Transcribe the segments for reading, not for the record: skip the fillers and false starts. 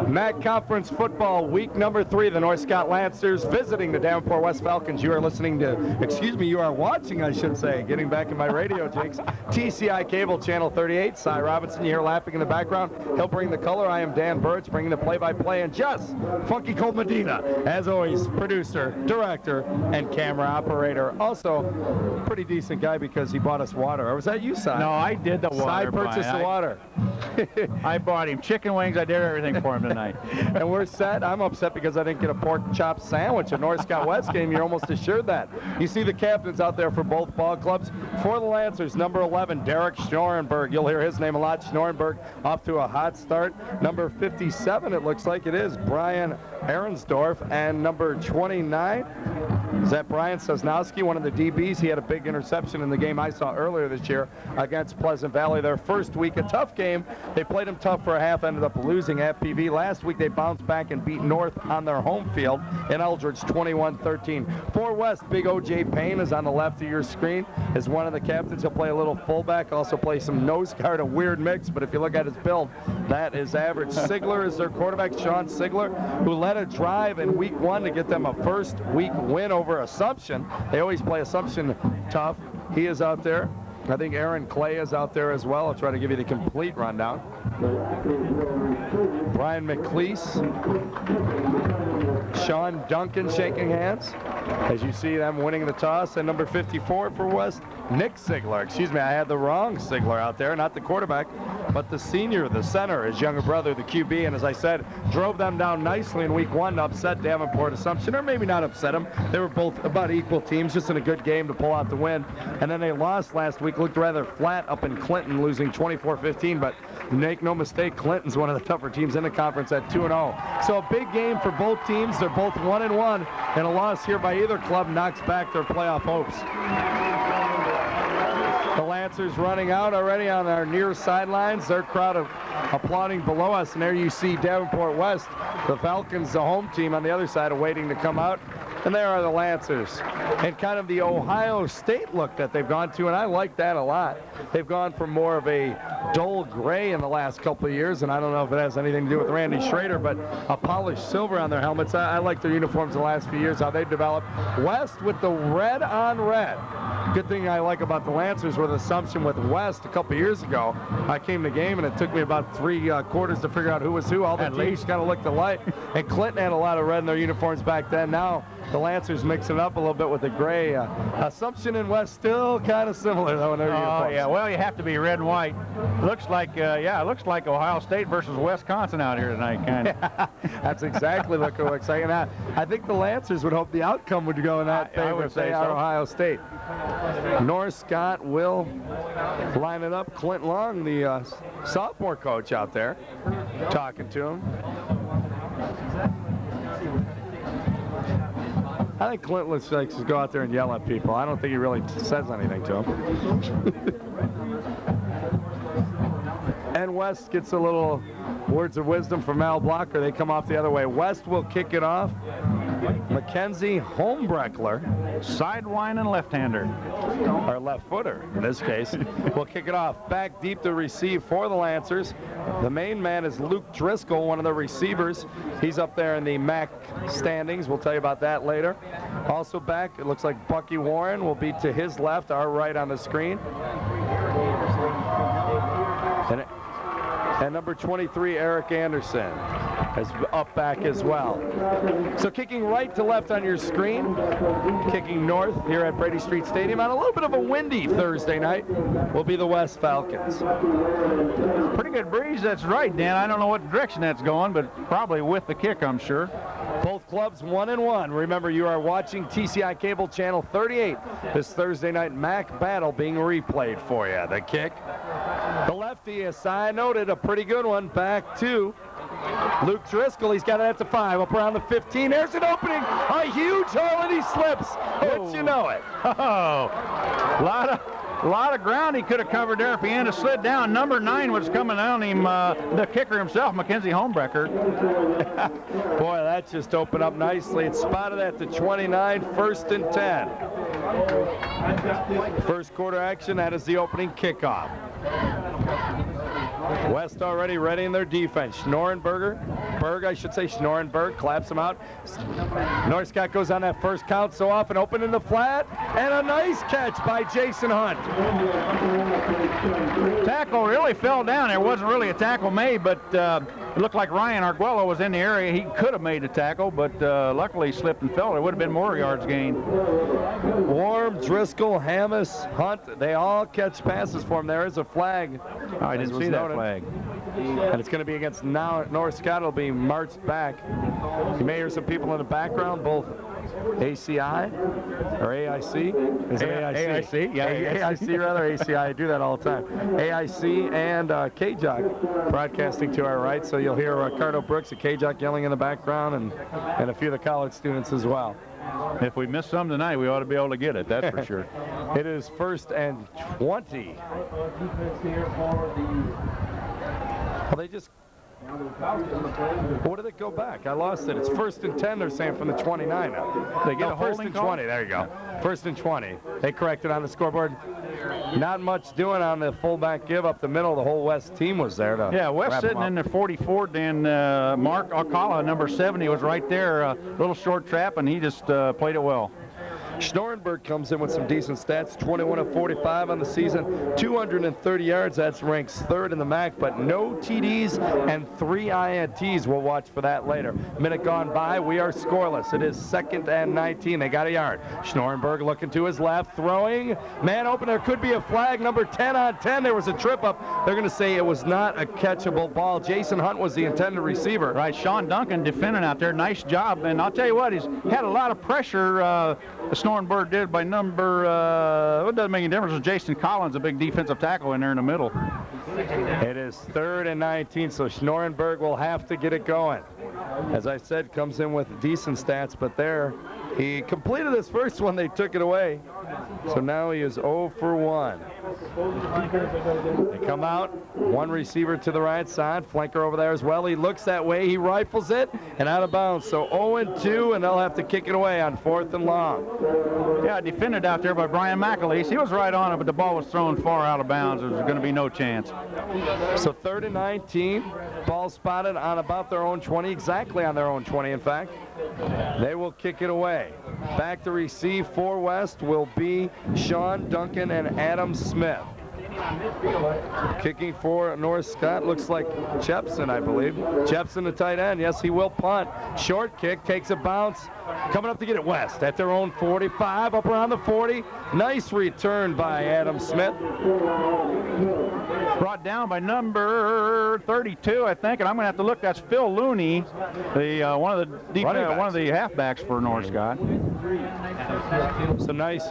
MAC Conference Football, week number 3. The North Scott Lancers visiting the Davenpoer West Falcons. You are listening to, you are watching, I should say, getting back in my radio jinx, TCI Cable Channel 38. Cy Robinson, you hear laughing in the background. He'll bring the color. I am Dan Burch, bringing the play-by-play, and just Funky Cold Medina, as always, producer, director, and camera operator. Also, pretty decent guy because he bought us water. Or was that you, Cy? No, I did the water. Cy purchased the water. I bought him chicken wings. I did everything for him tonight. And we're set. I'm upset because I didn't get a pork chop sandwich at North Scott West game. You're almost assured that. You see the captains out there for both ball clubs. For the Lancers, number 11, Derek Schnorenberg. You'll hear his name a lot. Schnorenberg off to a hot start. Number 57, it looks like it is, Brian Ahrensdorf. And number 29, is that Brian Sosnowski, one of the DBs? He had a big interception in the game I saw earlier this year against Pleasant Valley. Their first week, a tough game. They played them tough for a half, ended up losing at PV. Last week, they bounced back and beat North on their home field in Eldridge, 21-13. For West, big O.J. Payne is on the left of your screen, is one of the captains. He'll play a little fullback, also play some nose guard, a weird mix, but if you look at his build, that is average. Sigler is their quarterback, Sean Sigler, who led a drive in week 1 to get them a first week win over Assumption. They always play Assumption tough. He is out there. I think Aaron Clay is out there as well. I'll try to give you the complete rundown. Brian McLeese, Sean Duncan shaking hands as you see them winning the toss. And number 54 for West, Nick Sigler. Excuse me, I had the wrong Sigler out there, not the quarterback, but the senior, the center, his younger brother, the QB. And as I said, drove them down nicely in week 1 to upset Davenport Assumption, or maybe not upset them. They were both about equal teams, just in a good game to pull out the win. And then they lost last week, looked rather flat up in Clinton, losing 24-15, but make no mistake, Clinton's one of the tougher teams in the conference at 2-0. So a big game for both teams. They're both 1-1, and a loss here by either club knocks back their playoff hopes. The Lancers running out already on our near sidelines. Their crowd of applauding below us, and there you see Davenport West, the Falcons, the home team, on the other side, waiting to come out. And there are the Lancers, and kind of the Ohio State look that they've gone to, and I like that a lot. They've gone from more of a dull gray in the last couple of years, and I don't know if it has anything to do with Randy Schrader, but a polished silver on their helmets. I like their uniforms the last few years, how they've developed. West with the red on red. Good thing I like about the Lancers with Assumption with West a couple years ago. I came to the game, and it took me about 3 quarters to figure out who was who. All the teams kind of looked alike, and Clinton had a lot of red in their uniforms back then. Now the Lancers mixing it up a little bit with the gray. Assumption and West still kind of similar, though, in their uniforms. Oh, yeah. Well, you have to be red and white. Looks like, it looks like Ohio State versus Wisconsin out here tonight, kind of. That's exactly what it looks like. And I think the Lancers would hope the outcome would go in that favor if they are Ohio State. North Scott will line it up. Clint Long, the sophomore coach out there, talking to him. I think Clint likes to go out there and yell at people. I don't think he really says anything to them. And West gets a little words of wisdom from Al Blocker. They come off the other way. West will kick it off. Mackenzie Holmbreckler, sidewinding left-hander, or left-footer in this case, will kick it off. Back deep to receive for the Lancers. The main man is Luke Driscoll, one of the receivers. He's up there in the MAC standings. We'll tell you about that later. Also back, it looks like Bucky Warren will be to his left, our right on the screen. And number 23, Eric Anderson, is up back as well. So kicking right to left on your screen, kicking north here at Brady Street Stadium on a little bit of a windy Thursday night, will be the West Falcons. Pretty good breeze, that's right, Dan. I don't know what direction that's going, but probably with the kick, I'm sure. Both clubs 1-1. Remember, you are watching TCI Cable Channel 38. This Thursday night MAC battle being replayed for you. The kick. The lefty, as I noted, a pretty good one. Back to Luke Driscoll. He's got it at the 5, up around the 15. There's an opening. A huge hole, and he slips. Wouldn't you know it? Oh, a lot of ground he could have covered there if he hadn't slid down. Number 9 was coming on him, the kicker himself, Mackenzie Holmbrecker. Boy, that just opened up nicely. It's spotted at the 29, 1st and 10. First quarter action, that is the opening kickoff. West already ready in their defense. Schnorenberg claps him out. North Scott goes on that first count so often, open in the flat, and a nice catch by Jason Hunt. Tackle really fell down. There wasn't really a tackle made, but it looked like Ryan Arguello was in the area. He could have made a tackle, but luckily he slipped and fell. There would have been more yards gained. Warm, Driscoll, Hammis, Hunt, they all catch passes for him. There is a flag. Oh, I didn't see that flag. And it's going to be against now North Scott. It'll be marched back. You may hear some people in the background, both ACI or AIC. Is it AIC? AIC, yeah. AIC rather, ACI. I do that all the time. AIC and KJOC broadcasting to our right. So you'll hear Ricardo Brooks at KJOC yelling in the background and a few of the college students as well. If we miss some tonight, we ought to be able to get it, that's for sure. It is 1st and 20. Well, they just... What did it go back? I lost it. It's 1st and 10, they're saying, from the 29 now. They get a 1st and 20. There you go. 1st and 20. They corrected on the scoreboard. Not much doing on the fullback give up the middle. The whole West team was there. West sitting in the 44, and Mark Alcala, number 70, was right there. A little short trap, and he just played it well. Schnorenberg comes in with some decent stats, 21 of 45 on the season, 230 yards. That's ranks 3rd in the MAC, but no TDs and 3 INTs. We'll watch for that later. Minute gone by, we are scoreless. It is 2nd and 19. They got a yard. Schnorenberg looking to his left, throwing. Man open, there could be a flag. Number 10 on 10. There was a trip up. They're going to say it was not a catchable ball. Jason Hunt was the intended receiver. Right, Sean Duncan defending out there. Nice job. And I'll tell you what, he's had a lot of pressure. Schnorenberg did by number, it doesn't make any difference. Jason Collins, a big defensive tackle in there in the middle. It is 3rd and 19, so Schnorenberg will have to get it going. As I said, comes in with decent stats, but there he completed his first one. They took it away. So now he is 0 for 1. They come out, one receiver to the right side, flanker over there as well. He looks that way, he rifles it, and out of bounds. So 0 and 2, and they'll have to kick it away on 4th and long. Yeah, defended out there by Brian McAleese. He was right on it, but the ball was thrown far out of bounds. There was going to be no chance. So 3rd and 19, ball spotted on about their own 20, exactly on their own 20, in fact. They will kick it away. Back to receive for West will be Sean Duncan and Adam Smith. Kicking for North Scott looks like Jepson, I believe. Jepson, the tight end. Yes, he will punt. Short kick, takes a bounce. Coming up to get it West at their own 45, up around the 40. Nice return by Adam Smith. Brought down by number 32, I think, and I'm going to have to look. That's Phil Looney, one of the halfbacks for North Scott. Some nice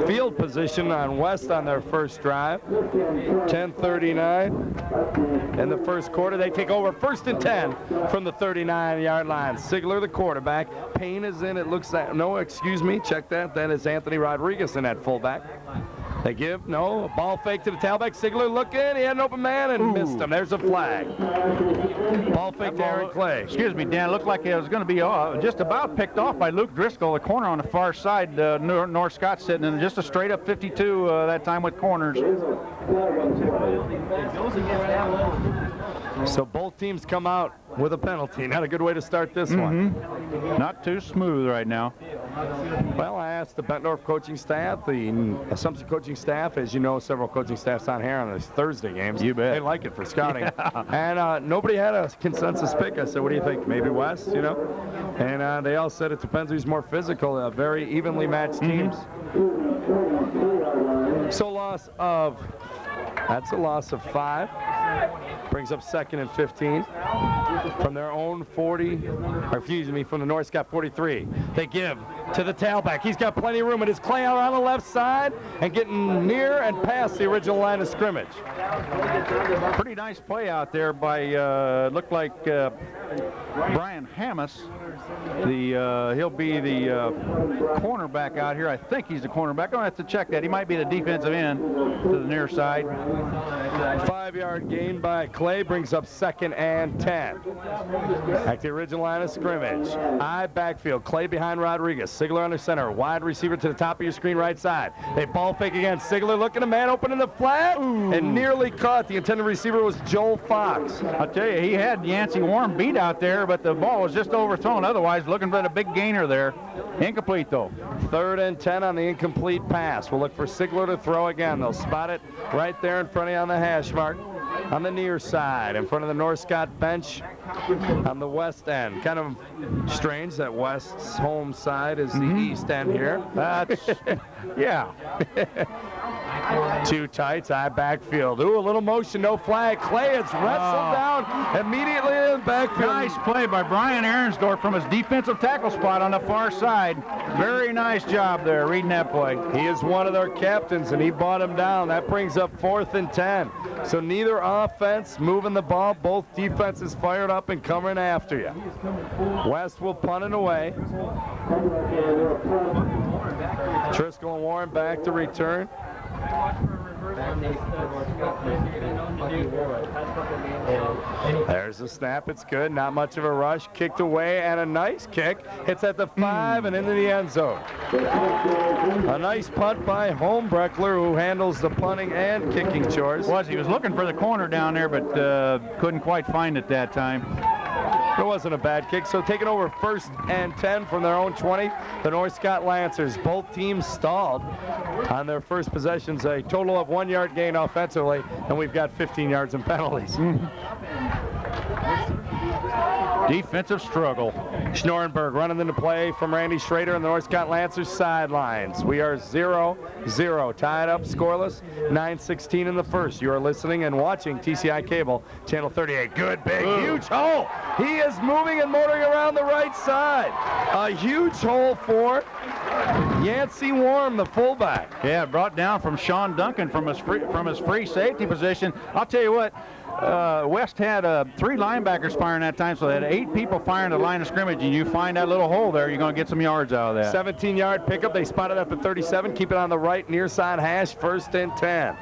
field position on West on their first drive. 10:39 in the first quarter. They take over 1st and 10 from the 39-yard line. Sigler, the quarterback. Payne is in. It looks like, no, excuse me, check that. That is Anthony Rodriguez in at fullback. They give, no, a ball fake to the tailback. Sigler looking, he had an open man and missed him. There's a flag. Ball fake to Aaron Clay. Excuse me, Dan, it looked like it was going to be just about picked off by Luke Driscoll, the corner on the far side. North Scott sitting in just a straight up 52 that time with corners. So both teams come out with a penalty. Not a good way to start this one. Not too smooth right now. Well, I asked the Bettendorf coaching staff, the Assumption coaching staff, as you know, several coaching staffs on here on these Thursday games. You bet. They like it for scouting. Yeah. And nobody had a consensus pick. I said, what do you think? Maybe West, you know? And they all said it depends who's more physical. Very evenly matched teams. So that's a loss of 5. Brings up 2nd and 15 from their own 40, or excuse me, from the North Scott 43. They give to the tailback. He's got plenty of room. It is Clay out on the left side and getting near and past the original line of scrimmage. Pretty nice play out there by, looked like Brian Hammis. He'll be the cornerback out here. I think he's the cornerback. I'm going to have to check that. He might be the defensive end to the near side. 5-yard gain by Clay brings up 2nd and 10. At the original line of scrimmage. I backfield. Clay behind Rodriguez. Sigler under center. Wide receiver to the top of your screen right side. They ball fake again. Sigler looking a man open in the flat and nearly caught. The intended receiver was Joel Fox. I'll tell you, he had Yancey Warren beat out there, but the ball was just overthrown. Otherwise, looking for a big gainer there. Incomplete, though. 3rd and 10 on the incomplete pass. We'll look for Sigler to throw again. They'll spot it right there in front of you on the hash mark. On the near side, in front of the North Scott bench on the west end. Kind of strange that West's home side is the east end here. That's, yeah. 2 tights, I backfield. Ooh, a little motion, no flag. Clay is wrestled down immediately in the backfield. Nice play by Brian Ahrensdorf from his defensive tackle spot on the far side. Very nice job there, reading that play. He is one of their captains, and he brought him down. That brings up 4th and 10. So neither offense moving the ball. Both defenses fired up and coming after you. West will punt it away. Driscoll and Warren back to return. There's the snap. It's good. Not much of a rush. Kicked away, and a nice kick. Hits at the 5 and into the end zone. A nice punt by Holmbreckler, who handles the punting and kicking chores. He was looking for the corner down there, but couldn't quite find it that time. It wasn't a bad kick. So taking over 1st and 10 from their own 20, the North Scott Lancers. Both teams stalled on their first possessions. A total of 1 yard gain offensively, and we've got 15 yards in penalties. Defensive struggle. Schnorenberg running into play from Randy Schrader and the North Scott Lancers sidelines. We are 0-0, tied up, scoreless, 9:16 in the first. You are listening and watching TCI Cable, Channel 38. Good, big, huge hole. He is moving and motoring around the right side. A huge hole for Yancey Warren, the fullback. Yeah, brought down from Sean Duncan from his free safety position. I'll tell you what, West had 3 linebackers firing that time, so they had 8 people firing the line of scrimmage, and you find that little hole there, you're going to get some yards out of that. 17-yard pickup. They spotted at the 37. Keep it on the right near side hash. 1st and 10.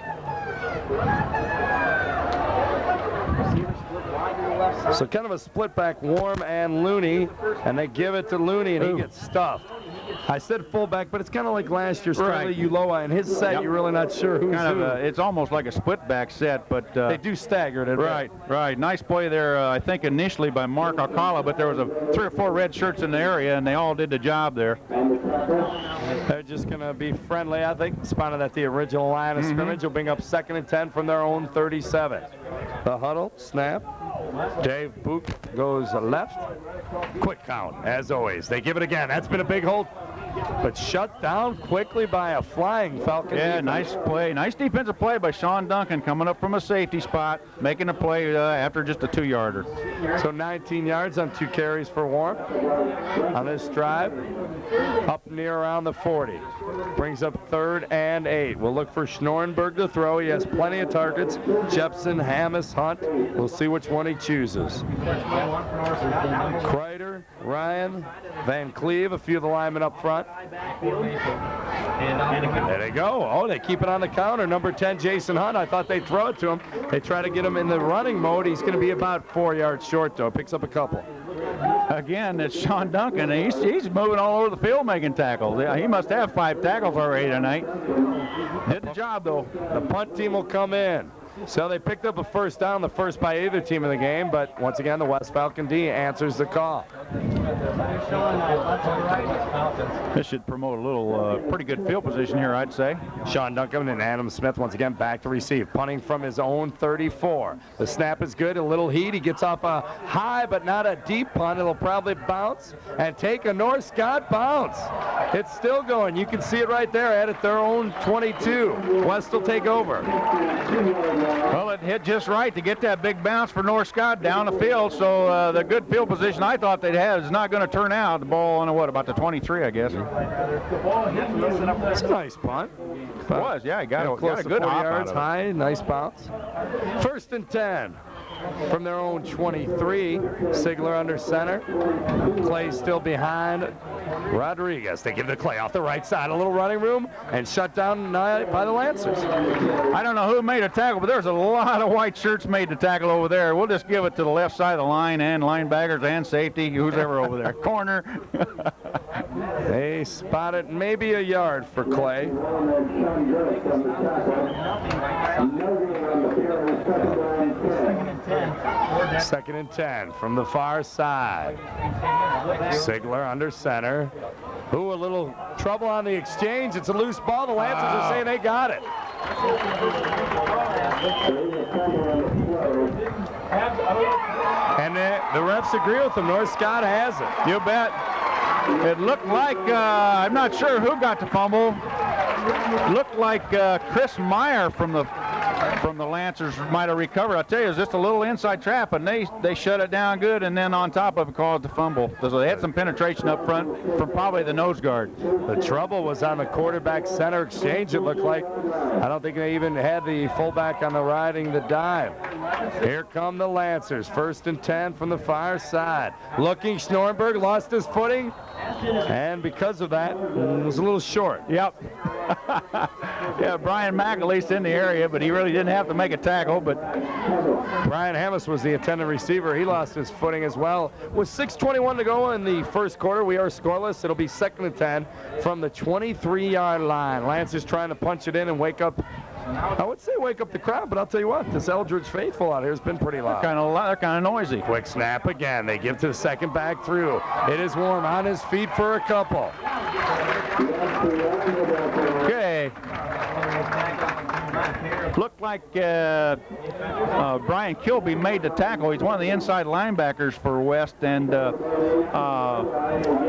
So kind of a split back, Warm and Looney, and they give it to Looney, and he gets stuffed. I said fullback, but it's kind of like last year's Stanley Uloa. In his set, you're really not sure who's who. It's almost like a split back set, but they do stagger it. Right. Nice play there, I think initially by Mark Alcala, but there was 3 or 4 red shirts in the area, and they all did the job there. They're just going to be friendly, I think. Spotted at the original line of scrimmage. Will bring up 2nd and 10 from their own 37. The huddle, snap. Dave Book goes left. Quick count, as always. They give it again. That's been a big hold, but shut down quickly by a flying Falcon. Yeah, nice play. Nice defensive play by Sean Duncan coming up from a safety spot, making a play after just a 2-yarder. So 19 yards on 2 carries for Warren on this drive. Up near around the 40. Brings up 3rd and 8. We'll look for Schnorenberg to throw. He has plenty of targets. Jepson, Hammis, Hunt. We'll see which one he chooses. Kreider, Ryan, Van Cleve, a few of the linemen up front. There they go. Oh, they keep it on the counter. Number 10, Jason Hunt. I thought they'd throw it to him. They try to get him in the running mode. He's going to be about 4 yards short, though. Picks up a couple. Again, it's Sean Duncan. He's moving all over the field making tackles. He must have 5 tackles already tonight. Did the job, though. The punt team will come in. So they picked up a 1st down, the first by either team in the game, but once again, the West Falcon D answers the call. This should promote a little pretty good field position here, I'd say. Sean Duncan and Adam Smith once again back to receive, punting from his own 34. The snap is good, a little heat. He gets off a high but not a deep punt. It'll probably bounce and take a North Scott bounce. It's still going. You can see it right there at their own 22. West will take over. Well, it hit just right to get that big bounce for North Scott down the field, so the good field position I thought they'd have is not going to turn out. The ball on, about the 23, I guess. It's a nice punt. It was, yeah. He got a good 40 hop yards out of it. high, nice bounce. 1st and 10. from their own 23. Sigler under center. Clay still behind Rodriguez. They give to Clay off the right side. A little running room and shut down by the Lancers. I don't know who made a tackle, but there's a lot of white shirts made the tackle over there. We'll just give it to the left side of the line and linebackers and safety, who's ever over there. Corner. They spotted maybe a yard for Clay. Second and 10 from the far side. Sigler under center. Ooh, a little trouble on the exchange. It's a loose ball. The Lancers are saying they got it. And the refs agree with them. North Scott has it. You bet. It looked like, I'm not sure who got the fumble. It looked like Chris Meyer from the Lancers might have recovered. I tell you, it was just a little inside trap, and they shut it down good, and then on top of it caused the fumble. So they had some penetration up front from probably the nose guard. The trouble was on the quarterback center exchange, it looked like. I don't think they even had the fullback on the riding the dive. Here come the Lancers. First and 10 from the far side. Looking, Schnorrenberg lost his footing, and because of that, was a little short. Yep. Yeah, Brian McAleese in the area, but he really didn't have to make a tackle. But Brian Hammis was the intended receiver. He lost his footing as well. With 6:21 to go in the first quarter, we are scoreless. It'll be second and 10 from the 23-yard line. Lancers trying to punch it in and wake up. I would say wake up the crowd, but I'll tell you what, this Eldridge faithful out here has been pretty loud. They're kind of noisy. Quick snap again. They give to the second back through. It is Warm on his feet for a couple. Okay. Looked like Brian Kilby made the tackle. He's one of the inside linebackers for West, and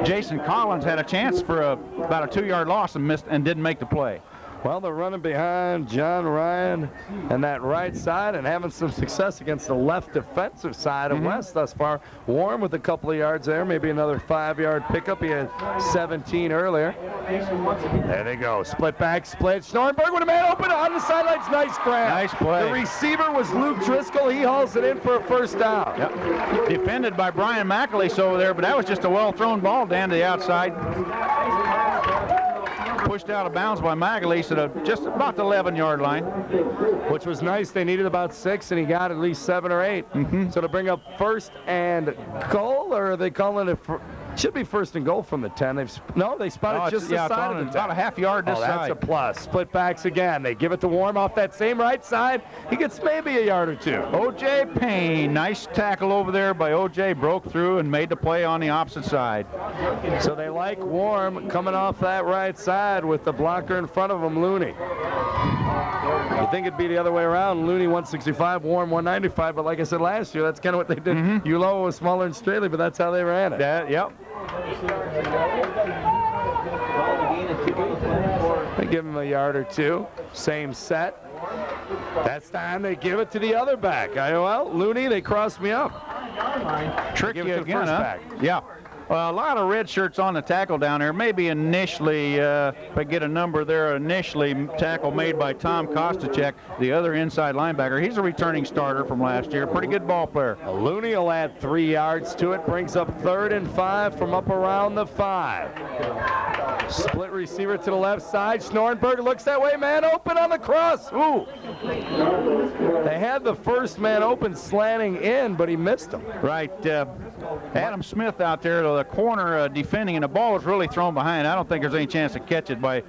Jason Collins had a chance for about a 2-yard loss and missed and didn't make the play. Well, they're running behind John Ryan and that right side and having some success against the left defensive side of West thus far. Warm with a couple of yards there, maybe another 5-yard pickup. He had 17 earlier. There they go. Split back, split. Schnorrenberg with a man open on the sidelines. Nice grab. Nice play. The receiver was Luke Driscoll. He hauls it in for a first down. Yep. Defended by Brian McAleese over there, but that was just a well-thrown ball down to the outside. Pushed out of bounds by McAleese at just about the 11-yard line. Which was nice. They needed about 6, and he got at least 7 or 8. So to bring up first and goal, or are they calling it? Should be first and goal from the 10. They spotted just the side of the 10. About a half yard this side. That's a plus. Split backs again. They give it to Warm off that same right side. He gets maybe a yard or 2. O.J. Payne, nice tackle over there by O.J. Broke through and made the play on the opposite side. So they like Warm coming off that right side with the blocker in front of him, Looney. You think it'd be the other way around. Looney 165, Warm 195, but like I said last year, that's kind of what they did. Uloa was smaller and Straley, but that's how they ran it. Yep. They give him a yard or 2. Same set. That's time they give it to the other back. Well, Looney, they crossed me up. Tricky again, huh? Back. Yeah. Well, a lot of red shirts on the tackle down there. Maybe initially, if I get a number there, initially tackle made by Tom Kostacek, the other inside linebacker. He's a returning starter from last year. Pretty good ball player. Looney will add 3 yards to it. Brings up 3rd and 5 from up around the 5. Split receiver to the left side. Schnorrenberg looks that way. Man open on the cross. Ooh. They had the first man open slanting in, but he missed him. Right. Adam Smith out there, the corner defending, and the ball was really thrown behind. I don't think there's any chance to catch it by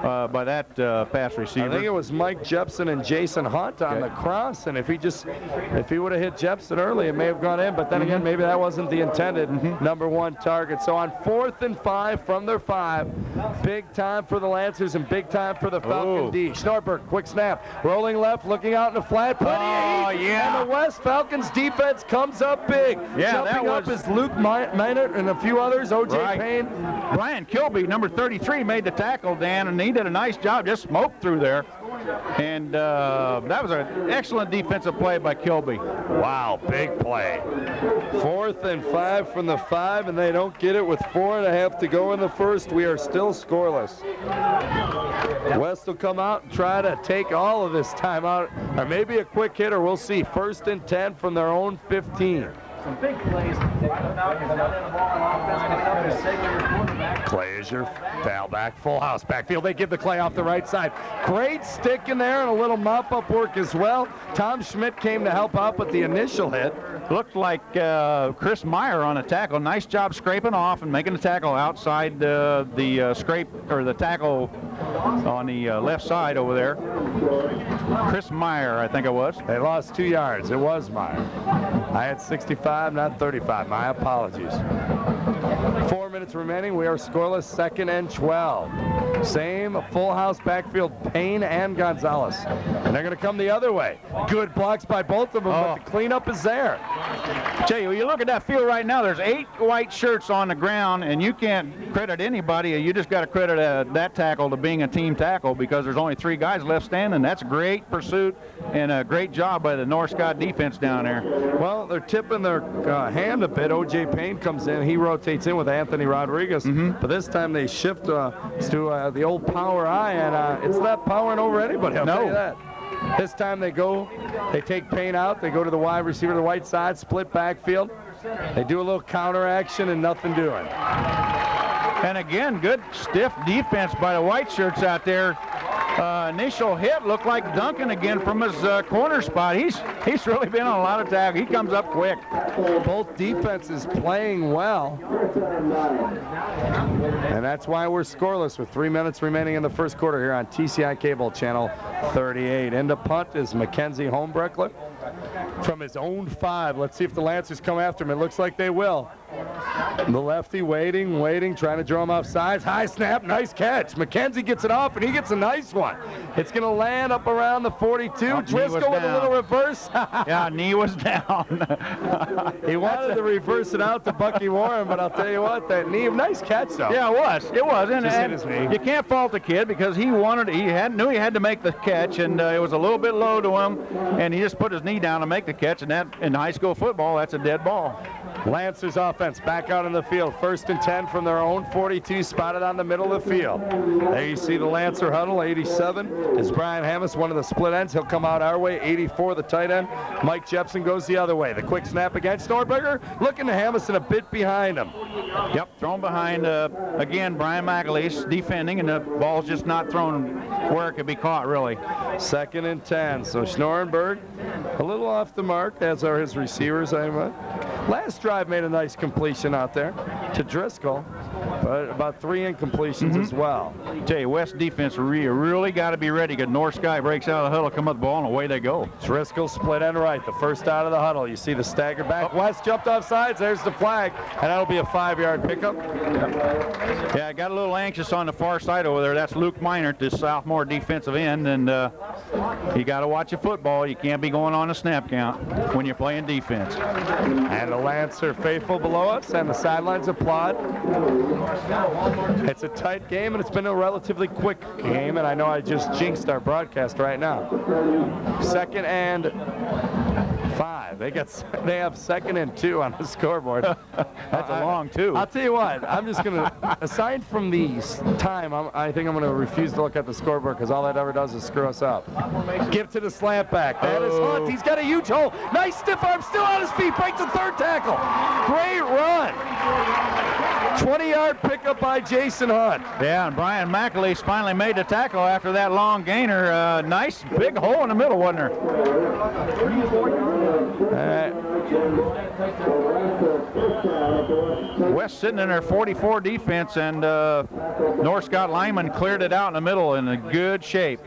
that pass receiver. I think it was Mike Jepson and Jason Hunt on the cross, and if he would have hit Jepson early, it may have gone in, but then again, maybe that wasn't the intended number 1 target. So on 4th and 5 from their 5, big time for the Lancers and big time for the Falcon D. Schnorberg, quick snap, rolling left, looking out in the flat, plenty of heat, and the West Falcons defense comes up big. Jumping up is Luke Minert and a few others, O.J. Payne. Brian Kilby, number 33, made the tackle, Dan, and he did a nice job, just smoked through there. And that was an excellent defensive play by Kilby. Wow, big play. 4th and 5 from the 5, and they don't get it with 4.5 to go in the first. We are still scoreless. West will come out and try to take all of this time out, or maybe a quick hit, or we'll see. 1st and 10 from their own 15. Some big plays. Clay is your tailback, full house backfield. They give the Clay off the right side. Great stick in there and a little mop-up work as well. Tom Schmidt came to help out with the initial hit. Looked like Chris Meyer on a tackle. Nice job scraping off and making the tackle outside the scrape, or the tackle on the left side over there. Chris Meyer, I think it was. They lost 2 yards. It was Meyer. I had 65, not 35. My apologies. 4 minutes remaining. We are scoreless. 2nd and 12. Same full house backfield, Payne and Gonzalez. And they're going to come the other way. Good blocks by both of them, but the cleanup is there. Tell you, when you look at that field right now, there's 8 white shirts on the ground, and you can't credit anybody. You just got to credit that tackle to being a team tackle, because there's only 3 guys left standing. That's a great pursuit and a great job by the North Scott defense down there. Well, they're tipping their hand a bit. O.J. Payne comes in. He rotates in with Anthony Rodriguez. But this time they shift to the old power eye, and it's not powering over anybody. I'll tell you that. This time they take Payne out. They go to the wide receiver to the right side, split backfield. They do a little counter action and nothing doing. And again, good stiff defense by the white shirts out there. Initial hit looked like Duncan again from his corner spot. He's really been on a lot of tackles. He comes up quick. Both defenses playing well. And that's why we're scoreless with 3 minutes remaining in the first quarter here on TCI Cable Channel 38. Into punt is Mackenzie Holmbreckler from his own 5. Let's see if the Lancers come after him. It looks like they will. The lefty waiting, trying to draw him off sides. High snap, nice catch. McKenzie gets it off, and he gets a nice one. It's going to land up around the 42. Driscoll with a little reverse. Yeah, knee was down. He wanted to reverse it out to Bucky Warren, but I'll tell you what, that knee, nice catch though. Yeah, it was. And Just hit his knee. You can't fault the kid, because he knew he had to make the catch, and it was a little bit low to him, and he just put his knee down to make the catch, and that, in high school football, that's a dead ball. Lancers offense back out in the field. 1st and 10 from their own 42, spotted on the middle of the field. There you see the Lancer huddle. 87 is Brian Hammis, one of the split ends. He'll come out our way. 84, the tight end. Mike Jepson goes the other way. The quick snap against Norberger, looking to Hammis and a bit behind him. Yep, thrown behind, again, Brian McAleese defending, and the ball's just not thrown where it could be caught, really. 2nd and 10, so Schnorenberg a little off the mark, as are his receivers. Last drive made a nice completion out there to Driscoll, but about 3 incompletions as well. Tell you, West defense really got to be ready, because North Sky breaks out of the huddle, come up the ball, and away they go. Driscoll split end right, the first out of the huddle. You see the stagger back. West jumped off sides. There's the flag, and that'll be a 5-yard pickup. Yeah, I got a little anxious on the far side over there. That's Luke Minert, the sophomore defensive end, and you got to watch your football. You can't be going on a snap count when you're playing defense. And the Lancer faithful below us, and the sidelines applaud. It's a tight game, and it's been a relatively quick game, and I know I just jinxed our broadcast right now. 2nd and 5. They have 2nd and 2 on the scoreboard. That's a long 2. I'll tell you what, I'm just going to, aside from the time, I think I'm going to refuse to look at the scoreboard, because all that ever does is screw us up. Give to the slant back. That is Hunt. He's got a huge hole. Nice stiff arm, still on his feet. Breaks the 3rd tackle. Great run. 20-yard pickup by Jason Hunt. Yeah, and Brian McAleese finally made the tackle after that long gainer. Nice big hole in the middle, wasn't there? West sitting in their 44 defense, and North Scott lineman cleared it out in the middle in a good shape.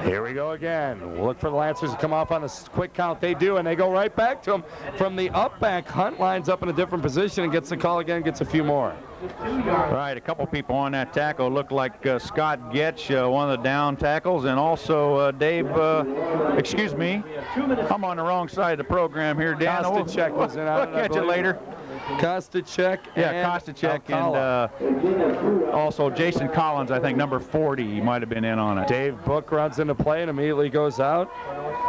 Here we go again. We'll look for the Lancers to come off on a quick count. They do, and they go right back to him from the up back. Hunt lines up in a different position and gets the call again, gets a few more. Right, a couple people on that tackle look like Scott Getch, one of the down tackles, and also Dave, excuse me, I'm on the wrong side of the program here, Dan. Check was in. We'll catch it later. Kostacek. Yeah, Kostacek and also Jason Collins, I think, number 40, he might have been in on it. Dave Book runs into play and immediately goes out.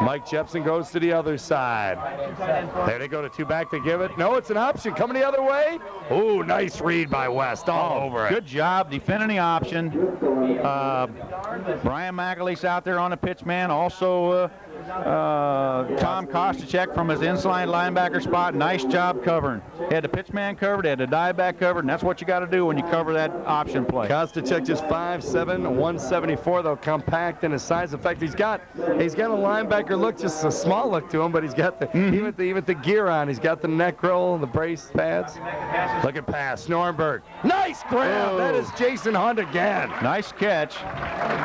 Mike Jepson goes to the other side. There they go to 2 back to give it. No, it's an option coming the other way. Ooh, nice read by West all over it. Good job defending the option. Brian McAleese out there on the pitch man. Also Tom Kostacek from his inside linebacker spot. Nice job covering. He had the pitch man covered, he had the dive back covered, and that's what you got to do when you cover that option play. Kostacek just 5'7", 174, though, compact in his size. In fact, he's got a linebacker look, just a small look to him, but he's got the even the gear on. He's got the neck roll, the brace pads. Look at pass, Snorrenberg. Nice grab. Oh. That is Jason Hunt again. Nice catch.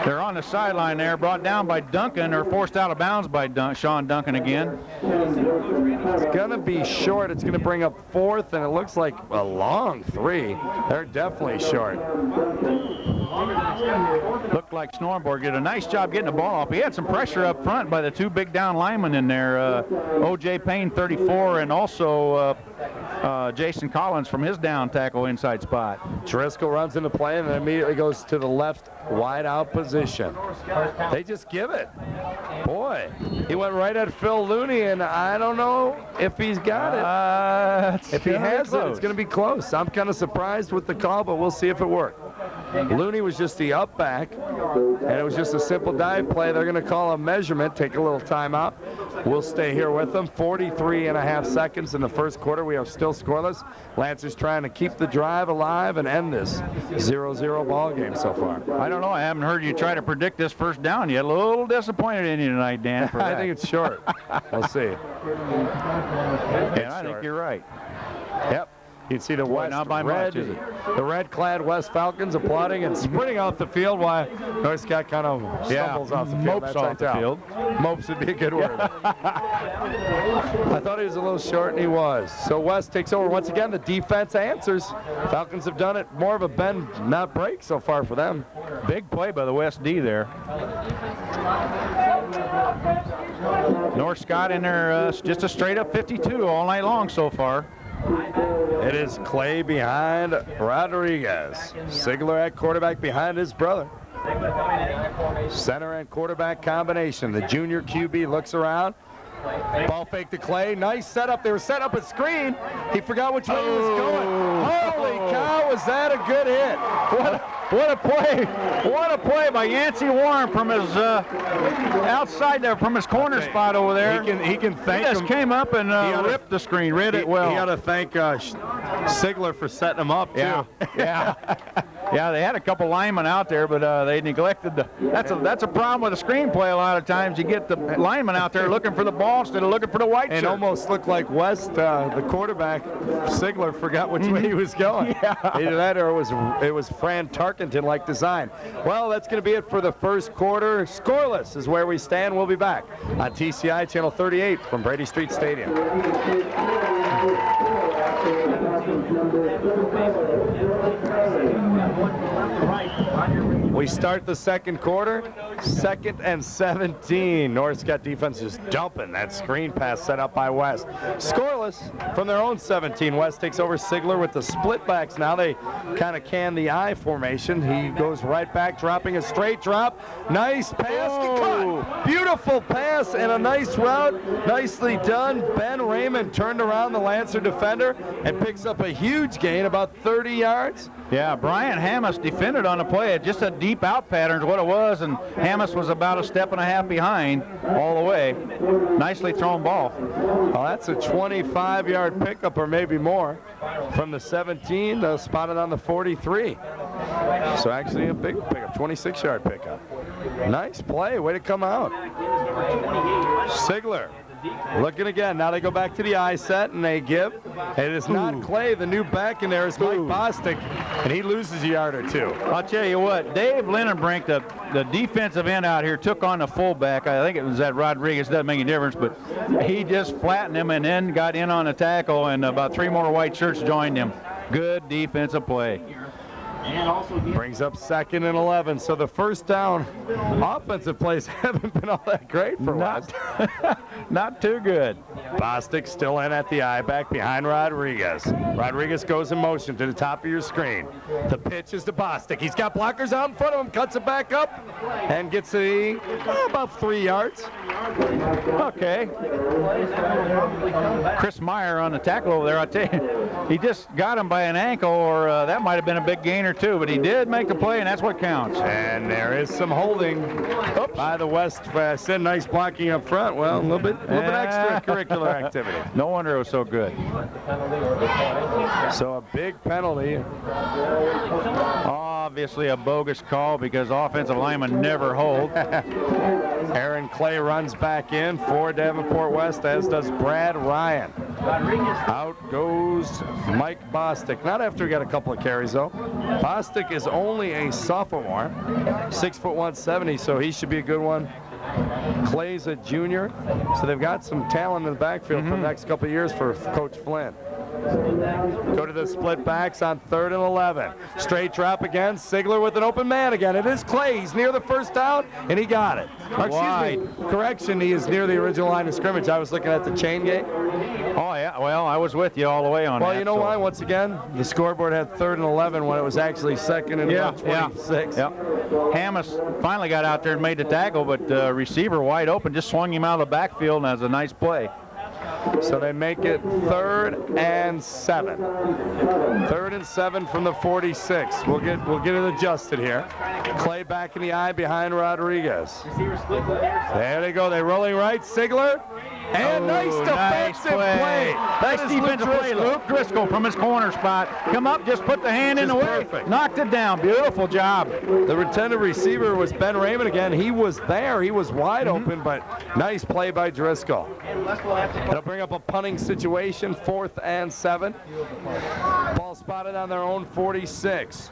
They're on the sideline there, brought down by Duncan, or forced out of bounds by Sean Duncan again. It's going to be short. It's going to bring up 4th, and it looks like a long 3. They're definitely short. Looked like Snorrenberg did a nice job getting the ball off. He had some pressure up front by the 2 big down linemen in there, O.J. Payne, 34, and also Jason Collins from his down tackle inside spot. Driscoll runs into play and then immediately goes to the left wide out position. They just give it. Boy, he went right at Phil Looney, and I don't know if he's got it. If he has it, it's going to be close. I'm kind of surprised with the call, but we'll see if it worked. Looney was just the up back, and it was just a simple dive play. They're going to call a measurement, take a little timeout. We'll stay here with them. 43.5 seconds in the first quarter. We are still scoreless. Lancers trying to keep the drive alive and end this 0-0 ball game so far. I don't know. I haven't heard you try to predict this first down yet. A little disappointed in you tonight, Dan. For I think it's short. We'll see. Yeah, I think you're right. Yep. You can see the West not by red, much, is it? The red-clad West Falcons applauding and sprinting off the field while North Scott kind of stumbles off the field. Mopes off the field. Mopes would be a good word. I thought he was a little short, and he was. So West takes over once again. The defense answers. Falcons have done it more of a bend, not break so far for them. Big play by the West D there. North Scott in there, just a straight-up 52 all night long so far. It is Clay behind Rodriguez. Sigler at quarterback behind his brother. Center and quarterback combination. The junior QB looks around. Ball fake to Clay. Nice setup. They were set up a screen. He forgot which way he was going. Holy cow, was that a good hit. What a play. What a play by Yancey Warren from his outside there, from his corner spot over there. He can thank him. He just came up and ripped the screen, read it well. He got to thank Sigler for setting him up, too. Yeah. Yeah, they had a couple linemen out there, but they neglected the. That's a problem with a screenplay a lot of times. You get the lineman out there looking for the ball instead of looking for the white shirt. And almost looked like West, the quarterback, Sigler, forgot which way he was going. Yeah. Either that or it was Fran Tarkenton-like design. Well, that's going to be it for the first quarter. Scoreless is where we stand. We'll be back on TCI Channel 38 from Brady Street Stadium. We start the second quarter, 2nd and 17. North Scott defense is dumping that screen pass set up by West. Scoreless from their own 17. West takes over Sigler with the split backs. Now they kind of can the I formation. He goes right back, dropping a straight drop. Nice pass. Cut. Beautiful pass and a nice route. Nicely done. Ben Raymond turned around the Lancer defender and picks up a huge gain, about 30 yards. Yeah, Brian Hammis defended on the play. Just a deep out pattern is what it was, and Hammis was about a step and a half behind all the way. Nicely thrown ball. Well, that's a 25-yard pickup or maybe more from the 17, spotted on the 43. So actually a big pickup, 26-yard pickup. Nice play, way to come out. Sigler looking again. Now they go back to the I set and they give. It is not Clay. The new back in there is Mike Bostic, and he loses a yard or two. I'll tell you what, Dave Lindenbrink, the defensive end out here, took on the fullback. I think it was that Rodriguez. Doesn't make any difference, but he just flattened him and then got in on the tackle, and about 3 more white shirts joined him. Good defensive play. Brings up 2nd and 11. So the first down offensive plays haven't been all that great for West. Not too good. Bostic still in at the eye, back behind Rodriguez. Rodriguez goes in motion to the top of your screen. The pitch is to Bostic. He's got blockers out in front of him, cuts it back up, and gets about 3 yards. Okay. Chris Meyer on the tackle over there, I'll tell you, he just got him by an ankle, or that might have been a big gainer too, but he did make the play, and that's what counts. And there is some holding by the West. I said nice blocking up front. Well, a little bit extracurricular activity. No wonder it was so good. So a big penalty. Obviously a bogus call because offensive linemen never hold. Aaron Clay runs back in for Davenport West, as does Brad Ryan. Out goes Mike Bostic. Not after he got a couple of carries, though. Bostic is only a sophomore, 6'1", 170, so he should be a good one. Clay's a junior, so they've got some talent in the backfield for the next couple of years for Coach Flynn. Go to the split backs on 3rd and 11. Straight drop again. Sigler with an open man again. It is Clay. He's near the first down, and he got it. Or, excuse me, correction, he is near the original line of scrimmage. I was looking at the chain gate. Oh, yeah. Well, I was with you all the way on that. Well, you know why? Once again, the scoreboard had 3rd and 11 when it was actually 2nd and 26. Yeah. Hamas finally got out there and made the tackle, but receiver wide open, just swung him out of the backfield, and that was a nice play. So they make it 3rd and 7. 3rd and 7 from the 46. We'll get it adjusted here. Clay back in the eye behind Rodriguez. There they go. They're rolling right. Sigler. And nice defensive play. Nice defensive play. Luke Driscoll from his corner spot. Come up, just put the hand in the way. Perfect. Knocked it down. Beautiful job. The intended receiver was Ben Raymond again. He was there. He was wide open, but nice play by Driscoll. It'll bring up a punting situation, 4th and 7. Ball spotted on their own 46.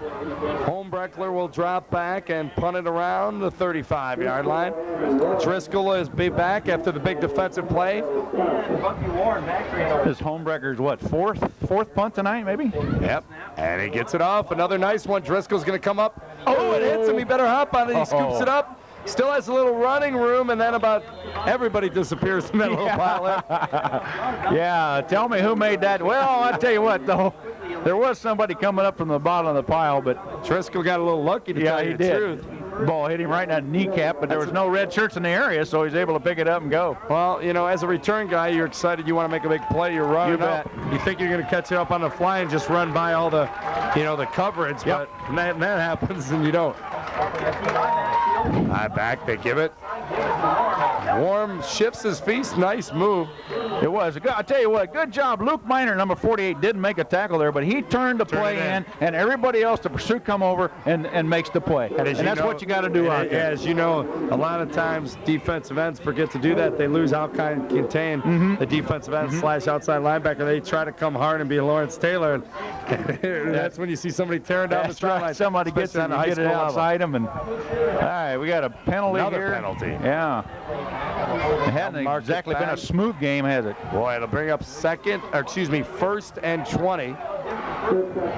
Holmbreckler will drop back and punt it around the 35-yard line. Driscoll is back after the big defensive play. This Holmbrecker's what, fourth punt tonight, maybe? Yep. And he gets it off. Another nice one. Driscoll's going to come up. Oh, it hits him. He better hop on it. He scoops it up. Still has a little running room, and then about everybody disappears in that little pile there. Yeah, tell me who made that. Well, I'll tell you what, though. There was somebody coming up from the bottom of the pile, but Driscoll got a little lucky to tell you the truth. Ball hit him right in that kneecap, but there was no red shirts in the area, so he's able to pick it up and go. Well, you know, as a return guy, you're excited. You want to make a big play. You're running up. You think you're going to catch it up on the fly and just run by all the, the coverage, but that happens and you don't. Back, they give it. Warm shifts his feet. Nice move. It was. I'll tell you what, good job. Luke Miner, number 48, didn't make a tackle there, but he turned the play in, and everybody else, the pursuit come over and makes the play. And that's what you got to do out there. As you know, a lot of times defensive ends forget to do that. They lose out contain the defensive end / outside linebacker. They try to come hard and be Lawrence Taylor. And that's when you see somebody tearing down the sideline. Somebody gets it and get it outside him. And all right, we got a penalty here. Another penalty. Yeah. It hasn't exactly been a smooth game, has it? Boy, it'll bring up 1st and 20.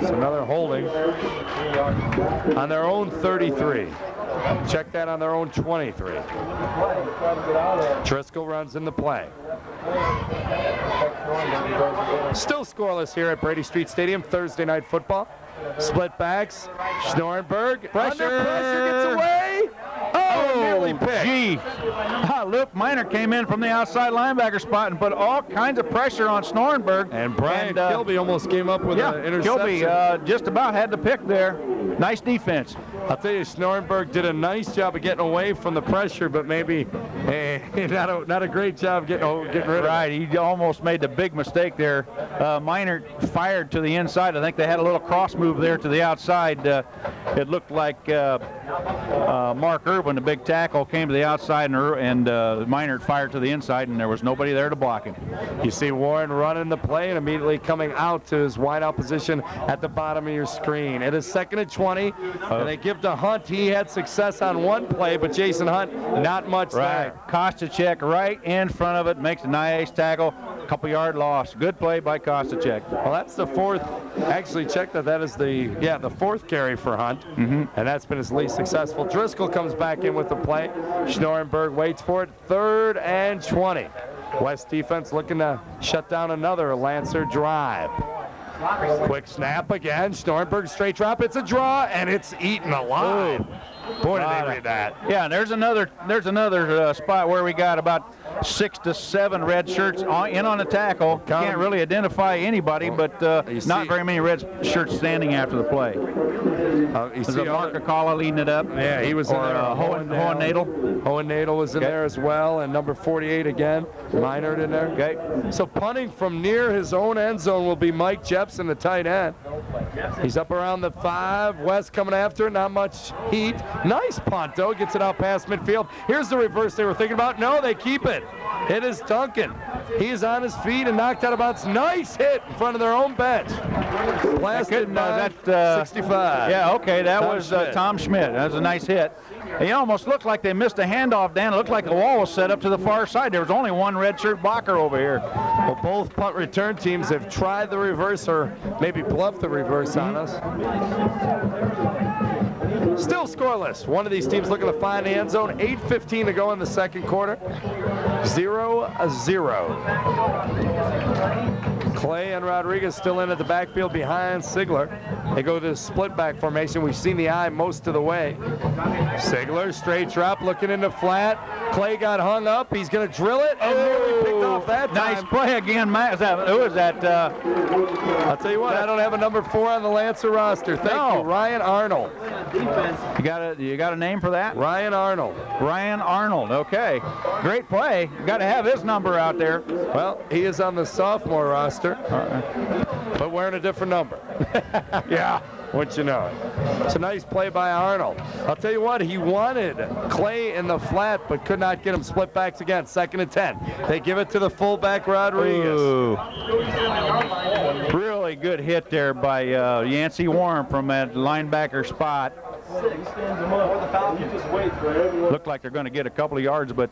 It's another holding on their own 33. Check that on their own 23. Driscoll runs in the play. Still scoreless here at Brady Street Stadium, Thursday night football. Split backs. Schnorrenberg. Under pressure gets away. Oh, nearly picked. Gee. Luke Miner came in from the outside linebacker spot and put all kinds of pressure on Schnorrenberg. And Brian Kilby almost came up with an interception. Kilby just about had the pick there. Nice defense. I'll tell you, Schnorrenberg did a nice job of getting away from the pressure, but maybe not a great job getting rid of it. Right, he almost made the big mistake there. Miner fired to the inside. I think they had a little cross move there to the outside. It looked like Mark Irvin, the big tackle, came to the outside, and Miner fired to the inside, and there was nobody there to block him. You see Warren running the play and immediately coming out to his wide out position at the bottom of your screen. It is 2nd and 20, and they give to Hunt. He had success on one play, but Jason Hunt, not much there. Kostichek right in front of it, makes a nice tackle. Couple yard loss. Good play by Kostacek. Well, that's the fourth. Actually, check that. That is the fourth carry for Hunt, and that's been his least successful. Driscoll comes back in with the play. Schnorenberg waits for it. 3rd and 20. West defense looking to shut down another Lancer drive. Quick snap again. Schnorenberg straight drop. It's a draw, and it's eaten alive. Boy, did they read that. Yeah, and there's another spot where we got about 6 to 7 red shirts in on the tackle. Can't really identify anybody, but not very many red shirts standing after the play. You see Mark Akala leading it up. Yeah, he was in there. Hohenadel. Hohenadel was in there as well, and number 48 again, Meinert in there. Okay. So punting from near his own end zone will be Mike Jepson, the tight end. He's up around the 5. West coming after it, not much heat. Nice punt, though. Gets it out past midfield. Here's the reverse they were thinking about. No, they keep it. It is Duncan. He is on his feet and knocked out of bounds. Nice hit in front of their own bench. Blasted by 65. Yeah, okay, that was Tom Schmidt. That was a nice hit. It almost looked like they missed a handoff, Dan. It looked like the wall was set up to the far side. There was only one redshirt blocker over here. Well, both punt return teams have tried the reverse or maybe bluffed the reverse on us. Still scoreless. One of these teams looking to find the end zone. 8:15 to go in the second quarter. 0-0. Clay and Rodriguez still in at the backfield behind Sigler. They go to the split back formation. We've seen the eye most of the way. Sigler, straight drop, looking into flat. Clay got hung up. He's going to drill it and nearly picked off that time. Nice play again, Matt. Who is that? I'll tell you what, I don't have a number 4 on the Lancer roster. Thank you, Ryan Arnold. You got a name for that? Ryan Arnold. Ryan Arnold, okay. Great play. You got to have his number out there. Well, he is on the sophomore roster, but wearing a different number. Yeah, wouldn't you know it. It's a nice play by Arnold. I'll tell you what, he wanted Clay in the flat, but could not get him split backs again. 2nd and 10. They give it to the fullback, Rodriguez. Ooh. Really good hit there by Yancey Warren from that linebacker spot. Looked like they're going to get a couple of yards, but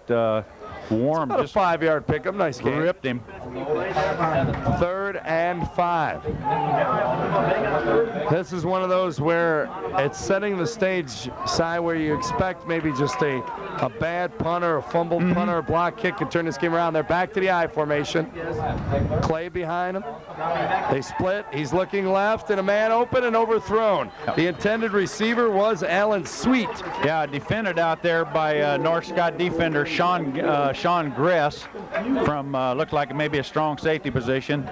Warm just a 5-yard pickup. Nice game. Ripped him. 3rd and 5. This is one of those where it's setting the stage side where you expect maybe just a bad punter, a fumbled punter, a block kick can turn this game around. They're back to the I formation. Clay behind him. They split. He's looking left, and a man open and overthrown. The intended receiver was Alan Sweet. Yeah, defended out there by North Scott defender Sean Gress from looked like maybe a strong safety position.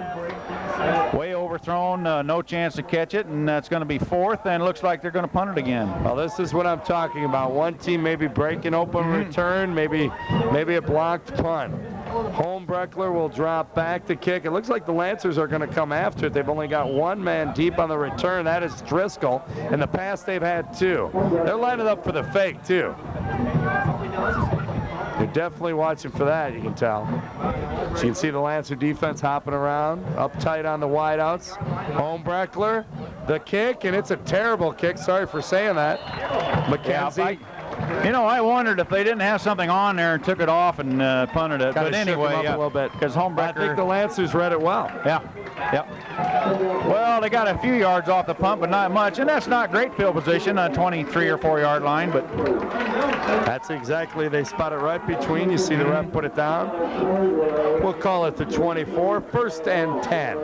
Way overthrown, no chance to catch it, and that's going to be 4th, and looks like they're going to punt it again. Well, this is what I'm talking about. One team maybe breaking open return, maybe a blocked punt. Holmbreckler will drop back to kick. It looks like the Lancers are going to come after it. They've only got one man deep on the return. That is Driscoll. In the past, they've had 2. They're lining up for the fake, too. They're definitely watching for that, you can tell. So you can see the Lancer defense hopping around, uptight on the wideouts. Holmbreckler, the kick, and it's a terrible kick. Sorry for saying that. McKenzie. You know, I wondered if they didn't have something on there and took it off and punted it. But anyway, a little bit. Because Holmbreckler. I think the Lancers read it well. Yeah. Yep. Well, they got a few yards off the punt, but not much, and that's not great field position on 23 or 4 yard line, but that's exactly, they spot it right between. You see the ref put it down. We'll call it the 24, 1st and 10.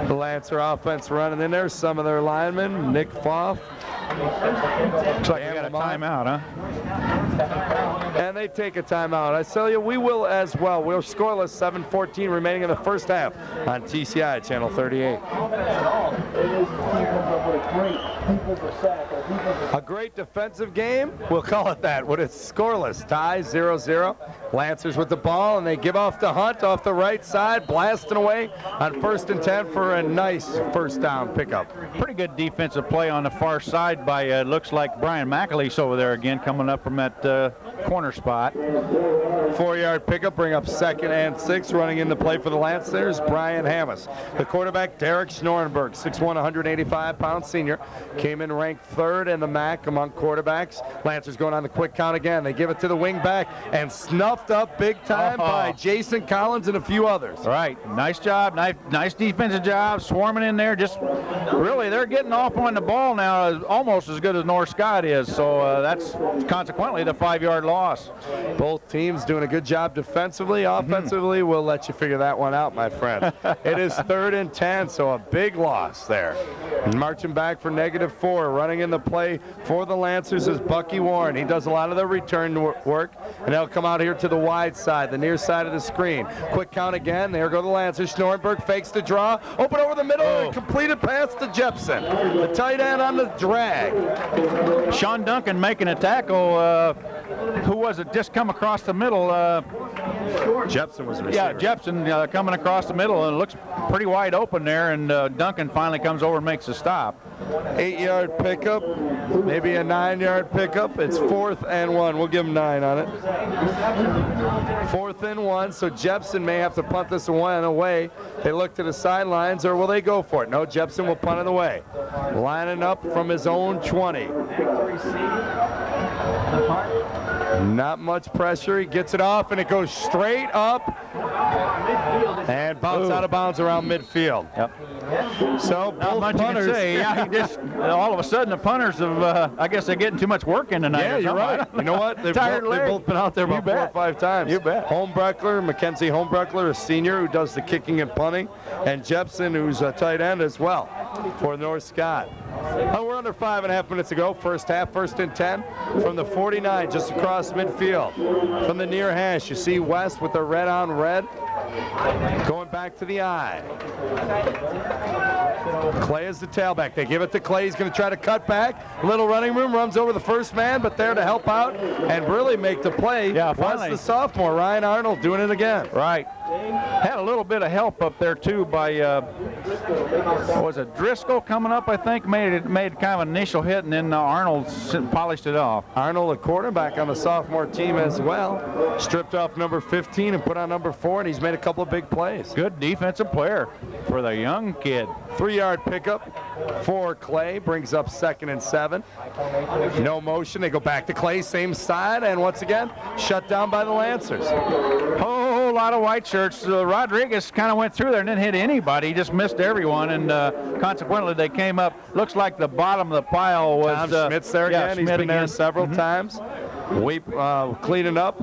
The Lancer offense running in there. Some of their linemen, Nick Foff. Looks like they got a timeout, huh? And they take a timeout. I tell you, we will as well. We're scoreless, 7:14 remaining in the first half on TCI Channel 38. A great defensive game. We'll call it that. When it's scoreless, tie 0-0. Lancers with the ball, and they give off to Hunt off the right side, blasting away on 1st and 10 for a nice first down pickup. Pretty good defensive play on the far side by looks like Brian McAleese over there again, coming up from that corner spot. 4-yard pickup, bring up 2nd and 6. Running in the play for the Lancers, Brian Hammis. The quarterback, Derek Schnorenberg, 6'1", 185-pound senior. Came in ranked 3rd in the MAC among quarterbacks. Lancers going on the quick count again. They give it to the wing back and snuffed up big time by Jason Collins and a few others. Right. Nice job. Nice defensive job. Swarming in there. Just really, they're getting off on the ball now almost as good as North Scott is. So that's consequently the 5-yard loss. Both teams doing a good job defensively. Offensively, we'll let you figure that one out, my friend. It is 3rd and 10, so a big loss there. And marching back for -4. Running in the play for the Lancers is Bucky Warren. He does a lot of the return work, and they'll come out here to the wide side, the near side of the screen. Quick count again. There go the Lancers. Schnorenberg fakes the draw. Open over the middle and completed pass to Jepson. The tight end on the drag. Sean Duncan making a tackle. Who was it? Just come across the middle. Jepson was the receiver. Yeah, Jepson coming across the middle, and it looks pretty wide open there, and Duncan finally comes over and makes a stop. 8-yard pickup, maybe a 9-yard pickup. It's 4th and 1. We'll give him 9 on it. 4th and 1, so Jepson may have to punt this one away. They look to the sidelines, or will they go for it? No, Jepson will punt it away. Lining up from his own 20. Not much pressure. He gets it off, and it goes straight up and bounce out of bounds around midfield. Yep. So Not much punters. you can say. Yeah, just all of a sudden the punters have, I guess they're getting too much work in tonight. Yeah, you're right. You know what? They've both been out there about 4 or 5 times. You bet. Holmbreckler, Mackenzie Holmbreckler, a senior who does the kicking and punting, and Jepson, who's a tight end as well for North Scott. We're under 5.5 minutes to go. First half, 1st and 10 from the 49, just across midfield. From the near hash, you see West with the red on red. Going back to the eye. Clay is the tailback. They give it to Clay. He's going to try to cut back. Little running room, runs over the first man, but there to help out and really make the play. Yeah, was finally. the sophomore, Ryan Arnold, doing it again. Right. Had a little bit of help up there too by was it Driscoll coming up? I think made kind of an initial hit, and then Arnold polished it off. Arnold, a quarterback on the sophomore team as well, stripped off number 15 and put on number 4, and he's made a couple of big plays. Good defensive player for the young kid. 3-yard pickup for Clay, brings up 2nd and 7. No motion. They go back to Clay, same side, and once again shut down by the Lancers. Whole lot of white shirts. Rodriguez kind of went through there and didn't hit anybody. He just missed everyone, and consequently they came up. Looks like the bottom of the pile was Tom Schmidt's there again. He's been there again. several times. Cleaning up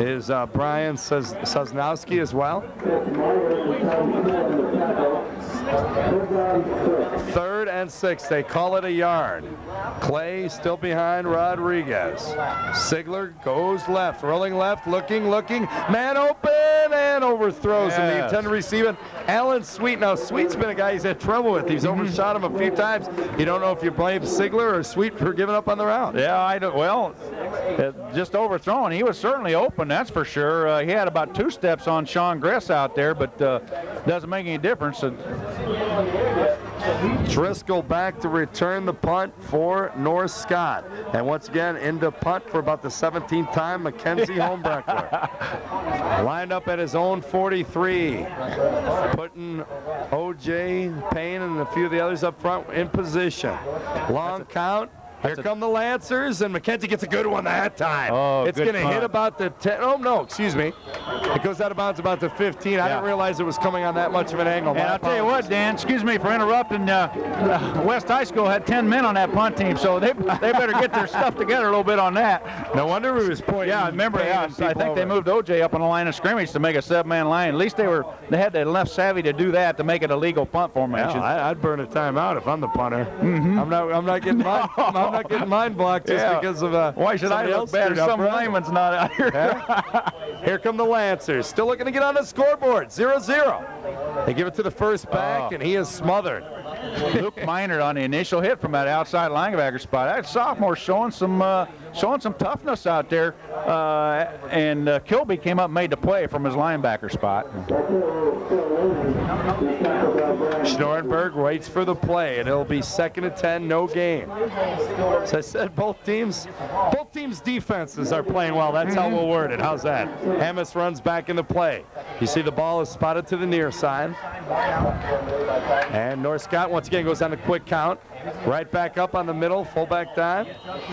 is Brian Sosnowski as well. 3rd and 6. They call it a yard. Clay still behind Rodriguez. Sigler goes left, rolling left, looking, man open, and overthrows him. The intended receiver, Alan Sweet. Now, Sweet's been a guy he's had trouble with. He's overshot him a few times. You don't know if you blame Sigler or Sweet for giving up on the route. Yeah, I don't. Well, just overthrown. He was certainly open, that's for sure. He had about 2 steps on Sean Gress out there, but doesn't make any difference. Driscoll back to return the punt for North Scott. And once again, into punt for about the 17th time, Mackenzie Holmbreckler. Lined up at his own 43. Putting O.J. Payne and a few of the others up front in position. Long count. Here come the Lancers, and McKenzie gets a good one that time. Oh, it's going to hit about the 10. Oh, no, excuse me. It goes out of bounds about the 15. I didn't realize it was coming on that much of an angle. And I'll tell you what, Dan, excuse me for interrupting. West High School had 10 men on that punt team, so they better get their stuff together a little bit on that. No wonder he was pointing. Yeah, I remember. I think they moved OJ up on the line of scrimmage to make a 7-man line. At least they had the left savvy to do that to make it a legal punt formation. Yeah, I'd burn a timeout if I'm the punter. I'm not getting mine. I'm not getting mine blocked just because of why should I look bad if some lineman's not out here? Here come the Lancers, still looking to get on the scoreboard. 0-0. They give it to the first back, and he is smothered. Luke Minor on the initial hit from that outside linebacker spot. That sophomore showing some toughness out there. And Kilby came up and made the play from his linebacker spot. Schnorenberg waits for the play, and it'll be 2nd and 10, no gain. As I said, both teams' defenses are playing well. That's how we'll word it. How's that? Hammis runs back in the play. You see the ball is spotted to the near side. And North Scott once again goes on a quick count. Right back up on the middle, fullback dive.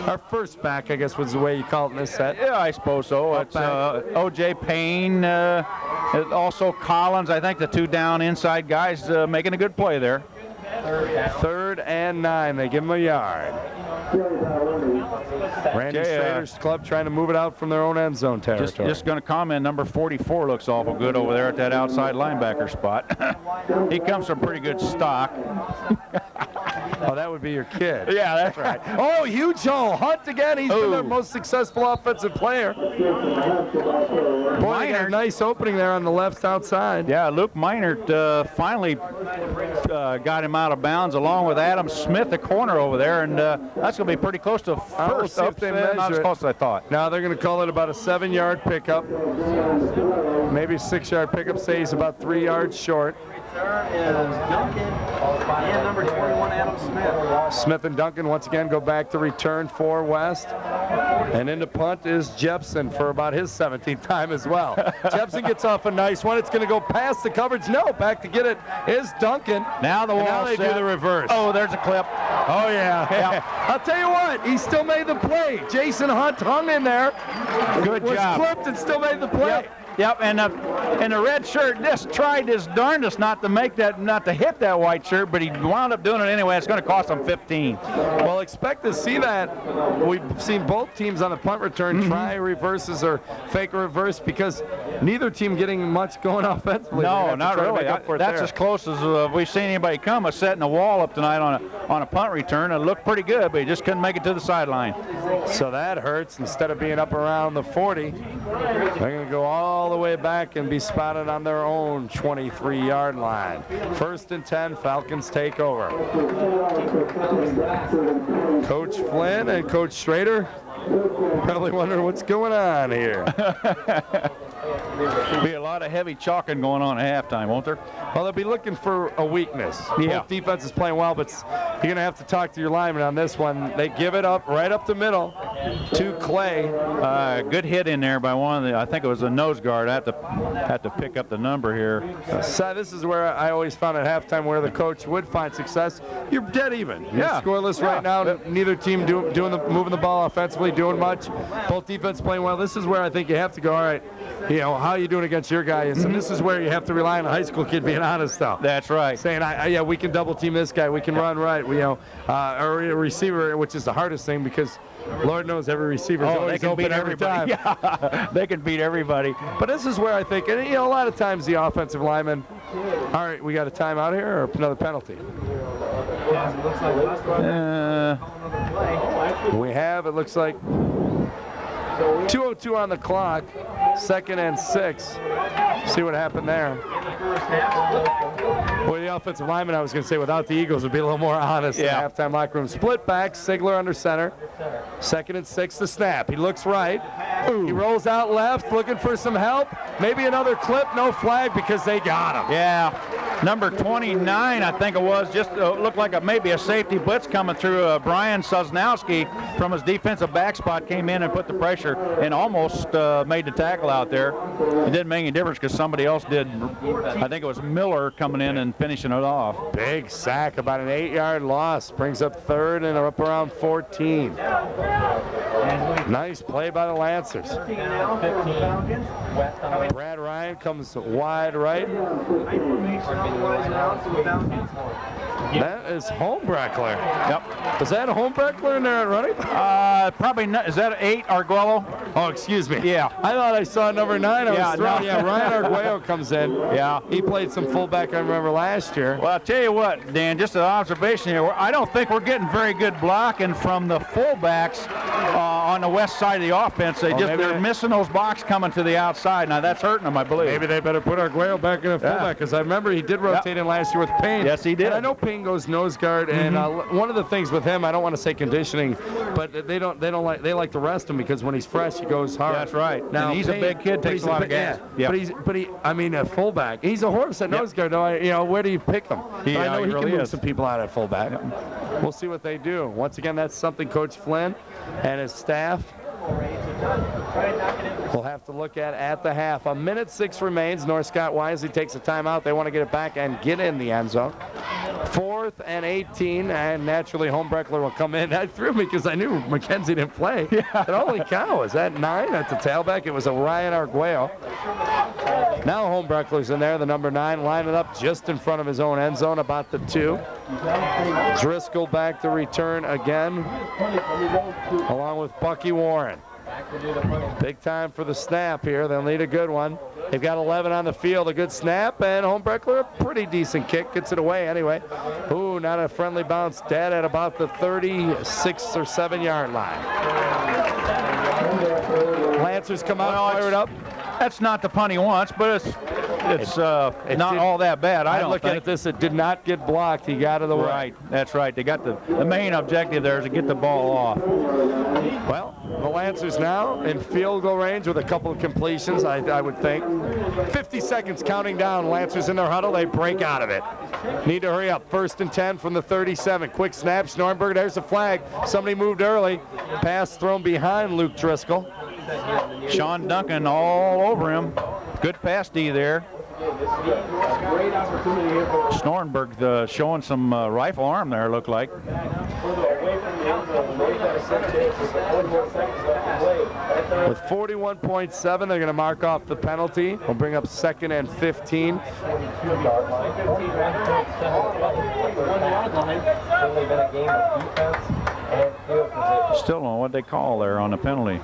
Our first back, I guess, was the way you call it in this set. Yeah, I suppose so. It's O.J. Payne, also Collins. I think the two down inside guys making a good play there. 3rd and 9. They give him a yard. Randy Schrader's club trying to move it out from their own end zone territory. Just going to comment, number 44 looks awful good over there at that outside linebacker spot. He comes from pretty good stock. Oh, that would be your kid. Yeah, that's right. Oh, huge hole. Hunt again. He's been their most successful offensive player. Boy, they got a nice opening there on the left outside. Yeah, Luke Meinert finally got him out of bounds along with Adam Smith, the corner over there, and that's going to be pretty close to first upset. Not as close as I thought. Now they're going to call it about a 7-yard pickup. Maybe a 6-yard pickup. Say he's about 3 yards short. Is Duncan and number 21, Adam Smith. Smith and Duncan once again go back to return for West. And into punt is Jepson for about his 17th time as well. Jepson gets off a nice one. It's going to go past the coverage. No, back to get it is Duncan. Now the wall now they do the reverse. Oh, there's a clip. Oh, yeah. I'll tell you what, he still made the play. Jason Hunt hung in there. Good job. Was clipped and still made the play. Yep, and the red shirt just tried his darndest not to hit that white shirt, but he wound up doing it anyway. It's going to cost him 15. Well, expect to see that. We've seen both teams on the punt return try reverses or fake a reverse because neither team getting much going offensively. No, not really. That's as close as we've seen anybody come. A setting a wall up tonight on a punt return. It looked pretty good, but he just couldn't make it to the sideline. So that hurts. Instead of being up around the 40, they're going to go all the way back and be spotted on their own 23-yard line. 1st and 10, Falcons take over. Coach Flynn and Coach Schrader probably wondering what's going on here. Be a lot of heavy chalking going on at halftime, won't there? Well, they'll be looking for a weakness. Yeah. Both defense is playing well, but you're going to have to talk to your lineman on this one. They give it up right up the middle to Clay. Good hit in there by one of the, I think it was a nose guard. I have to pick up the number here. So this is where I always found at halftime where the coach would find success. You're dead even. You're scoreless right now. Neither team moving the ball offensively, doing much. Both defense playing well. This is where I think you have to go, all right, how are you doing against your guys? And this is where you have to rely on a high school kid being honest, though. That's right. Saying, yeah, we can double team this guy. We can run right. Or a receiver, which is the hardest thing because Lord knows every receiver is always open every time. Yeah, they can beat everybody. But this is where I think, and a lot of times the offensive linemen, all right, we got a timeout here or another penalty? We have, it looks like, 2:02 on the clock, 2nd and 6. See what happened there. Boy, the offensive lineman, I was going to say, without the Eagles, would be a little more honest in the halftime locker room. Split back, Sigler under center. 2nd and 6, the snap. He looks right. Ooh. He rolls out left, looking for some help. Maybe another clip, no flag because they got him. Yeah, number 29, I think it was, just looked like maybe a safety blitz coming through. Brian Sosnowski from his defensive back spot came in and put the pressure and almost made the tackle out there. It didn't make any difference because somebody else did. I think it was Miller coming in and finishing it off. Big sack, about an 8-yard loss. Brings up 3rd and up around 14. Nice play by the Lancers. Brad Ryan comes wide right. That is Holmbreckler. Yep. Is that a Holmbreckler in there at running? Probably not. Is that 8, Arguello? Oh, excuse me. Yeah. I thought I saw number 9. Ryan Arguello comes in. Yeah. He played some fullback, I remember, last year. Well, I'll tell you what, Dan, just an observation here. I don't think we're getting very good blocking from the fullbacks on the west side of the offense. They're missing those blocks coming to the outside. Now, that's hurting them, I believe. Maybe they better put Arguello back in a fullback because I remember he did rotate in last year with Payne. Yes, he did. And I know Payne goes nose guard, and one of the things with him, I don't want to say conditioning, but they like to rest him because when he's fresh, he goes hard. That's right. Now And he's a big kid, takes a lot of gas. Yeah. But a fullback. He's a horse at nose guard. Though, where do you pick him? He I know he really can move is. some people out at fullback. We'll see what they do. Once again, that's something Coach Flynn and his staff we'll have to look at the half. 1:06 remains. North Scott wisely takes a timeout. They want to get it back and get in the end zone. 4th and 18, and naturally Homebreckler will come in. That threw me because I knew McKenzie didn't play. Yeah. But holy cow, is that 9 at the tailback? It was a Ryan Arguello. Now Homebreckler's in there, the number 9, lining up just in front of his own end zone, about the 2. Driscoll back to return again, along with Bucky Warren. Big time for the snap here. They'll need a good one. They've got 11 on the field. A good snap, and Homebreckler, a pretty decent kick. Gets it away anyway. Ooh, not a friendly bounce. Dead at about the 36 or 7-yard line. Lancers come out, fire it up. That's not the punt he wants, but it's not all that bad. I don't looking think. at this, it did not get blocked. He got it away. Right, that's right. They got the main objective there is to get the ball off. Well, the Lancers now in field goal range with a couple of completions, I would think. 50 seconds counting down. Lancers in their huddle. They break out of it. Need to hurry up. 1st and 10 from the 37. Quick snap. Schnorrenberg, there's the flag. Somebody moved early. Pass thrown behind Luke Driscoll. Sean Duncan all over him. Good pass D there. Schnorrenberg showing some rifle arm there, looked like. With 41.7, they're going to mark off the penalty. We'll bring up 2nd and 15. Still don't know what they call there on the penalty.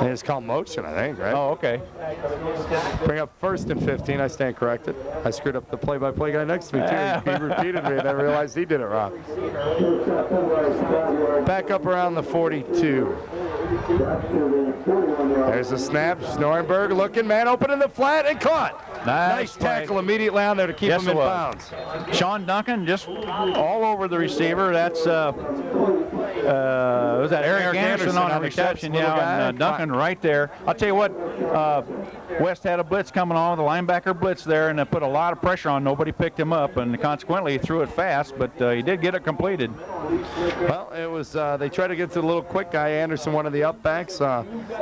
They just call motion, I think, right? Oh, okay. Bring up 1st and 15. I stand corrected. I screwed up the play-by-play guy next to me, too. He repeated me, and I realized he did it wrong. Back up around the 42. There's a snap. Schnorrenberg looking, man open in the flat, and caught. Nice tackle immediately on there to keep him in bounds. Sean Duncan just all over the receiver. That's was that Eric Anderson on a reception? Yeah, and Duncan right there. I'll tell you what, West had a blitz coming on, the linebacker blitz there, and they put a lot of pressure on. Nobody picked him up, and consequently he threw it fast, but he did get it completed. Well, it was they tried to get to the little quick guy, Anderson, one of the upbacks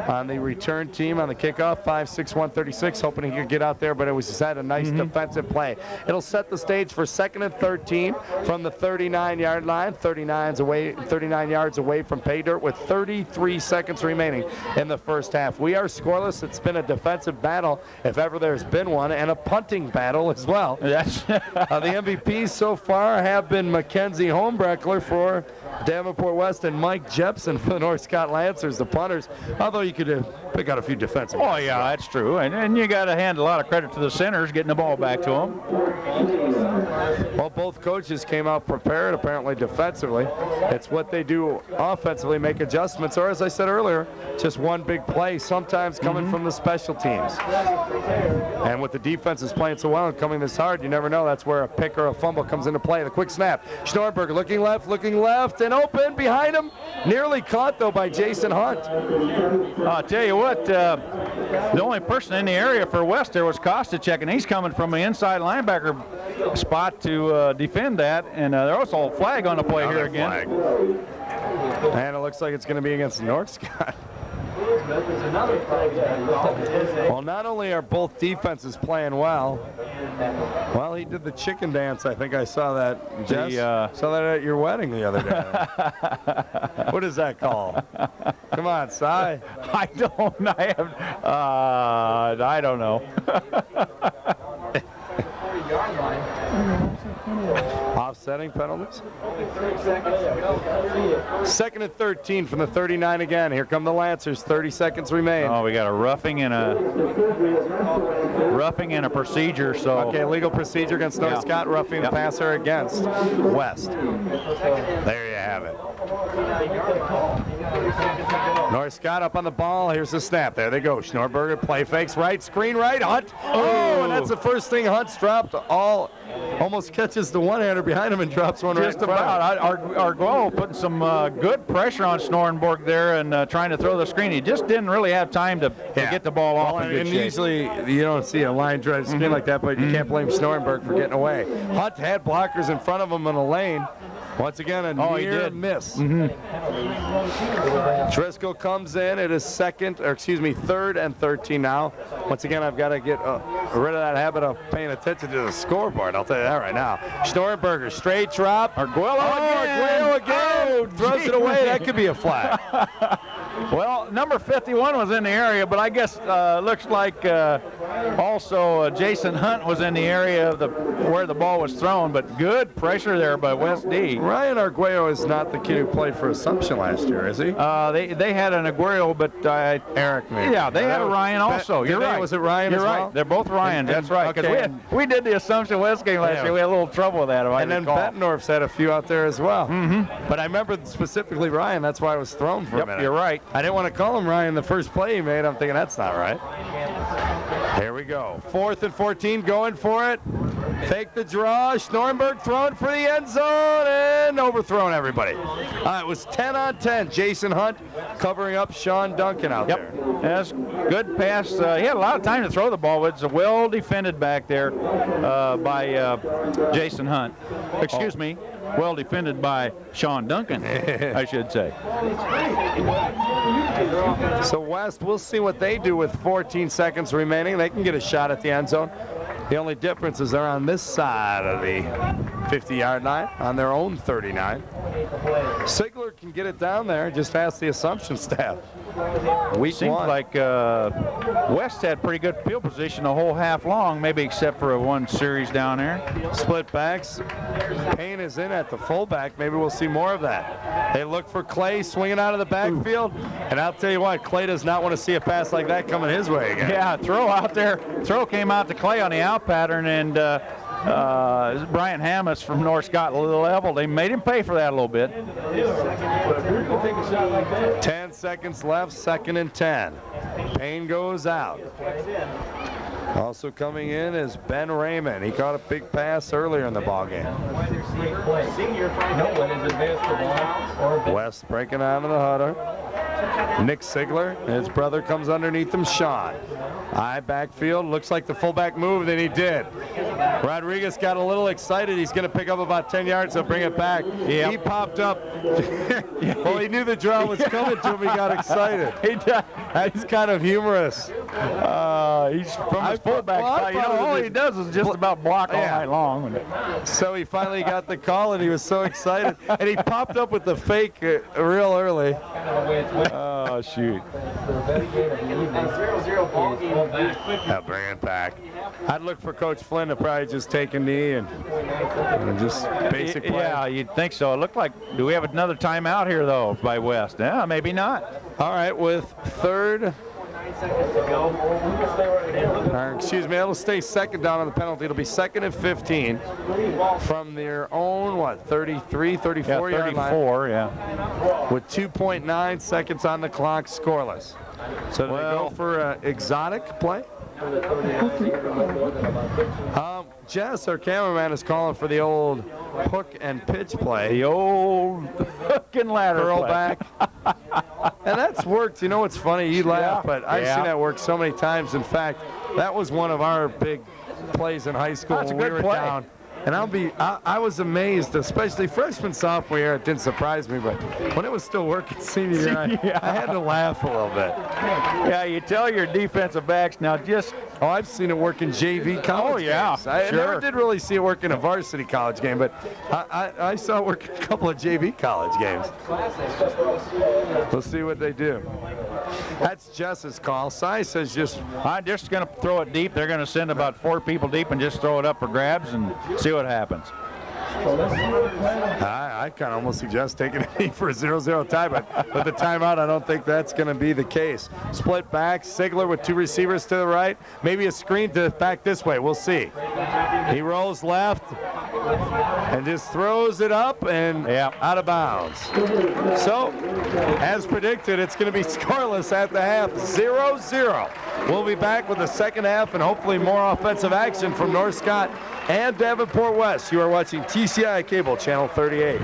on the return team on the kickoff, 5'6", 136, hoping he could get out there, but it was just had a nice defensive play. It'll set the stage for 2nd and 13 from the 39-yard line, 39 yards away from pay dirt with 33 seconds remaining in the first half. We are scoreless. It's been a defensive battle, if ever there's been one, and a punting battle as well. Yes. The MVPs so far have been Mackenzie Homebreckler for Davenpoer West and Mike Jepson for the North Scott Lancers, the punters, although you could pick out a few defensive guys. Oh, yeah, that's true. And you got to hand a lot of credit to the centers getting the ball back to them. Well, both coaches came out prepared, apparently defensively. It's what they do offensively, make adjustments, or as I said earlier, just one big play, sometimes coming from the special teams. And with the defenses playing so well and coming this hard, you never know. That's where a pick or a fumble comes into play. The quick snap. Schnorrenberg looking left, and open behind him. Nearly caught, though, by Jason Hunt. I'll tell you what, the only person in the area for West there was Kostacek, and he's coming from the inside linebacker spot to defend that. And there's also a flag on the play here again. Flag. And it looks like it's going to be against North Scott. Well, not only are both defenses playing well, he did the chicken dance. I think I saw that. Jess, saw that at your wedding the other day. What is that called? Come on, Si. I don't know. Offsetting penalties. 2nd and 13 from the 39 again. Here come the Lancers. 30 seconds remain. Oh, we got a roughing and a procedure. So okay, legal procedure against North Scott, roughing the passer against West. There you have it. North Scott up on the ball. Here's the snap. There they go. Schnorrenberger play fakes right, screen right. Hunt. Oh, and that's the first thing Hunt's dropped all almost catches the one-hander behind him and drops one right in Just front of him. about. Arguello putting some good pressure on Snorenborg there and trying to throw the screen. He just didn't really have time to get the ball off in good and shape. usually you don't see a line drive screen like that, but you can't blame Snorenberg for getting away. Hunt had blockers in front of him in the lane. Once again, a near miss. Driscoll comes in. It is third and 13 now. Once again, I've got to get rid of that habit of paying attention to the scoreboard. I'll tell you that right now. Schnorrenberger, straight drop. Arguello again. Throws it away. That could be a flag. Well, number 51 was in the area, but I guess looks like also Jason Hunt was in the area of where the ball was thrown, but good pressure there by West D. Ryan Arguello is not the kid who played for Assumption last year, is he? They had an Arguello, but Eric, maybe. Yeah, they had a Ryan also. You're right. Was it Ryan You're as right. well? They're both Ryan. That's right. Because we did the Assumption West game last year. We had a little trouble with that. And then Bettendorf's had a few out there as well. But I remember specifically Ryan. That's why I was thrown for a minute. You're right. I didn't want to call him Ryan the first play he made. I'm thinking that's not right. Here we go. 4th and 14, going for it. Fake the draw. Schnorrenberg throwing for the end zone and overthrown everybody. It was 10 on 10. Jason Hunt covering up Sean Duncan out there. That's good pass. He had a lot of time to throw the ball. It's well defended back there by Jason Hunt. Excuse me. Well defended by Sean Duncan, I should say. So West, we'll see what they do with 14 seconds remaining. They can get a shot at the end zone. The only difference is they're on this side of the 50-yard line, on their own 39. Sigler can get it down there. Just ask the Assumption staff. Seems like West had pretty good field position the whole half long, maybe except for one series down there. Split backs. Payne is in at the fullback. Maybe we'll see more of that. They look for Clay swinging out of the backfield. And I'll tell you what, Clay does not want to see a pass like that coming his way again. Yeah, throw out there. Throw came out to Clay on the out pattern, and Brian Hammis from North Scott level. They made him pay for that a little bit. 10 seconds left, 2nd and 10. Payne goes out. Also coming in is Ben Raymond. He caught a big pass earlier in the ballgame. West breaking out of the huddle. Nick Sigler, his brother, comes underneath him, Sean. High backfield, looks like the fullback moved, and he did. Rodriguez got a little excited. He's going to pick up about 10 yards, so bring it back. Yep. He popped up. Well, he knew the draw was coming to him. He got excited. That's kind of humorous. He's from his fullback spot. All he does is just about block all night long. So he finally got the call, and he was so excited. And he popped up with the fake real early. Oh, shoot. Now bring it back. I'd look for Coach Flynn to probably just take a knee and just basic play. Yeah, you'd think so. It looked like, do we have another timeout here, though, by West? Yeah, maybe not. All right, with third. Excuse me, it'll stay second down on the penalty. It'll be 2nd and 15 from their own, 33, 34 yard line. 34, yeah. With 2.9 seconds on the clock, scoreless. So they go for exotic play? Jess, our cameraman, is calling for the old hook and pitch play. The old hook and ladder curl play. Back. And that's worked. You know what's funny? You laugh, but I've seen that work so many times. In fact, that was one of our big plays in high school when we were down. And I was amazed, especially freshman, sophomore year. It didn't surprise me, but when it was still working senior year, I had to laugh a little bit. Yeah, you tell your defensive backs now just. Oh, I've seen it work in JV college games. I never did really see it work in a varsity college game, but I saw it work in a couple of JV college games. We'll see what they do. That's Jess's call. Cy says I'm just going to throw it deep. They're going to send about 4 people deep and just throw it up for grabs and see what happens. I kind of almost suggest taking a knee for a 0-0 tie, but with the timeout, I don't think that's going to be the case. Split back, Sigler with 2 receivers to the right, maybe a screen to back this way. We'll see. He rolls left, and just throws it up and out of bounds. So, as predicted, it's going to be scoreless at the half, 0-0. We'll be back with the second half and hopefully more offensive action from North Scott and Davenport West. You are watching TCI Cable, Channel 38.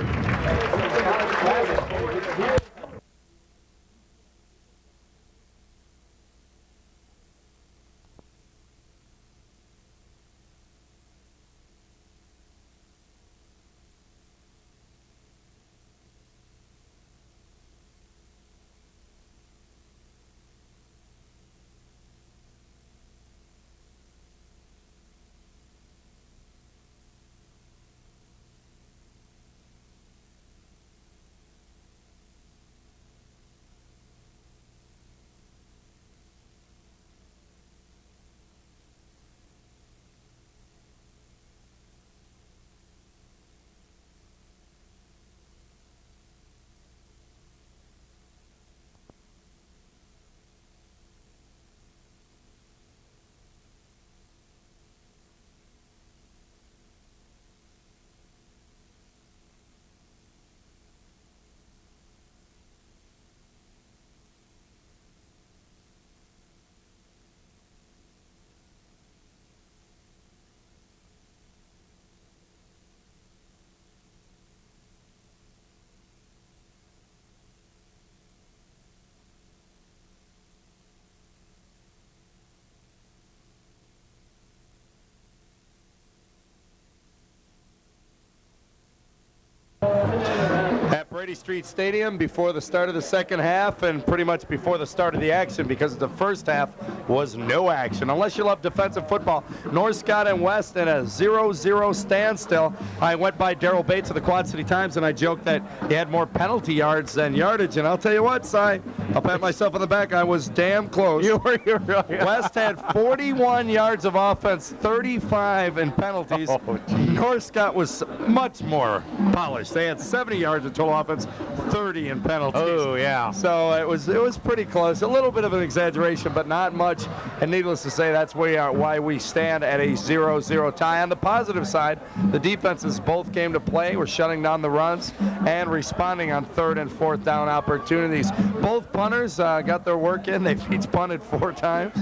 At Brady Street Stadium before the start of the second half and pretty much before the start of the action, because the first half was no action. Unless you love defensive football, North Scott and West in a 0-0 standstill. I went by Darrell Bates of the Quad City Times and I joked that he had more penalty yards than yardage, and I'll tell you what, Cy, I'll pat myself on the back, I was damn close. You were really. West had 41 yards of offense, 35 in penalties. North Scott was much more polished. They had 70 yards of total offense, 30 in penalties. Oh, yeah. So it was pretty close. A little bit of an exaggeration, but not much. And needless to say, that's why we stand at a 0-0 tie. On the positive side, the defenses both came to play. We're shutting down the runs and responding on third and fourth down opportunities. Both punters got their work in. They've each punted 4 times.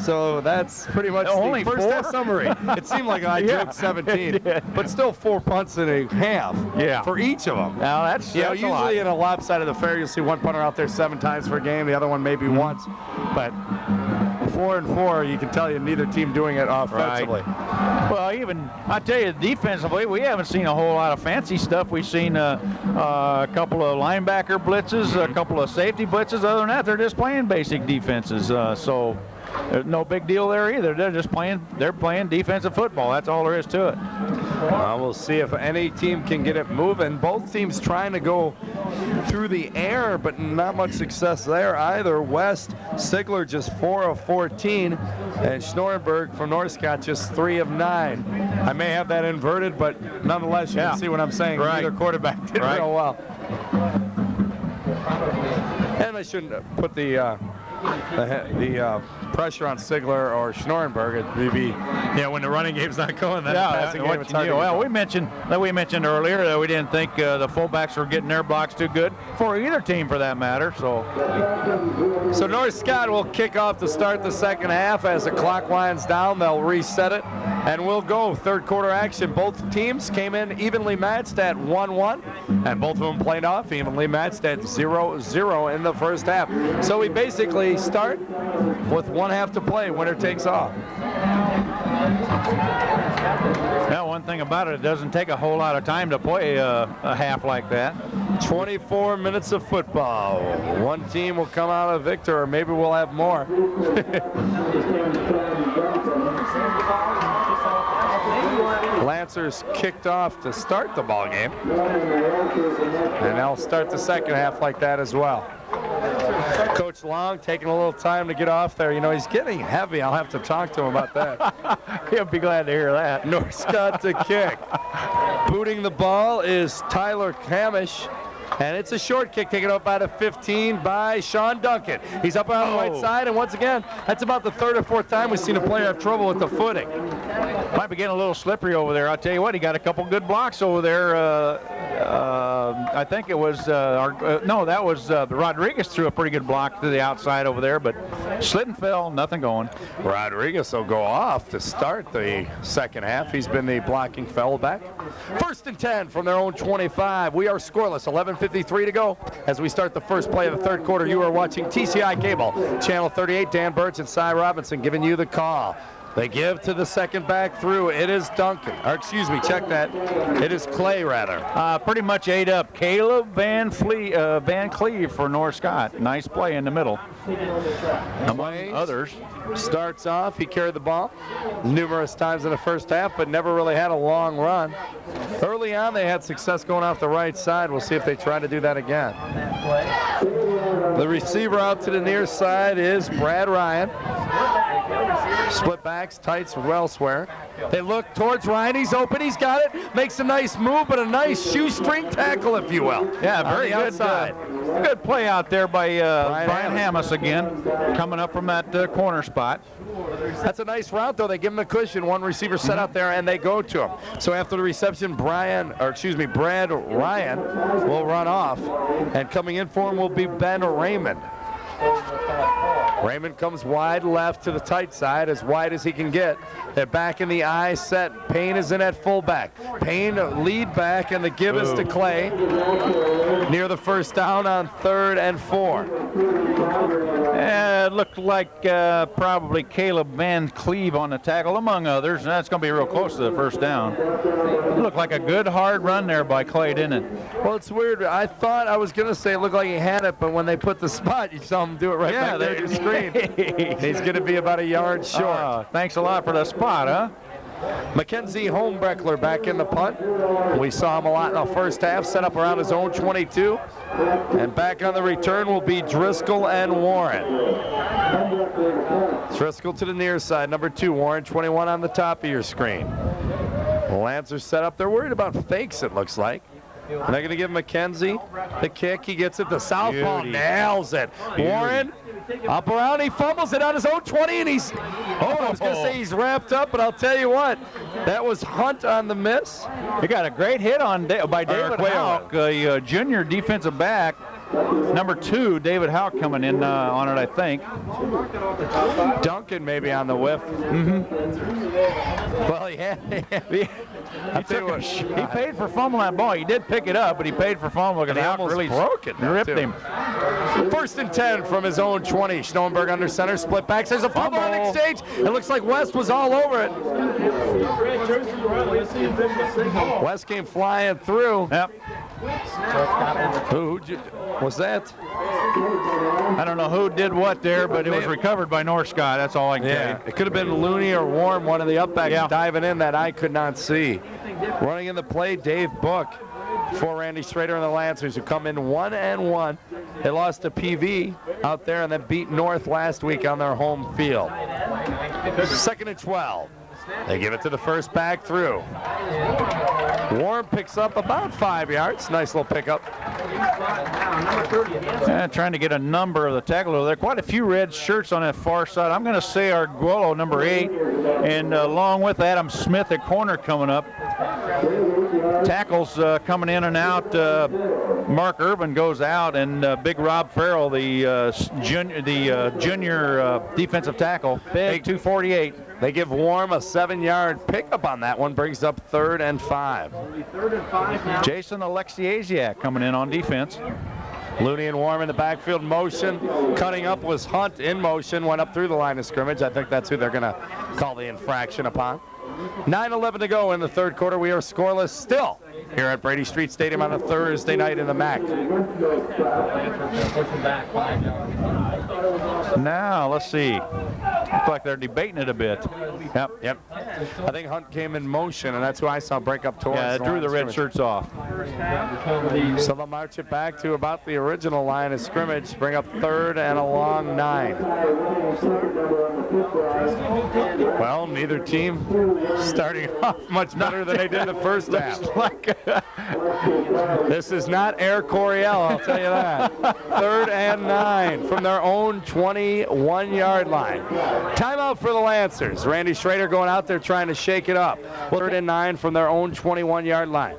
So that's pretty much only the first 4? half summary. It seemed like I joked 17, but still 4 punts in a half for each of them. Now that's usually in a lopsided affair, you'll see one punter out there 7 times per game, the other one maybe once. But 4 and 4, you can tell you neither team doing it offensively. Right. Well, even I tell you, defensively, we haven't seen a whole lot of fancy stuff. We've seen a couple of linebacker blitzes, a couple of safety blitzes. Other than that, they're just playing basic defenses. So there's no big deal there either. They're just playing. They're playing defensive football. That's all there is to it. We'll see if any team can get it moving. Both teams trying to go through the air, but not much success there either. West, Sigler just 4 of 14, and Schnorenberg from North Scott just 3 of 9. I may have that inverted, but nonetheless, you can see what I'm saying. Right. Neither quarterback did real well. And I shouldn't put the pressure on Sigler or Schnorenberg. It'd be, when the running game's not going, then the passing game, it's hard to well, we mentioned earlier that we didn't think the fullbacks were getting their blocks too good for either team, for that matter. So North Scott will kick off to start the second half. As the clock winds down, they'll reset it, and we'll go third quarter action. Both teams came in evenly matched at 1-1, and both of them played off evenly matched at 0-0 in the first half. So we basically start with 1 half to play. Winner takes all. Now, one thing about it doesn't take a whole lot of time to play a half like that. 24 minutes of football. One team will come out a victor, or maybe we'll have more. Lancers kicked off to start the ball game, and they'll start the second half like that as well. Coach Long taking a little time to get off there. He's getting heavy. I'll have to talk to him about that. He'll be glad to hear that. North Scott to kick. Booting the ball is Tyler Hamish. And it's a short kick taken up by the 15 by Sean Duncan. He's up on the right side, and once again, that's about the third or fourth time we've seen a player have trouble with the footing. Might be getting a little slippery over there. I'll tell you what, he got a couple good blocks over there. I think it was, that was Rodriguez threw a pretty good block to the outside over there, but slid and fell, nothing going. Rodriguez will go off to start the second half. He's been the blocking fullback. 1st and 10 from their own 25. We are scoreless, 11:53 to go. As we start the first play of the third quarter, you are watching TCI Cable, Channel 38. Dan Birch and Cy Robinson giving you the call. They give to the second back through. It is Duncan. Or excuse me, check that. It is Clay, rather. Pretty much ate up. Caleb Van Cleve for North Scott. Nice play in the middle. Among others. Starts off, he carried the ball numerous times in the first half, but never really had a long run. Early on, they had success going off the right side. We'll see if they try to do that again. The receiver out to the near side is Brad Ryan. Split backs, tights, elsewhere. They look towards Ryan. He's open. He's got it. Makes a nice move, but a nice shoestring tackle, if you will. Yeah, very good. Good play out there by Brian Hammis again, coming up from that corner spot. That's a nice route, though. They give him a cushion. One receiver set out there, and they go to him. So after the reception, Brad Ryan will run off, and coming in for him will be Ben Raymond. Raymond comes wide left to the tight side, as wide as he can get. They're back in the I set. Payne is in at fullback. Payne lead back, and the give is to Clay near the first down on 3rd and 4. It looked like probably Caleb Van Cleve on the tackle, among others. And that's going to be real close to the first down. It looked like a good hard run there by Clay, didn't it? Well, it's weird. I thought I was going to say it looked like he had it, but when they put the spot, you saw him do it right back there to the screen. He's going to be about a yard short. Thanks a lot for the spot, huh? Mackenzie Holmbreckler back in the punt. We saw him a lot in the first half, set up around his own 22. And back on the return will be Driscoll and Warren. Driscoll to the near side, number 2. Warren 21 on the top of your screen. The Lancers set up. They're worried about fakes, it looks like. And they're going to give Mackenzie the kick. He gets it. The southpaw nails it. Warren up around. He fumbles it on his own 20, and he's, I was going to say he's wrapped up, but I'll tell you what, that was Hunt on the miss. He got a great hit by David Houck, a junior defensive back. Number 2, David Houck coming in on it, I think. Duncan maybe on the whiff. Well, yeah. He paid for fumbling that ball. He did pick it up, but he paid for fumbling. And he almost really broke it. Ripped him. 1st and 10 from his own 20. Schnellenberg under center, split backs. There's a fumble on exchange. It looks like West was all over it. West came flying through. Yep. Who was that? I don't know who did what there, but it was recovered by North Scott. That's all I can tell you. It could have been Looney or Warren, one of the upbacks diving in that I could not see. Running in the play, Dave Book for Randy Schrader and the Lancers, who come in 1-1. They lost to PV out there and then beat North last week on their home field. 2nd and 12. They give it to the first back through. Warren picks up about 5 yards. Nice little pickup. Trying to get a number of the tackle over there. Quite a few red shirts on that far side. I'm going to say Arguello, number 8, and along with Adam Smith at corner coming up. Tackles coming in and out. Mark Urban goes out, and Big Rob Farrell, the junior defensive tackle, big 248. They give Warm a 7-yard pickup on that one, brings up 3rd and 5. Jason Alexiasiak coming in on defense. Looney and Warm in the backfield motion. Cutting up was Hunt in motion, went up through the line of scrimmage. I think that's who they're going to call the infraction upon. 9:11 to go in the third quarter. We are scoreless still here at Brady Street Stadium on a Thursday night in the MAC. Now, let's see. Looks like they're debating it a bit. Yep. I think Hunt came in motion, and that's who I saw break up towards. Yeah, drew the red shirts off. So they'll march it back to about the original line of scrimmage, bring up 3rd and a long 9. Well, neither team starting off much better than they did the first half. This is not Air Coryell, I'll tell you that. 3rd and 9 from their own 21-yard line. Timeout for the Lancers. Randy Schrader going out there trying to shake it up. 3rd and 9 from their own 21-yard line.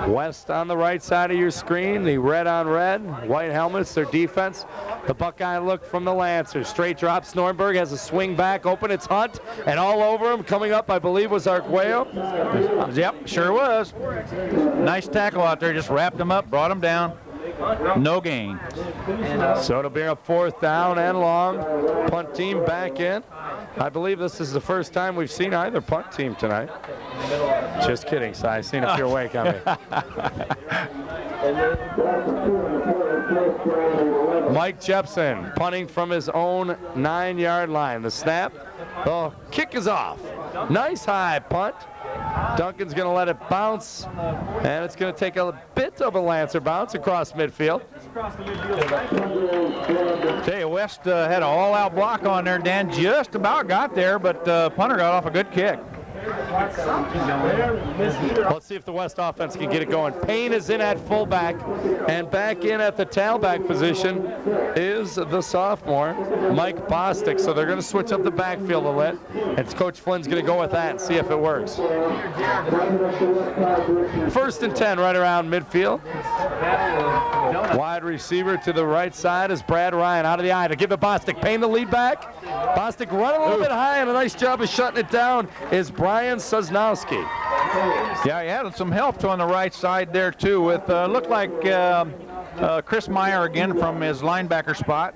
West on the right side of your screen, the red on red, white helmets, their defense. The Buckeye look from the Lancers. Straight drop, Snorrenberg has a swing back open, it's Hunt, and all over him, coming up I believe was Arguello. Yep, sure was. Nice tackle out there, just wrapped him up, brought him down. No gain. So it'll be a 4th down and long. Punt team back in. I believe this is the first time we've seen either punt team tonight. Just kidding, Si. I seen if you're awake on me. Mike Jepson punting from his own 9-yard line. The snap. The kick is off. Nice high punt. Duncan's going to let it bounce, and it's going to take a bit of a Lancer bounce across midfield. Tell you, West had an all-out block on there. Dan just about got there, but punter got off a good kick. Let's see if the West offense can get it going. Payne is in at fullback, and back in at the tailback position is the sophomore, Mike Bostic. So they're going to switch up the backfield a little, and Coach Flynn's going to go with that and see if it works. 1st and 10 right around midfield. Wide receiver to the right side is Brad Ryan out of the eye to give it Bostic. Payne the lead back. Bostic running a little bit high, and a nice job of shutting it down is Brian Sosnowski. Yeah, he had some help on the right side there too with looked like Chris Meyer again from his linebacker spot.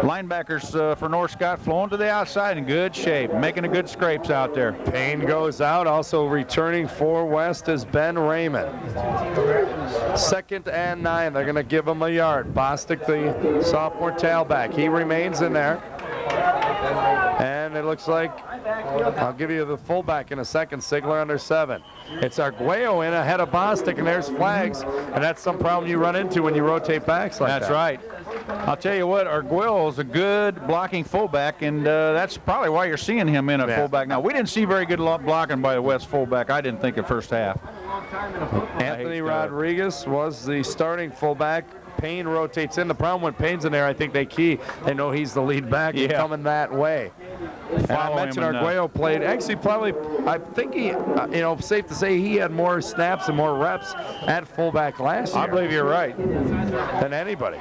Linebackers for North Scott flowing to the outside in good shape, making a good scrapes out there. Payne goes out. Also returning for West is Ben Raymond. 2nd and 9. They're going to give him a yard. Bostic, the sophomore tailback, he remains in there. And it looks like, I'll give you the fullback in a second, Sigler under 7. It's Arguello in ahead of Bostic, and there's flags. And that's some problem you run into when you rotate backs like that. That's right. I'll tell you what, Arguello is a good blocking fullback, and that's probably why you're seeing him in a fullback now. We didn't see very good blocking by the West fullback, I didn't think, at first half. Anthony Rodriguez was the starting fullback. Payne rotates in. The problem when Payne's in there, I think they know he's the lead back and coming that way. And I mentioned Arguello played, actually probably, I think he, safe to say he had more snaps and more reps at fullback last year. I believe you're right. Than anybody.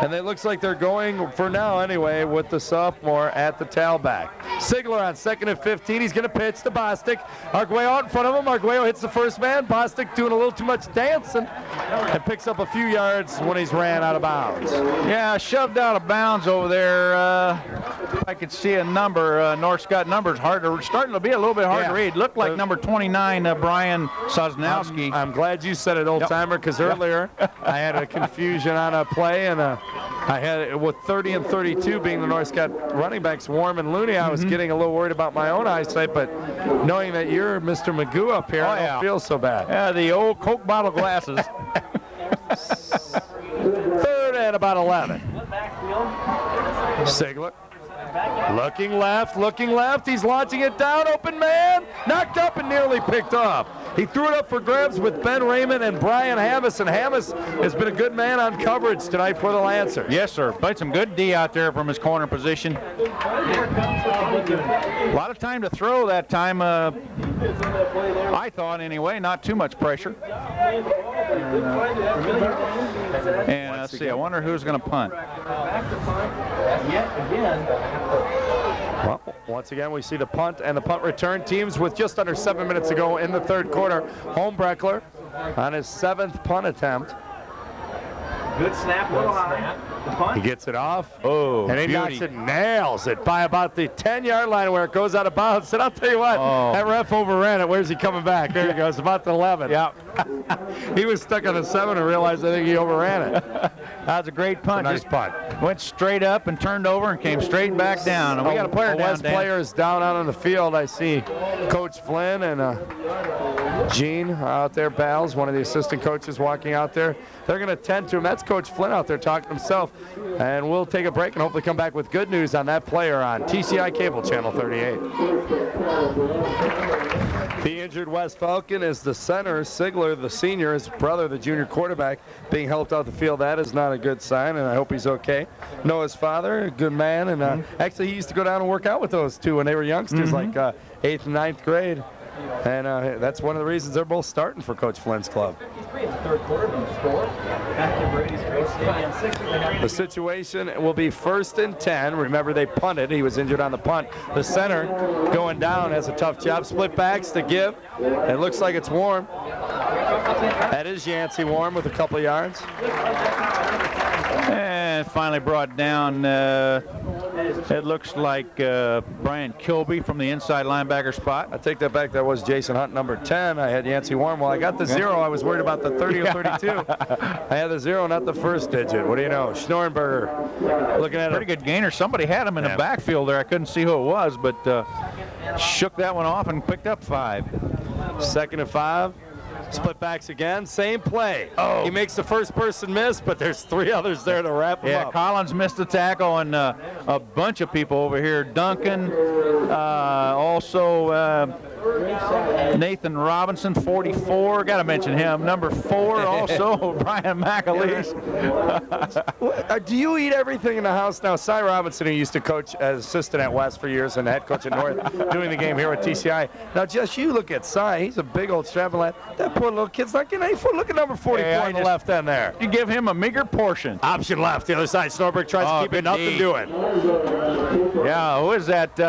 And it looks like they're going, for now anyway, with the sophomore at the tailback. Sigler on 2nd and 15. He's going to pitch to Bostic. Arguello out in front of him. Arguello hits the first man. Bostic doing a little too much dancing and picks up a few yards when he's ran out of bounds. Yeah, shoved out of bounds over there. I could see a number. North Scott numbers starting to be a little bit hard to read. Looked like number 29, Brian Sosnowski. I'm glad you said it, old timer, because earlier I had a confusion on a play, and I had it with 30 and 32 being the North Scott running backs, Warm and Looney. I was getting a little worried about my own eyesight, but knowing that you're Mr. Magoo up here, I don't feel so bad. Yeah, the old Coke bottle glasses. 3rd and about 11. Sigler. Looking left, he's launching it down, open man, knocked up and nearly picked off. He threw it up for grabs with Ben Raymond and Brian Hammis, and Hammis has been a good man on coverage tonight for the Lancers. Yes, sir. Played some good D out there from his corner position. A lot of time to throw that time, I thought anyway, not too much pressure. And let's see, I wonder who's going to punt. Well, once again, we see the punt and the punt return teams with just under 7 minutes to go in the 3rd quarter. Holmbreckler on his 7th punt attempt. Good snap, little high. The punt. He gets it off. Oh, and he beauty. knocks it, nails it by about the 10-yard line where it goes out of bounds. And I'll tell you what, that ref overran it. Where's he coming back? There he goes, about the 11. Yeah. He was stuck on the 7 and realized I think he overran it. That was a great punt. Nice punt. Went straight up and turned over and came straight back down. And we got a player down. West player is down out on the field. I see Coach Flynn and Gene out there, Bals, one of the assistant coaches walking out there. They're going to tend to him. That's Coach Flynn out there talking to himself. And we'll take a break and hopefully come back with good news on that player on TCI Cable Channel 38. The injured West Falcon is the center. Sigler, the senior, his brother, the junior quarterback, being helped out the field. That is not a good sign, and I hope he's okay. Noah's father, a good man, and actually he used to go down and work out with those two when they were youngsters, like 8th and 9th grade. And that's one of the reasons they're both starting for Coach Flynn's club. The situation will be 1st and 10. Remember, they punted. He was injured on the punt. The center going down has a tough job. Split backs to give. It looks like it's Warm. That is Yancey Warm with a couple of yards. And finally brought down, it looks like Brian Kilby from the inside linebacker spot. I take that back. That was Jason Hunt, number 10. I had Yancey Warm. Well, I got the 0. I was worried about the 30 or 32. I had the 0, not the first digit. What do you know? Schnorrenberger looking at pretty good gainer. Somebody had him in the backfield there. I couldn't see who it was, but shook that one off and picked up 5. 2nd and 5. Split backs again, same play. He makes the first person miss, but there's 3 others there to wrap him up. Yeah, Collins missed the tackle, and a bunch of people over here. Duncan, also Nathan Robinson, 44. Got to mention him. Number 4, also Brian McAleese. Do you eat everything in the house? Now, Cy Robinson, who used to coach as assistant at West for years and head coach at North, doing the game here at TCI. Now, just you look at Cy. He's a big old strapping lad. That poor little kid's not getting any food. Look at number 44 on the left end there. You give him a meager portion. Option left, the other side. Snorberg tries to keep it, nothing doing. Yeah, who is that?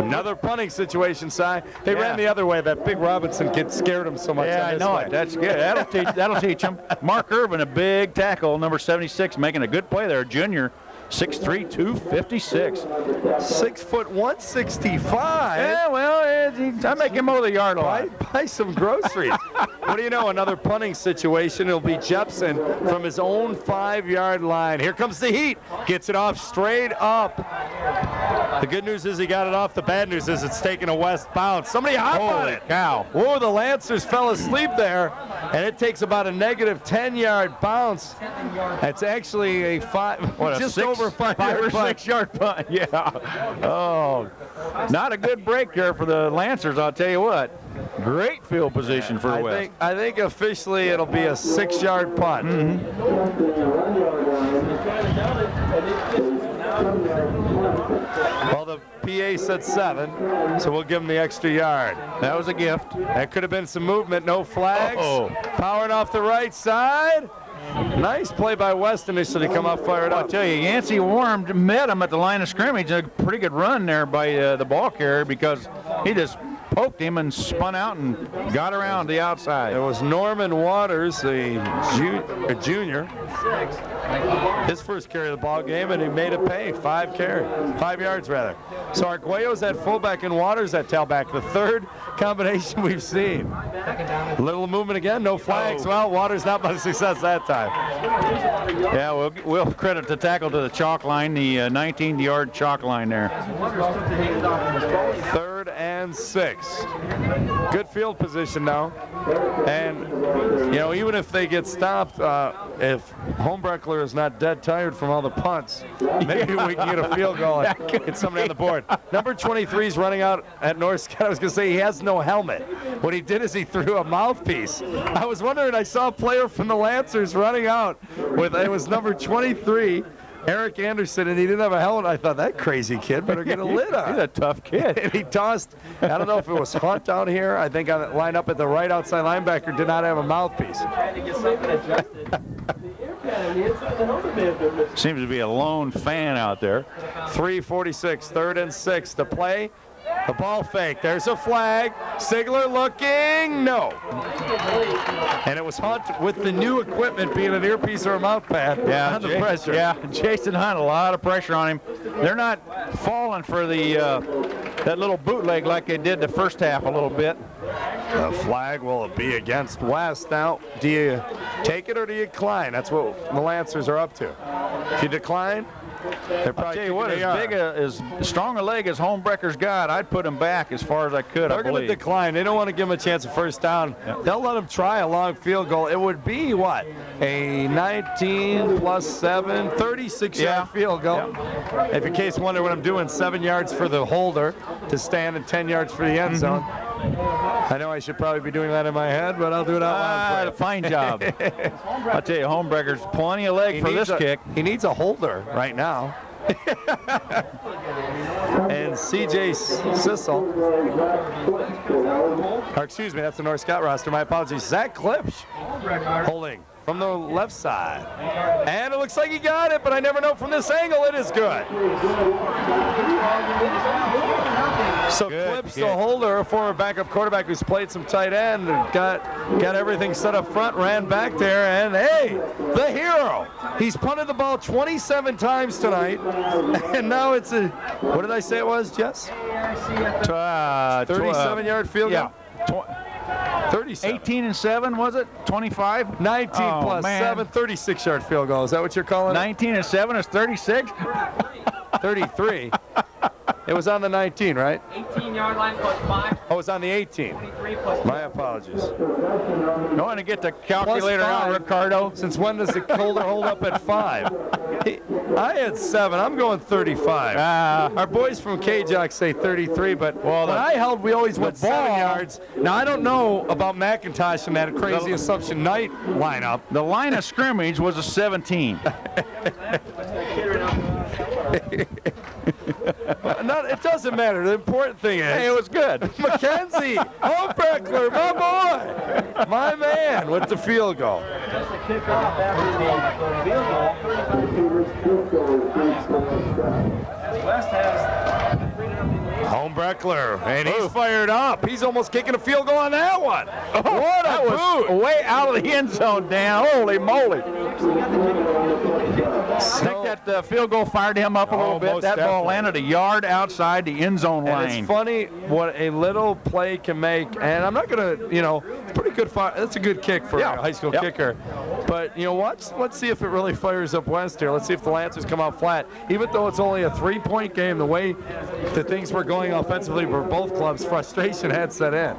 Another punting situation, Cy. They ran the other way. That big Robinson kid scared him so much. Yeah, I know it. That's good. That'll teach him. Mark Irvin, a big tackle, number 76, making a good play there. Junior, 6'3", 256. 6 foot 165. Yeah, well, I make him mow the yard a lot. Buy some groceries. What do you know? Another punting situation. It'll be Jepson from his own 5-yard line. Here comes the heat. Gets it off straight up. The good news is he got it off. The bad news is it's taking a west bounce. Somebody hop on it. Cow. Whoa, the Lancers fell asleep there, and it takes about a negative 10-yard bounce. It's actually a over 5 or 6 yard punt. Yeah. Oh, not a good break there for the Lancers, I'll tell you what. Great field position for West. I think officially it'll be a 6-yard punt. Well, the PA said 7, so we'll give him the extra yard. That was a gift. That could have been some movement. No flags. Powering off the right side. Nice play by West initially to come up, fire it up. I'll tell you, Yancey Warm met him at the line of scrimmage. A pretty good run there by the ball carrier because he just poked him and spun out and got around the outside. It was Norman Waters, a junior. His first carry of the ball game, and he made it pay. 5 yards rather. So Arguello's at fullback and Waters at tailback. The third combination we've seen. A little movement again, no flags. Well, Waters not much success that time. Yeah, we'll credit the tackle to the chalk line, the 19-yard chalk line there. 3rd and 6. Good field position now. And, you know, even if they get stopped, if Homebreckler is not dead tired from all the punts, maybe we can get a field goal and get somebody on the board. Number 23 is running out at North Scott. I was going to say he has no helmet. What he did is he threw a mouthpiece. I was wondering, I saw a player from the Lancers running out with, it was number 23, Eric Anderson, and he didn't have a helmet. I thought, that crazy kid better get a lid on. He's a tough kid. And he tossed, I don't know if it was Hunt out here. I think on the line up at the right outside linebacker did not have a mouthpiece. Seems to be a lone fan out there. 3:46, 3rd and 6 to play. The ball fake. There's a flag. Sigler looking. No. And it was Hunt with the new equipment, being an earpiece or a mouth pad. Yeah, under pressure. Yeah, Jason Hunt, a lot of pressure on him. They're not falling for the that little bootleg like they did the first half a little bit. The flag will be against West. Now, do you take it or do you decline? That's what the Lancers are up to. If you decline, they're probably I'll tell you what, as strong a leg as Homebrecker's got, I'd put him back as far as I could, They're going to decline. They don't want to give him a chance of first down. Yep. They'll let him try a long field goal. It would be, what, a 19 plus 7, 36-yard field goal. Yep. If in case you wonder what I'm doing, 7 yards for the holder to stand and 10 yards for the end zone. I know I should probably be doing that in my head, but I'll do it out loud. A fine job. I'll tell you, Homebrecker's plenty of leg for this kick. He needs a holder right now. And C.J. Sissel, or excuse me, that's the North Scott roster. My apologies. Zach Klipsch holding from the left side. And it looks like he got it, but I never know from this angle. It is good. So Klipsch, the holder, a former backup quarterback who's played some tight end, and got everything set up front, ran back there, and hey, the hero. He's punted the ball 27 times tonight, and now it's a, what did I say it was, Jess? 37-yard field goal? Yeah. 37. 18 and 7, was it? 25? 19 plus 7, 36-yard field goal. Is that what you're calling it? 19 and 7 is 36? 33. It was on the 19, right? 18-yard line plus 5. Oh, it was on the 18. 23 plus 5. My apologies. Going to get the calculator out, Ricardo. Since when does the holder hold up at 5? I had 7. I'm going 35. Our boys from K-Jock say 33, but when I held, we always went 7 yards. Now, I don't know about McIntosh and that crazy Assumption Night lineup. The line of scrimmage was a 17. It doesn't matter. The important thing is, hey, it was good. Mackenzie, Homebrecker, my boy, my man with the field goal. Just a kickoff after the field goal. As West has Homebrecker, and he's fired up. He's almost kicking a field goal on that one. What a boot! Way out of the end zone, Dan. Holy moly. So, I think that field goal fired him up a little bit. That ball landed a yard outside the end zone line. It's funny what a little play can make, and I'm not going to, it's pretty good. That's a good kick for a high school kicker. But, let's see if it really fires up West here. Let's see if the Lancers come out flat. Even though it's only a 3-point game, the way that things were going offensively for both clubs, frustration had set in.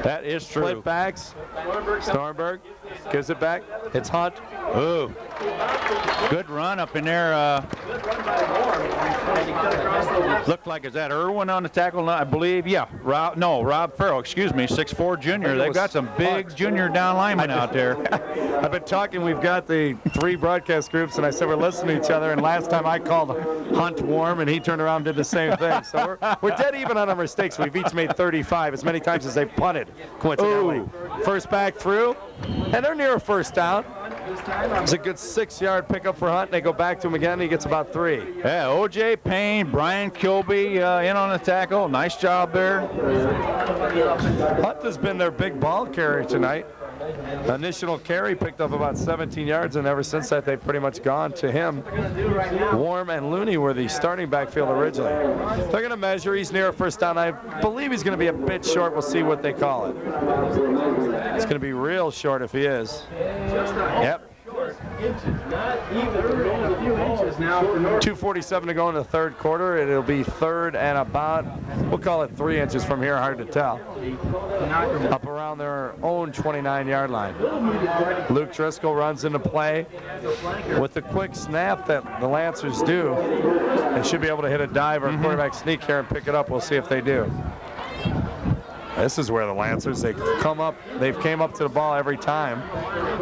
That is true. Split backs. Stormberg gives it back. It's Hunt. Ooh. Good run up in there. Looked like, is that Irwin on the tackle? I believe, yeah. Rob Farrell, excuse me, 6'4 junior. They've got some big junior down linemen out there. I've been talking, we've got the 3 broadcast groups, and I said we're listening to each other, and last time I called Hunt warm, and he turned around and did the same thing. So we're dead even on our mistakes. We've each made 35, as many times as they've punted, coincidentally. Ooh. First back through, and they're near a first down. It's a good 6-yard pickup for Hunt. They go back to him again. He gets about 3. Yeah, O.J. Payne, Brian Kilby in on the tackle. Nice job there. Hunt has been their big ball carrier tonight. Initial carry picked up about 17 yards, and ever since that, they've pretty much gone to him. Warm and Looney were the starting backfield originally. They're going to measure. He's near a first down. I believe he's going to be a bit short. We'll see what they call it. It's going to be real short if he is. Yep. 2:47 to go in the third quarter. It'll be third and about, we'll call it 3 inches from here, hard to tell. Up around their own 29-yard line. Luke Driscoll runs into play. With the quick snap that the Lancers do, they should be able to hit a dive or a quarterback sneak here and pick it up. We'll see if they do. This is where the Lancers, they've came up to the ball every time.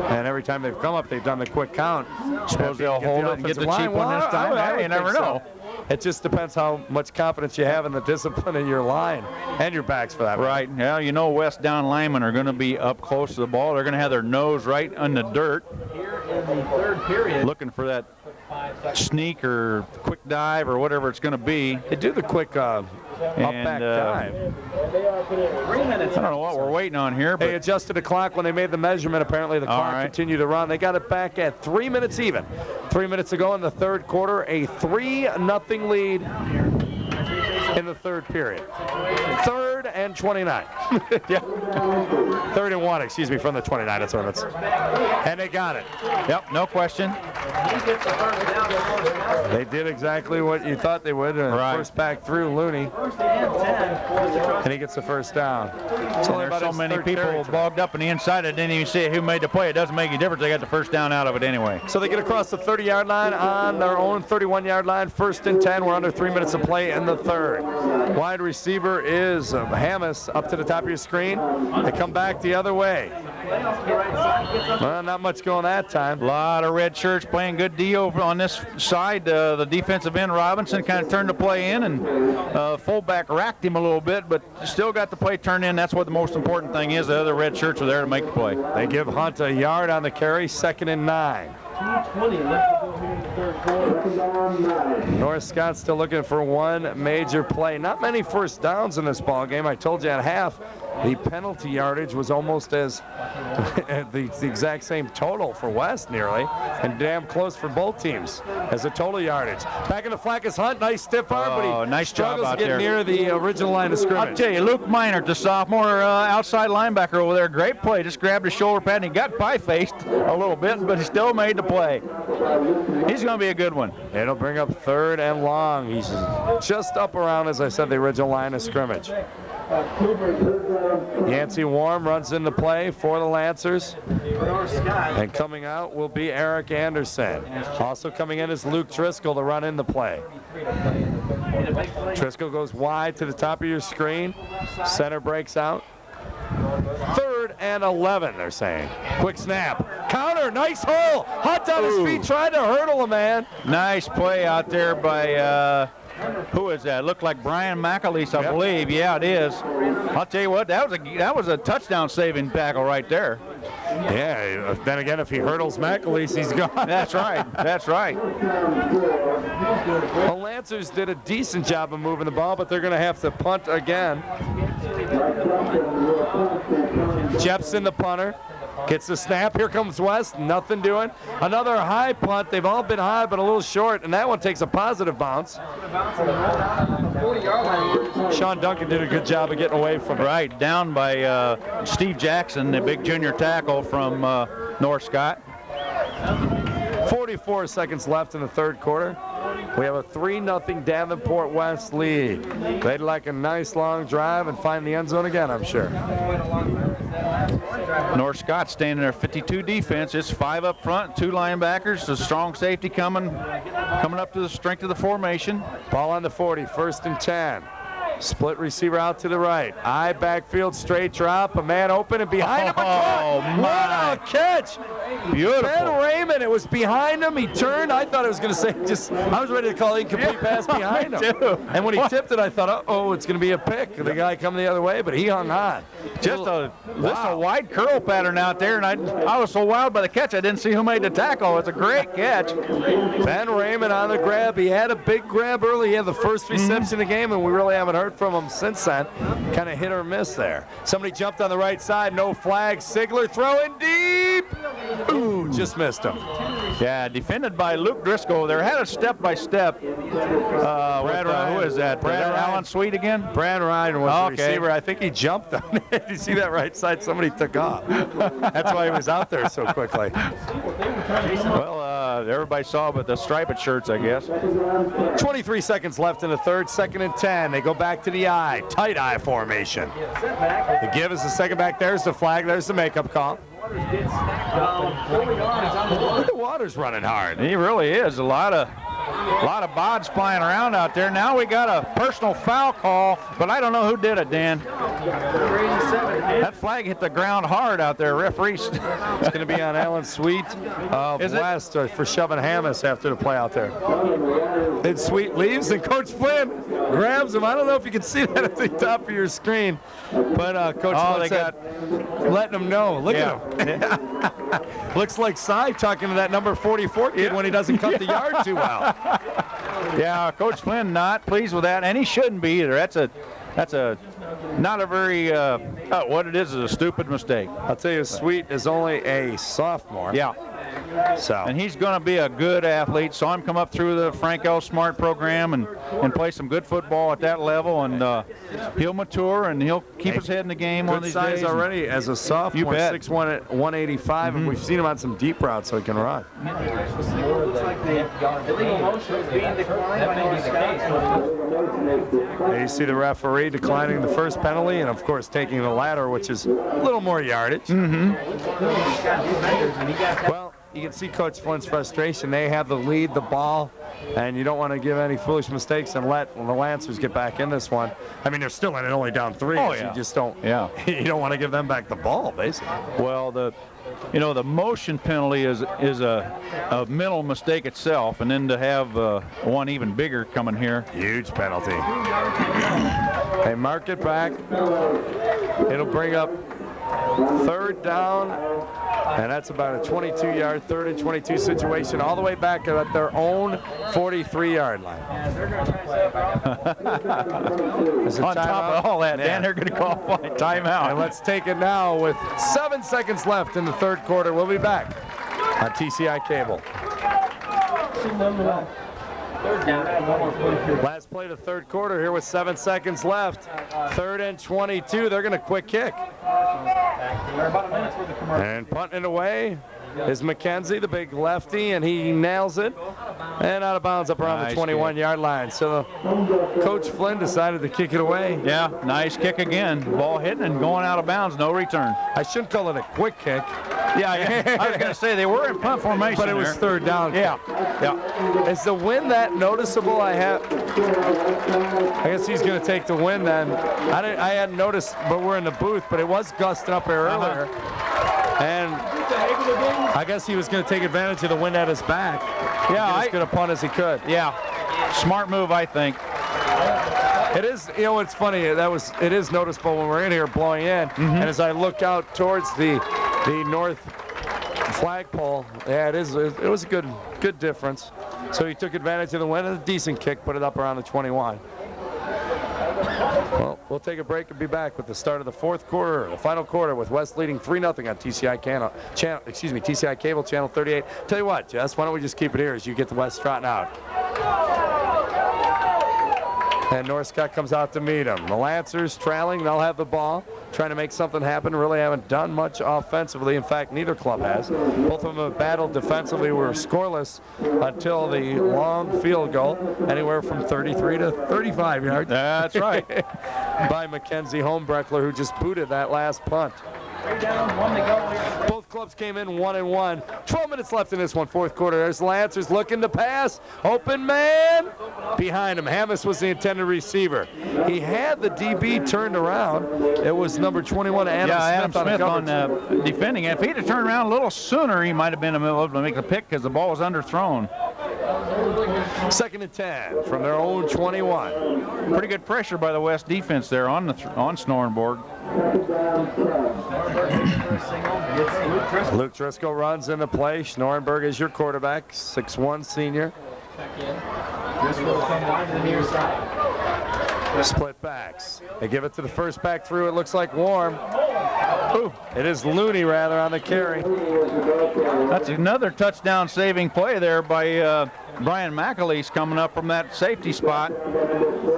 And every time they've come up, they've done the quick count. Suppose they'll hold it and get the cheap one this time? You never know. It just depends how much confidence you have in the discipline in your line and your backs for that. Right. Yeah, West down linemen are going to be up close to the ball. They're going to have their nose right on the dirt. the third period. Looking for that sneak or quick dive or whatever it's going to be. They do the quick up back dive. 3 minutes. I don't know what we're waiting on here, but They adjusted the clock when they made the measurement. Apparently, the clock right. continued to run. They got it back at 3 minutes even. 3 minutes ago in the third quarter, a 3-0 lead in the third period. 3rd and 29. Yeah. 3rd and 1, excuse me, from the 29. That's what it's. And they got it. Yep, no question. They did exactly what you thought they would. Right. First back through Looney. And he gets the first down. It's only There's about so his many third people carry. bogged up in the inside. I didn't even see who made the play. It doesn't make any difference. They got the first down out of it anyway. So they get across the 30-yard line on their own 31-yard line. 1st and 10. We're under 3 minutes of play in the third. Wide receiver is Hammis up to the top of your screen. They come back the other way. Well, not much going that time. A lot of red shirts playing good D over on this side. The defensive end, Robinson, kind of turned the play in, and fullback racked him a little bit, but still got the play turned in. That's what the most important thing is. The other red shirts are there to make the play. They give Hunt a yard on the carry, 2nd and 9. North Scott still looking for one major play. Not many first downs in this ball game. I told you at half, the penalty yardage was almost as the exact same total for West nearly, and damn close for both teams as a total yardage. Back in the flag is Hunt. Nice stiff arm, but he nice job struggles out to get there. near the original line of scrimmage. I'll tell you, Luke Minert, the sophomore outside linebacker over there, great play. Just grabbed his shoulder pad and he got pie-faced a little bit, but he still made the play. He's going to be a good one. It'll bring up 3rd and long. He's just up around, as I said, the original line of scrimmage. Yancey Warm runs into play for the Lancers. And coming out will be Eric Anderson. Also coming in is Luke Driscoll to run in the play. Driscoll goes wide to the top of your screen. Center breaks out. 3rd and 11, they're saying. Quick snap. Counter, nice hole. Hunt on his feet, trying to hurdle a man. Nice play out there by, who is that? Looked like Brian McAleese, I believe. Yeah, it is. I'll tell you what, that was a touchdown saving tackle right there. Yeah, then again, if he hurdles McAleese, he's gone. That's right. That's right. The Lancers did a decent job of moving the ball, but they're going to have to punt again. Jepson, the punter, gets the snap. Here comes West. Nothing doing. Another high punt. They've all been high, but a little short, and that one takes a positive bounce. Sean Duncan did a good job of getting away from it. Right, down by Steve Jackson, the big junior tackle from North Scott. 44 seconds left in the third quarter. We have a 3-0 Davenport West lead. They'd like a nice long drive and find the end zone again, I'm sure. North Scott staying in their 52 defense. It's 5 up front, 2 linebackers, a strong safety coming up to the strength of the formation. Ball on the 40, 1st and 10. Split receiver out to the right. Eye backfield, straight drop. A man open and behind him. Oh, my. What a catch. Beautiful. Ben Raymond, it was behind him. He turned. I thought it was going to say I was ready to call incomplete pass behind him. Too. And when he tipped it, I thought, oh, it's going to be a pick. The guy coming the other way, but he hung on. Just a wide curl pattern out there, and I was so wild by the catch, I didn't see who made the tackle. It's a great catch. Ben Raymond on the grab. He had a big grab early. He had the first reception of the game, and we really haven't heard from him since then. Kind of hit or miss there. Somebody jumped on the right side. No flag. Sigler throwing deep. Ooh, just missed him. Yeah, defended by Luke Driscoll. There had a step-by-step. Brad Ryan. Who is that? Brad Ryan. Alan Sweet again? Brad Ryan was the receiver. I think he jumped on it. You see that right side? Somebody took off. That's why he was out there so quickly. Well, everybody saw but the striped shirts, I guess. 23 seconds left in the third. 2nd and 10. They go back to the eye. Tight eye formation. The give is the second back. There's the flag. There's the makeup call. The water's running hard. He really is. A lot of bods flying around out there. Now we got a personal foul call, but I don't know who did it, Dan. That flag hit the ground hard out there, referee. It's going to be on Alan Sweet of West for shoving Hammis after the play out there. And Sweet leaves, and Coach Flynn grabs him. I don't know if you can see that at the top of your screen, but Coach Flynn said, letting him know. Look at him. Looks like Cy talking to that number 44 kid when he doesn't cut the yard too well. Yeah, Coach Flynn not pleased with that, and he shouldn't be either. That's a not a very what it is a stupid mistake. I'll tell you, Sweet is only a sophomore. Yeah. So. And he's going to be a good athlete. Saw him come up through the Frank L. Smart program and play some good football at that level, and he'll mature and he'll keep his head in the game one of these days. Good size already as a sophomore, 6'1", 185, and we've seen him on some deep routes so he can run. And you see the referee declining the first penalty and, of course, taking the latter, which is a little more yardage. Well, you can see Coach Flynn's frustration. They have the lead, the ball, and you don't want to give any foolish mistakes and let the Lancers get back in this one. I mean, they're still in it, only down 3. Oh, so yeah. you just don't. Yeah. You don't want to give them back the ball, basically. Well, the motion penalty is a mental mistake itself, and then to have one even bigger coming here. Huge penalty. They mark it back. It'll bring up 3rd down, and that's about a 22-yard 3rd and 22 situation, all the way back at their own 43-yard line. On top of all that, Dan, they're going to call a timeout. And let's take it now with 7 seconds left in the 3rd quarter. We'll be back on TCI Cable. Last play of the 3rd quarter here with 7 seconds left. 3rd and 22. They're going to quick kick. And punting it away is McKenzie, the big lefty, and he nails it. And out of bounds up around the 21-yard line. So Coach Flynn decided to kick it away. Yeah, nice kick again. Ball hitting and going out of bounds, no return. I shouldn't call it a quick kick. Yeah, I was going to say they were in punt formation, but it was 3rd down. Yeah. Is the wind that noticeable? I guess he's going to take the wind then. I hadn't noticed, but we're in the booth, but it was gusting up here earlier. And I guess he was going to take advantage of the wind at his back. Yeah, as good a punt as he could. Yeah, smart move, I think. It is, it's funny. It is noticeable when we're in here blowing in, and as I look out towards the north flagpole, yeah, it was a good difference. So he took advantage of the wind, and a decent kick, put it up around the 21. Well, we'll take a break and be back with the start of the 4th quarter, the final quarter, with West leading 3-0 on TCI Cable Channel 38. Tell you what, Jess, why don't we just keep it here as you get the West trotting out. And Northcott comes out to meet him. The Lancers trailing, they'll have the ball, trying to make something happen. Really haven't done much offensively. In fact, neither club has. Both of them have battled defensively. Were scoreless until the long field goal, anywhere from 33 to 35 yards. That's right. By Mackenzie Holmbreckler, who just booted that last punt. Both clubs came in 1-1. 12 minutes left in this one, 4th quarter. There's Lancers looking to pass. Open man. Behind him, Hammis was the intended receiver. He had the DB turned around. It was number 21, Adam Smith on defending. If he'd have turned around a little sooner, he might have been able to make the pick because the ball was underthrown. 2nd and 10 from their own 21. Pretty good pressure by the West defense there on Snorenborg. Luke Driscoll runs into play. Schnorenberg is your quarterback, 6'1" senior. Split backs. They give it to the first back through. It looks like Warm. Ooh, it is Looney, rather, on the carry. That's another touchdown saving play there by Brian McAleese coming up from that safety spot.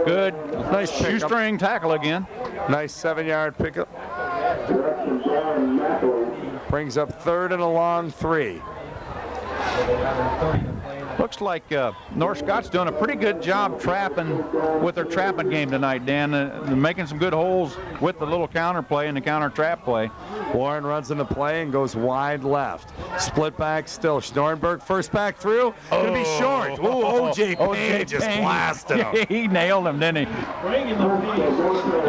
Good, nice shoestring tackle again. Nice 7-yard pickup. Brings up 3rd and a long 3. Looks like North Scott's doing a pretty good job trapping with their trapping game tonight, Dan. They're making some good holes with the little counter play and the counter trap play. Warren runs into play and goes wide left. Split back still. Schnorrenberg first back through. Gonna be short. Ooh, O.J. Payne just blasted him. He nailed him, didn't he?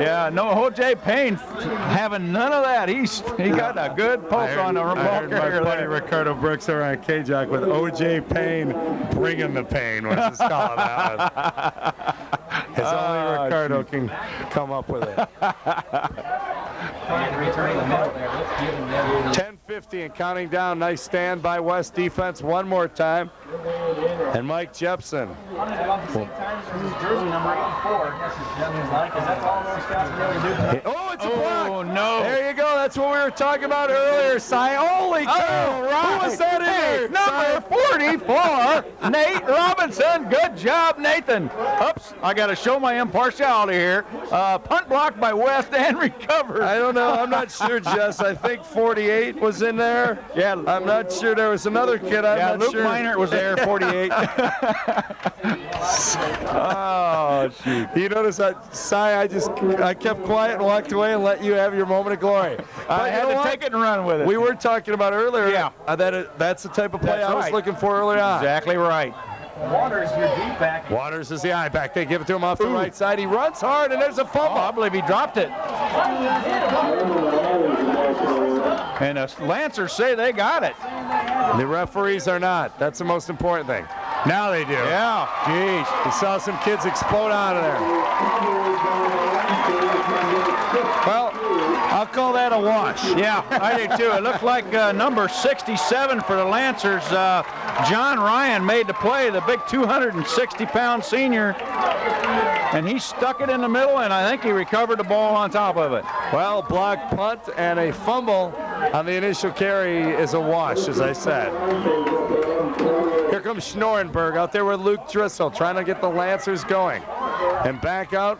Yeah, no, O.J. Payne having none of that. He got a good pulse on the ball carrier. My buddy Ricardo Brooks over on K-Jock with O.J. Payne bringing the pain was his call on that one. His only Ricardo can come up with it. 10:50 and counting down. Nice stand by West defense one more time. And Mike Jepson. Jersey number 84. Oh, it's a block. Oh, no. There you go. That's what we were talking about earlier, Cy. Holy cow. Right. Who was that in there? Number 44, Nate Robinson. Good job, Nathan. Oops, I got to show my impartiality here. Punt block by West and recovered. I don't know. I'm not sure, Jess. I think 48 was in there. Yeah. I'm not sure. There was another kid. I'm not Luke sure. Minert was there, 48. Oh, shoot. You notice that, Cy, I kept quiet and walked away and let you have your moment of glory. I had to take it and run with it. We were talking about earlier. Yeah. That's the type of play That's I was right. looking for earlier on. Exactly right. Waters, your deep back. Waters is the eye back. They give it to him off the right side. He runs hard, and there's a fumble. I believe he dropped it. And the Lancers say they got it. The referees are not. That's the most important thing. Now they do. Yeah. Jeez. We saw some kids explode out of there. Well, I'll call that a wash. Yeah, I do too. It looked like number 67 for the Lancers. John Ryan made the play, the big 260-pound senior. And he stuck it in the middle, and I think he recovered the ball on top of it. Well, block punt and a fumble on the initial carry is a wash, as I said. Here comes Schnorrenberg out there with Luke Driscoll trying to get the Lancers going. And back out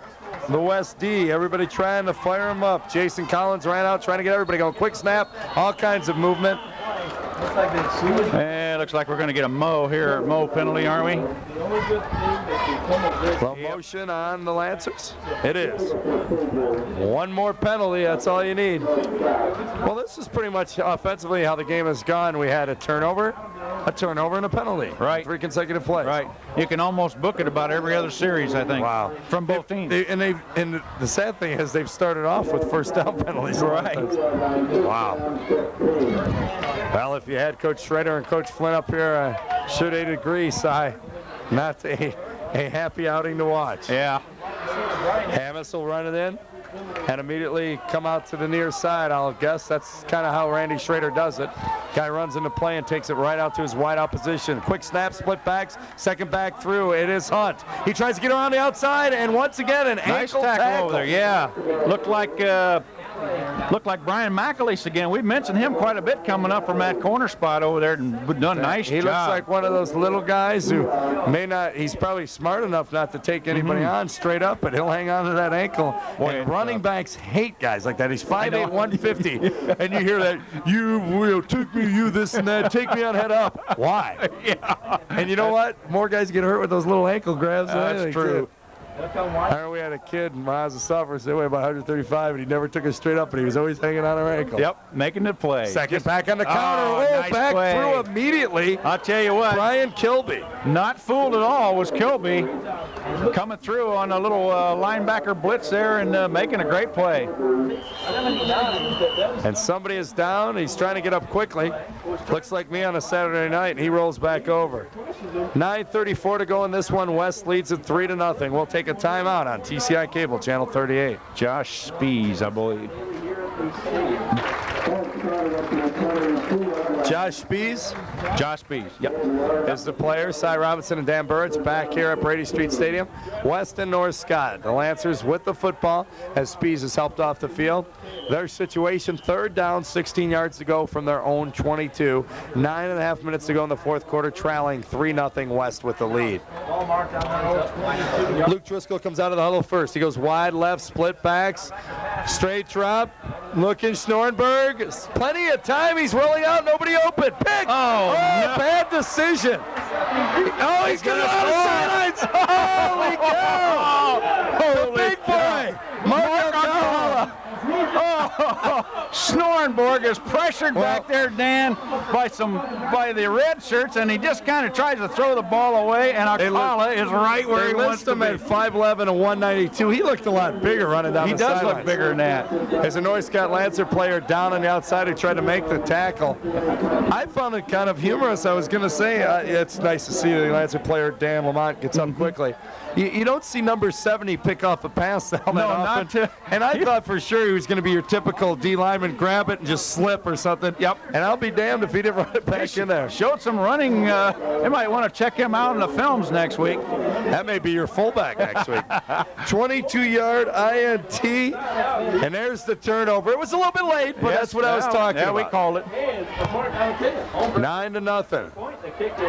the West D. Everybody trying to fire him up. Jason Collins ran out trying to get everybody going. Quick snap, all kinds of movement. And it looks like we're going to get a Mo here. Mo penalty, aren't we? Slow motion on the Lancers. It is. One more penalty, that's all you need. Well, this is pretty much offensively how the game has gone. We had a turnover, and a penalty. Right. 3 consecutive plays. Right. You can almost book it about every other series, I think. Wow. From both teams. And the sad thing is they've started off with first down penalties. Right. Wow. Well, if you had Coach Schrader and Coach Flynn up here, should they'd agree, Cy. Not a happy outing to watch. Yeah. Hammis will run it in and immediately come out to the near side. I'll guess that's kind of how Randy Schrader does it. Guy runs into play and takes it right out to his wide out position. Quick snap, split backs, second back through. It is Hunt. He tries to get around the outside, and once again an Nice ankle tackle over there. Yeah. Looked like Brian McAleese again. We mentioned him quite a bit coming up from that corner spot over there and done a nice job. He looks like one of those little guys who may not, he's probably smart enough not to take anybody on straight up, but he'll hang on to that ankle. Boy, and running backs hate guys like that. He's 5'8", 150, and you hear that, you will take me, you this and that, take me on head up. Why? Yeah. And you know what? More guys get hurt with those little ankle grabs than That's anything, true. too. I remember we had a kid when I was a sophomore, so weighed about 135, and he never took it straight up, but he was always hanging on her ankle. Yep, making the play. Second back on the counter. Nice Back play. through immediately. I'll tell you what. Brian Kilby. Not fooled at all was Kilby coming through on a little linebacker blitz there and making a great play. And somebody is down. He's trying to get up quickly. Looks like me on a Saturday night, and he rolls back over. 9:34 to go in this one. West leads it 3-0. We'll take a timeout on TCI Cable, Channel 38. Josh Spees, I believe. Josh Spees. Josh Spees, yep. Is the player. Cy Robinson and Dan Burridge back here at Brady Street Stadium. West and North Scott. The Lancers with the football as Spees is helped off the field. Their situation, third down, 16 yards to go from their own 22. 9.5 minutes to go in the fourth quarter, trailing 3-0 West with the lead. Luke Driscoll comes out of the huddle first. He goes wide left, split backs, straight drop. Looking Schnorrenberg, plenty of time. He's rolling out, nobody open. Pick! Oh, no. Bad decision. he's going to score! Holy cow! The big boy! Mark Alcala! Oh, Snorenborg is pressured back there, Dan, by the red shirts, and he just kind of tries to throw the ball away, and Alcala is right where he wants to be. They list him at 5'11" and 192. He looked a lot bigger running down the sidelines. He does look bigger than that. As a North Scott Lancer player down on the outside who tried to make the tackle, I found it kind of humorous. I was going to say it's nice to see the Lancer player Dan Lamont gets up quickly. You don't see number 70 pick off a pass that often. And I thought for sure he was going to be your typical D lineman, grab it and just slip or something. Yep. And I'll be damned if he didn't run it back in there. Showed some running. You might want to check him out in the films next week. That may be your fullback next week. 22-yard INT, and there's the turnover. It was a little bit late, but that's what I was talking about. Yeah, we called it. 9-0.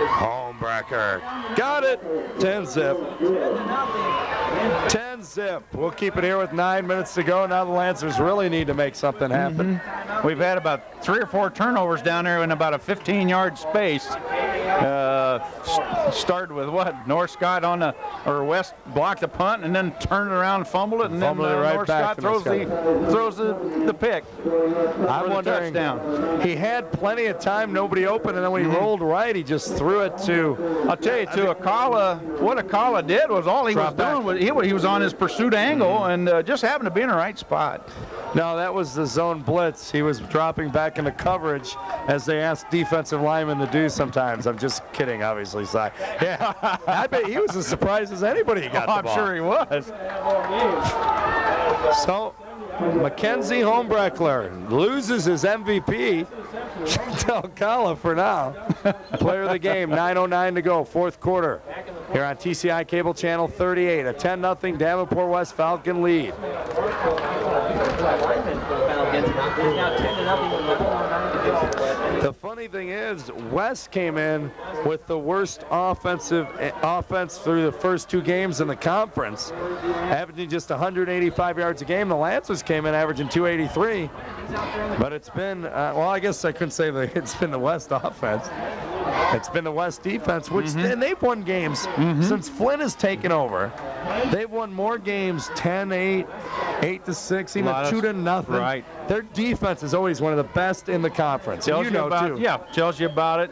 Homebreaker. Got it. 10-zip. 10-zip. We'll keep it here with 9 minutes to go. Now the Lancers really need to make something happen. We've had about 3 or 4 turnovers down there in about a 15-yard space. Started with what? North Scott or West blocked the punt and then turned it around and fumbled it, and then North Scott throws the pick. I'm wondering, he had plenty of time, nobody open, and then when he rolled right, he just threw it to. I'll tell you, Akala, what Akala did was all he was doing was he was on his pursuit angle and just happened to be in the right spot. No, that was the zone blitz. He was dropping back into coverage as they asked defensive linemen to do sometimes. I'm just kidding, obviously, Si. Yeah, I bet he was as surprised as anybody he got the ball. I'm sure he was. So, Mackenzie Homebreckler loses his MVP to Alcala for now. Player of the game, 9:09 to go, fourth quarter. Here on TCI Cable Channel 38, a 10-0 Davenpoer West Falcon lead. The funny thing is, West came in with the worst offense through the first 2 games in the conference, averaging just 185 yards a game. The Lancers came in averaging 283, but it's been, well, I guess I couldn't say that it's been the West offense. It's been the West defense, which and they've won games since Flynn has taken over. They've won more games 10-8, 8-6, even 2-0. Right. Their defense is always one of the best in the conference. Tells you about it,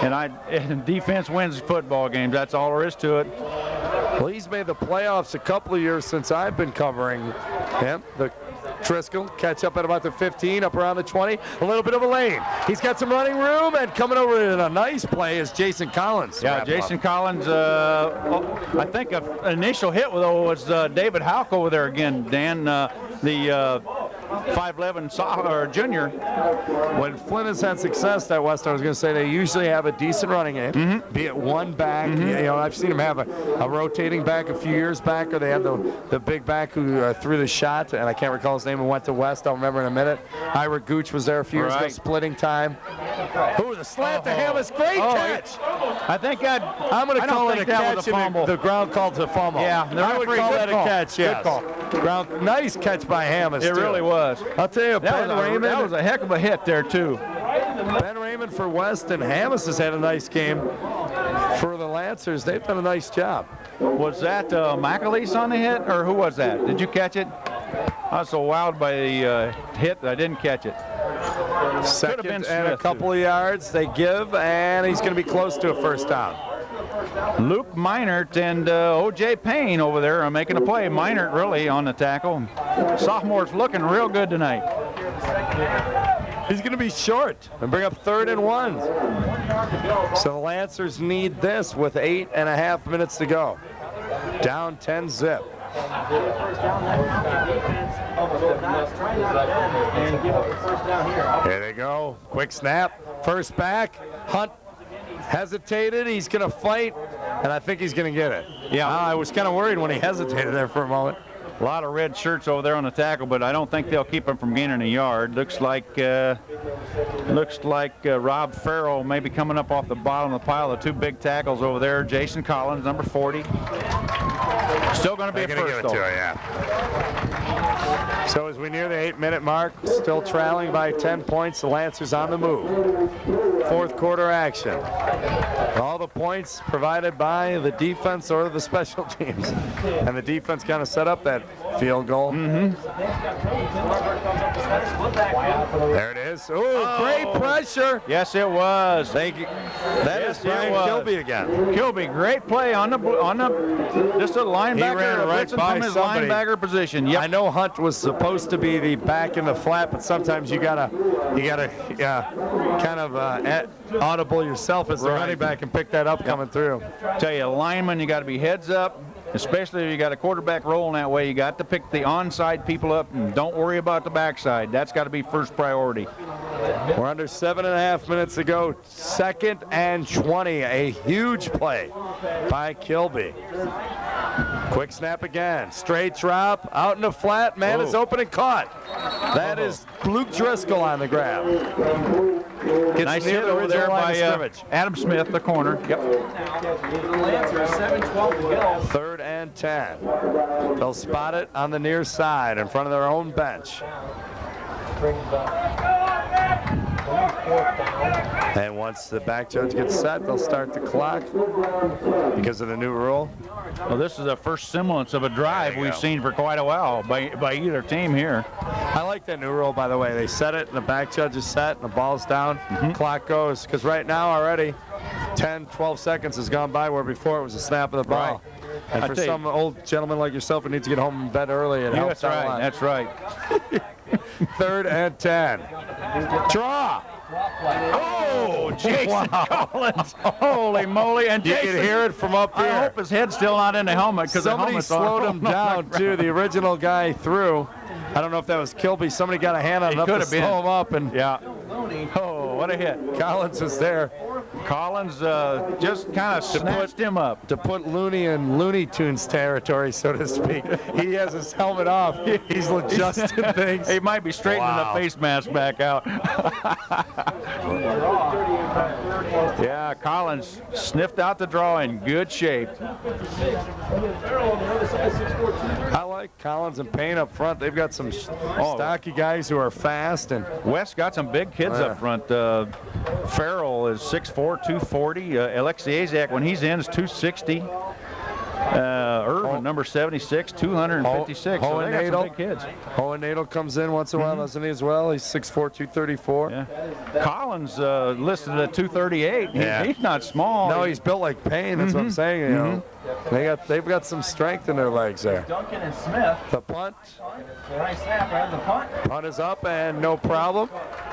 and defense wins football games. That's all there is to it. Well, he's made the playoffs a couple of years since I've been covering him. The Driscoll catch up at about the 15, up around the 20. A little bit of a lane. He's got some running room, and coming over in a nice play is Jason Collins. Yeah, Jason Collins, I think an initial hit, though, was David Houck over there again, Dan, the 5'11" junior. When Flynn has had success at West, I was going to say they usually have a decent running game, be it one back. You know, I've seen them have a rotating back a few years back, or they had the big back who threw the shot, and I can't recall his name, and went to West. I'll remember in a minute. Ira Gooch was there a few years ago, splitting time. Ooh, the slant to Hammis, great catch. I think I'm going to call it a catch. The ground called to fumble. Yeah, I would call that a catch. Yes. Good call. Nice catch by Hammis. It really was. I'll tell you, Ben Raymond. That was a heck of a hit there, too. Ben Raymond for West, and Hammis has had a nice game for the Lancers. They've done a nice job. Was that McAleese on the hit, or who was that? Did you catch it? I was so wowed by the hit that I didn't catch it. Second and a couple of yards they give, and he's going to be close to a first down. Luke Meinert and O.J. Payne over there are making a play. Meinert really on the tackle. Sophomore's looking real good tonight. He's going to be short and bring up 3rd and 1. So the Lancers need this with 8.5 minutes to go. Down 10-zip. Here they go. Quick snap. First back. Hunt hesitated. He's going to fight, and I think he's going to get it. Yeah, I was kind of worried when he hesitated there for a moment. A lot of red shirts over there on the tackle, but I don't think they'll keep him from gaining a yard. Looks like Rob Farrell maybe coming up off the bottom of the pile. The 2 big tackles over there. Jason Collins, number 40. Still going to be a first, though. So as we near the 8-minute mark, still trailing by 10 points, the Lancers on the move. fourth quarter action. All the points provided by the defense or the special teams. And the defense kind of set up that field goal. There it is. Ooh, great pressure. Yes, it was. Thank you. That is Brian Kilby again. Kilby, great play on the just a linebacker. He ran right by from his somebody. linebacker position. Yep. I know Hunt was supposed to be the back in the flat, but sometimes you gotta kind of audible yourself as the running back and pick that up coming through. Tell you, lineman, you got to be heads up, especially if you got a quarterback rolling that way. You got to pick the onside people up and don't worry about the backside. That's got to be first priority. We're under 7.5 minutes to go. 2nd and 20. A huge play by Kilby. Quick snap again. Straight drop. Out in the flat. Man is open and caught. That is Luke Driscoll on the grab. Gets Nice near hit the over original there line by of scrimmage. Adam Smith, the corner. Yep. Lancers, 7:12 to go. 3rd and 10. They'll spot it on the near side in front of their own bench. And once the back judge gets set, they'll start the clock because of the new rule. Well, this is the first semblance of a drive we've seen for quite a while by either team here. I like that new rule, by the way. They set it, and the back judge is set, and the ball's down, clock goes. Because right now already, 10, 12 seconds has gone by, where before it was a snap of the ball. And for some old gentleman like yourself who needs to get home in bed early, it helps out a lot. That's right. 3rd and 10. Draw. Oh, Jason Collins. Holy moly. And You Jason, can hear it from up here. I hope his head's still not in the helmet because Somebody slowed him down, too. The original guy threw. I don't know if that was Kilby. Somebody got a hand on it up to slow him up. And yeah. Oh, what a hit. Collins is there. Collins just kind of snatched him up. To put Looney in Looney Tunes territory, so to speak. He has his helmet off. He's adjusting things. He might be straightening the face mask back out. Yeah, Collins sniffed out the draw in good shape. I like Collins and Payne up front. They've got some stocky guys who are fast. And West got some big kids up front. Farrell is 6'4", 240. Alexiazak, when he's in, is 260. Irvin, number 76, 256. So they got some big kids. Hohenadel comes in once in a while, doesn't he, as well? He's 6'4", 234. Yeah. Collins listed at 238. He's not small. No, he's built like Payne. That's what I'm saying. You know, they've got some strength in their legs there. Duncan and Smith. The punt. Nice snap right on the punt. Punt is up and no problem.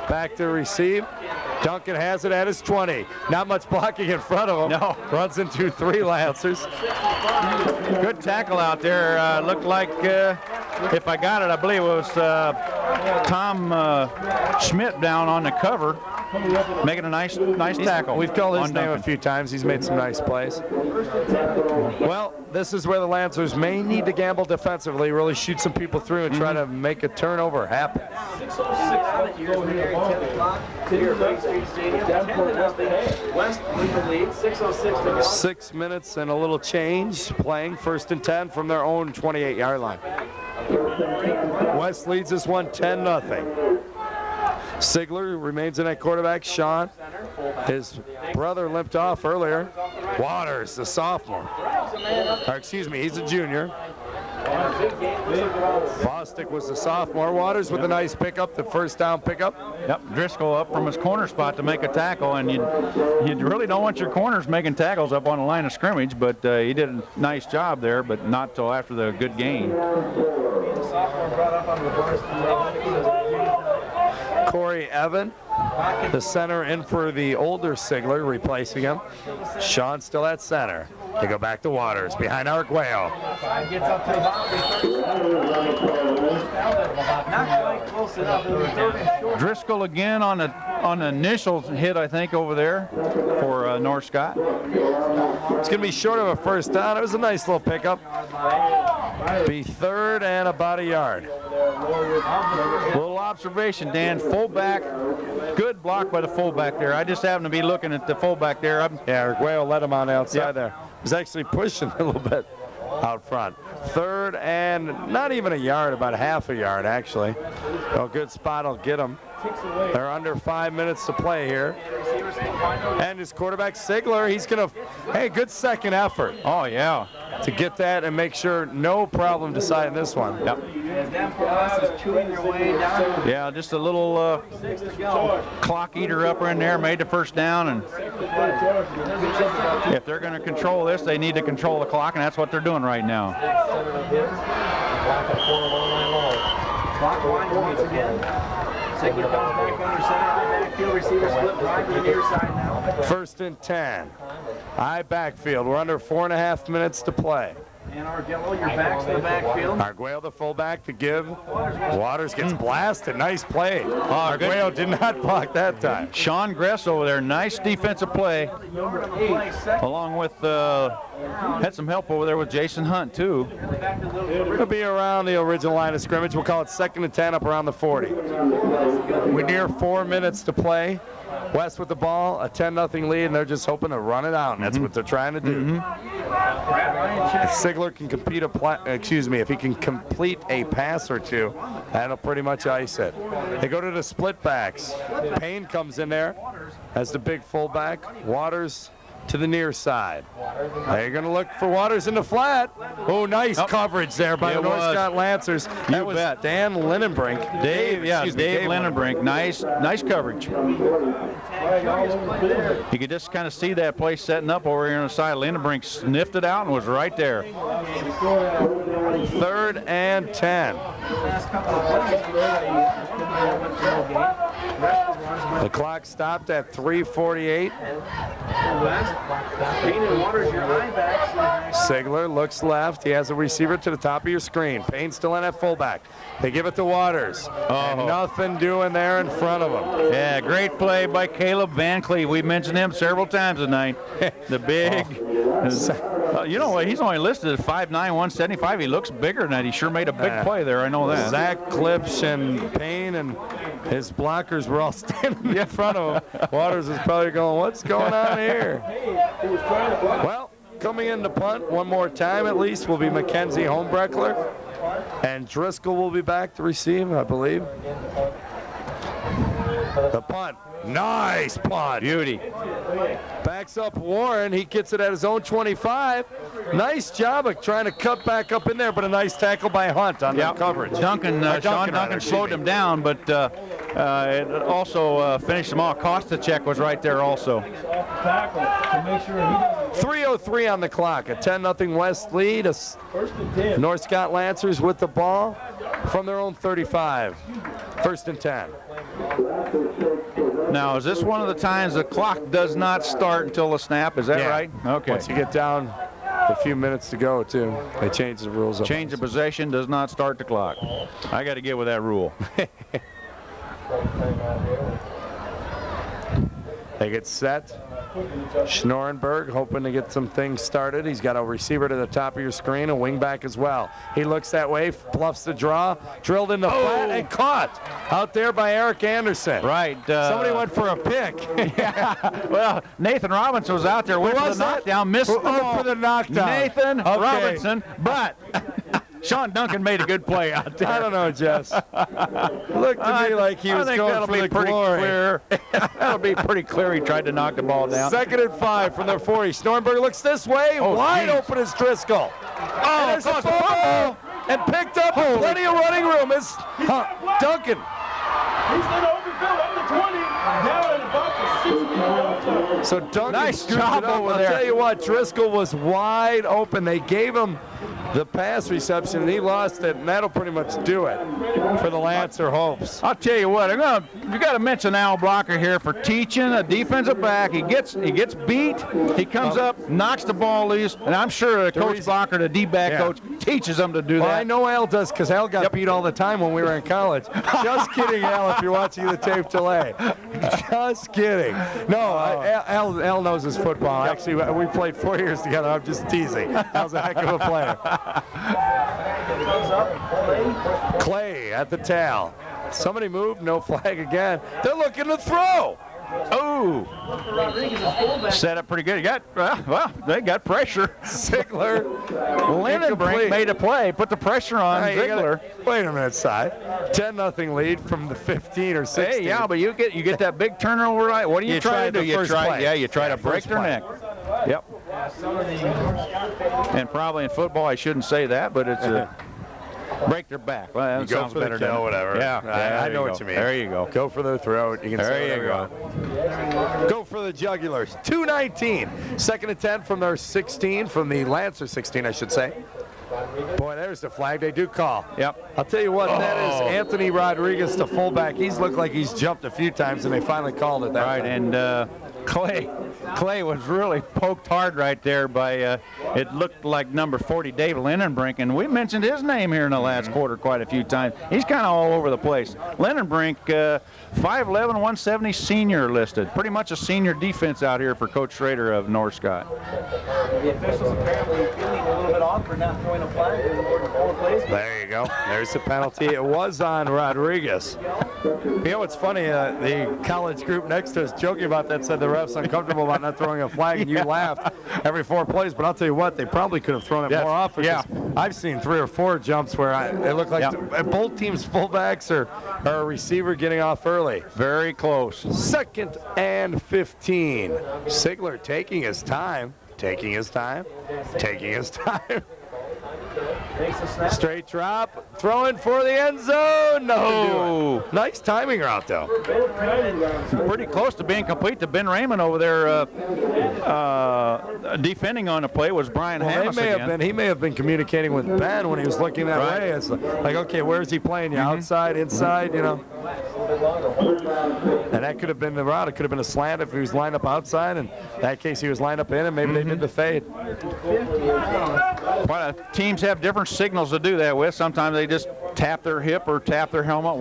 Back to receive. Duncan has it at his 20. Not much blocking in front of him. No. Runs into 3 Lancers. Good tackle out there. Looked like, if I got it, I believe it was Tom Schmidt down on the cover, making a nice tackle. We've called his name a few times. He's made some nice plays. Well, this is where the Lancers may need to gamble defensively, really shoot some people through and try to make a turnover happen. 6 minutes and a little change, playing 1st and 10 from their own 28-yard line. West leads this one 10-0. Sigler remains in at quarterback. Sean, his brother, limped off earlier. Waters, the sophomore. Or excuse me, he's a junior. Bostic was the sophomore. Waters with a nice pickup, the first down pickup. Yep, Driscoll up from his corner spot to make a tackle, and you really don't want your corners making tackles up on the line of scrimmage, but he did a nice job there, but not till after the good gain. Corey Evan, the center, in for the older Sigler, replacing him. Sean still at center. They go back to Waters, behind Arguello. Gets up to the boundary. Not quite close enough. Driscoll again on the initial hit, I think, over there for North Scott. It's going to be short of a first down. It was a nice little pickup. Be 3rd and about a yard. Little observation, Dan. Fullback, good block by the fullback there. I just happened to be looking at the fullback there. Yeah, Arguello let him on the outside there. He was actually pushing a little bit out front. 3rd and not even a yard, about half a yard, actually. A good spot will get them. They're under 5 minutes to play here. And his quarterback, Sigler, he's going to, hey, good second effort. Oh, yeah. To get that and make sure no problem deciding this one. Yep. Davenpoer is chewing their way down. Yeah, just a little clock eater up in there, made the first down, and if they're going to control this, they need to control the clock, and that's what they're doing right now. Clock winds once again. Sigler comes back under center, high backfield, receiver split right to the near side now. 1st and 10. High backfield. We're under 4.5 minutes to play. And Argello, your back's to the backfield. Arguello, the fullback, to give. Waters gets blasted. Nice play. Oh, Arguello did not block that time. Sean Gress over there, nice defensive play, along with, had some help over there with Jason Hunt, too. It'll be around the original line of scrimmage. We'll call it 2nd and 10 up around the 40. We're near 4 minutes to play. West with the ball, a 10-0 lead, and they're just hoping to run it out, and that's what they're trying to do. If Sigler can if he can complete a pass or two, that'll pretty much ice it. They go to the split backs. Payne comes in there as the big fullback. Waters to the near side. They're going to look for Waters in the flat. Oh, nice coverage there by the Northcott Lancers. That was Dan Linenbrink. Dave Linenbrink. Nice coverage. You could just kind of see that play setting up over here on the side. Linenbrink sniffed it out and was right there. 3rd and 10. The clock stopped at 3:48. Sigler looks left. He has a receiver to the top of your screen. Payne still in at fullback. They give it to Waters. And nothing doing there in front of him. Yeah, great play by Caleb Van Cleve. We mentioned him several times tonight. The big, you know what? He's only listed at 5'9", 175. He looks bigger than that. He sure made a big play there. I know that. Zach Klipsch and Payne and his blockers were all standing in front of him. Waters is probably going, what's going on here? Well, coming in to punt one more time at least will be Mackenzie Holmbreckler. And Driscoll will be back to receive, I believe. The punt. Nice punt. Beauty. Backs up Warren. He gets it at his own 25. Nice job of trying to cut back up in there, but a nice tackle by Hunt on that coverage. Sean Duncan slowed him down, but it also finished him off. Kostacek was right there also. 3:03 on the clock. A 10-0 West lead. North Scott Lancers with the ball from their own 35. 1st and 10. Now, is this one of the times the clock does not start until the snap? Is that right? Okay. Once you get down a few minutes to go, too, they change the rules. Change of possession does not start the clock. I got to get with that rule. They get set. Schnorenberg hoping to get some things started. He's got a receiver to the top of your screen, a wing back as well. He looks that way, bluffs the draw, drilled in the flat, and caught out there by Eric Anderson. Right. Somebody went for a pick. Yeah. Well, Nathan Robinson was out there, went for the knockdown, missed the ball. For the knockdown. Nathan Robinson, but Sean Duncan made a good play out there. I don't know, Jess. Looked to me like he was going for the glory. Clear. That'll be pretty clear. He tried to knock the ball down. 2nd and 5 from their 40. Schnorenberg looks this way. Wide open is Driscoll. Oh, there's a ball and picked up. Plenty of running room is Duncan. He's in overfield up to 20, down at about the 60. So Duncan, nice job over there. I'll tell you what, Driscoll was wide open. They gave him the pass reception, and he lost it, and that'll pretty much do it for the Lancer Hopes. I'll tell you what, you got to mention Al Blocker here for teaching a defensive back. He gets beat, he comes up, knocks the ball loose, and I'm sure Coach Blocker, the D-back coach, teaches him to do that. I know Al does, because Al got beat all the time when we were in college. Just kidding, Al, if you're watching the tape delay. Just kidding. No, Al knows his football. Actually, we played 4 years together. I'm just teasing. Al's a heck of a player. Clay at the tail. Somebody moved, no flag again. They're looking to throw. Oh, Rodriguez is fullback. set up pretty good. Well, they got pressure. Ziegler. Lindenbrink made a play, put the pressure on Ziegler. Wait a minute, Si. 10-0 lead from the 15 or 16. Hey, yeah, but you get that big turnover right. What do you try to do? You try to break their neck. Yep. And probably in football, I shouldn't say that, but it's a break their back. Well, that sounds better than whatever. Yeah, I know what you mean. There you go. Go for their throat. You can say There you go. Go for the jugulars. 2:19. 2nd and 10 from their 16, from the Lancer 16, I should say. Boy, there's the flag. They do call. Yep. I'll tell you what, that is Anthony Rodriguez, the fullback. He's looked like he's jumped a few times, and they finally called it that time. And Clay was really poked hard right there by, it looked like number 40, Dave Lindenbrink, and we mentioned his name here in the last quarter quite a few times. He's kind of all over the place. Lindenbrink, 5'11", 170 senior listed. Pretty much a senior defense out here for Coach Schrader of North Scott. The officials apparently feeling a little bit off for not throwing a flag. There you go. There's the penalty. It was on Rodriguez. You know what's funny? The college group next to us joking about that said the ref's uncomfortable about not throwing a flag, and you laughed every 4 plays. But I'll tell you what, they probably could have thrown it more often. Yeah. I've seen 3 or 4 jumps where it looked like both teams' fullbacks or a receiver getting off early. Very close. 2nd and 15. Ziegler taking his time. Taking his time. Straight drop, throwing for the end zone. No. Nice timing route, though. Pretty close to being complete to Ben Raymond over there defending on the play was Brian Hammis. He may have been communicating with Ben when he was looking that way. It's like, okay, where is he playing? You outside, inside, you know? And that could have been the route. It could have been a slant if he was lined up outside. In that case, he was lined up in, and maybe they did the fade. Well, teams have different signals to do that with. Sometimes they just tap their hip or tap their helmet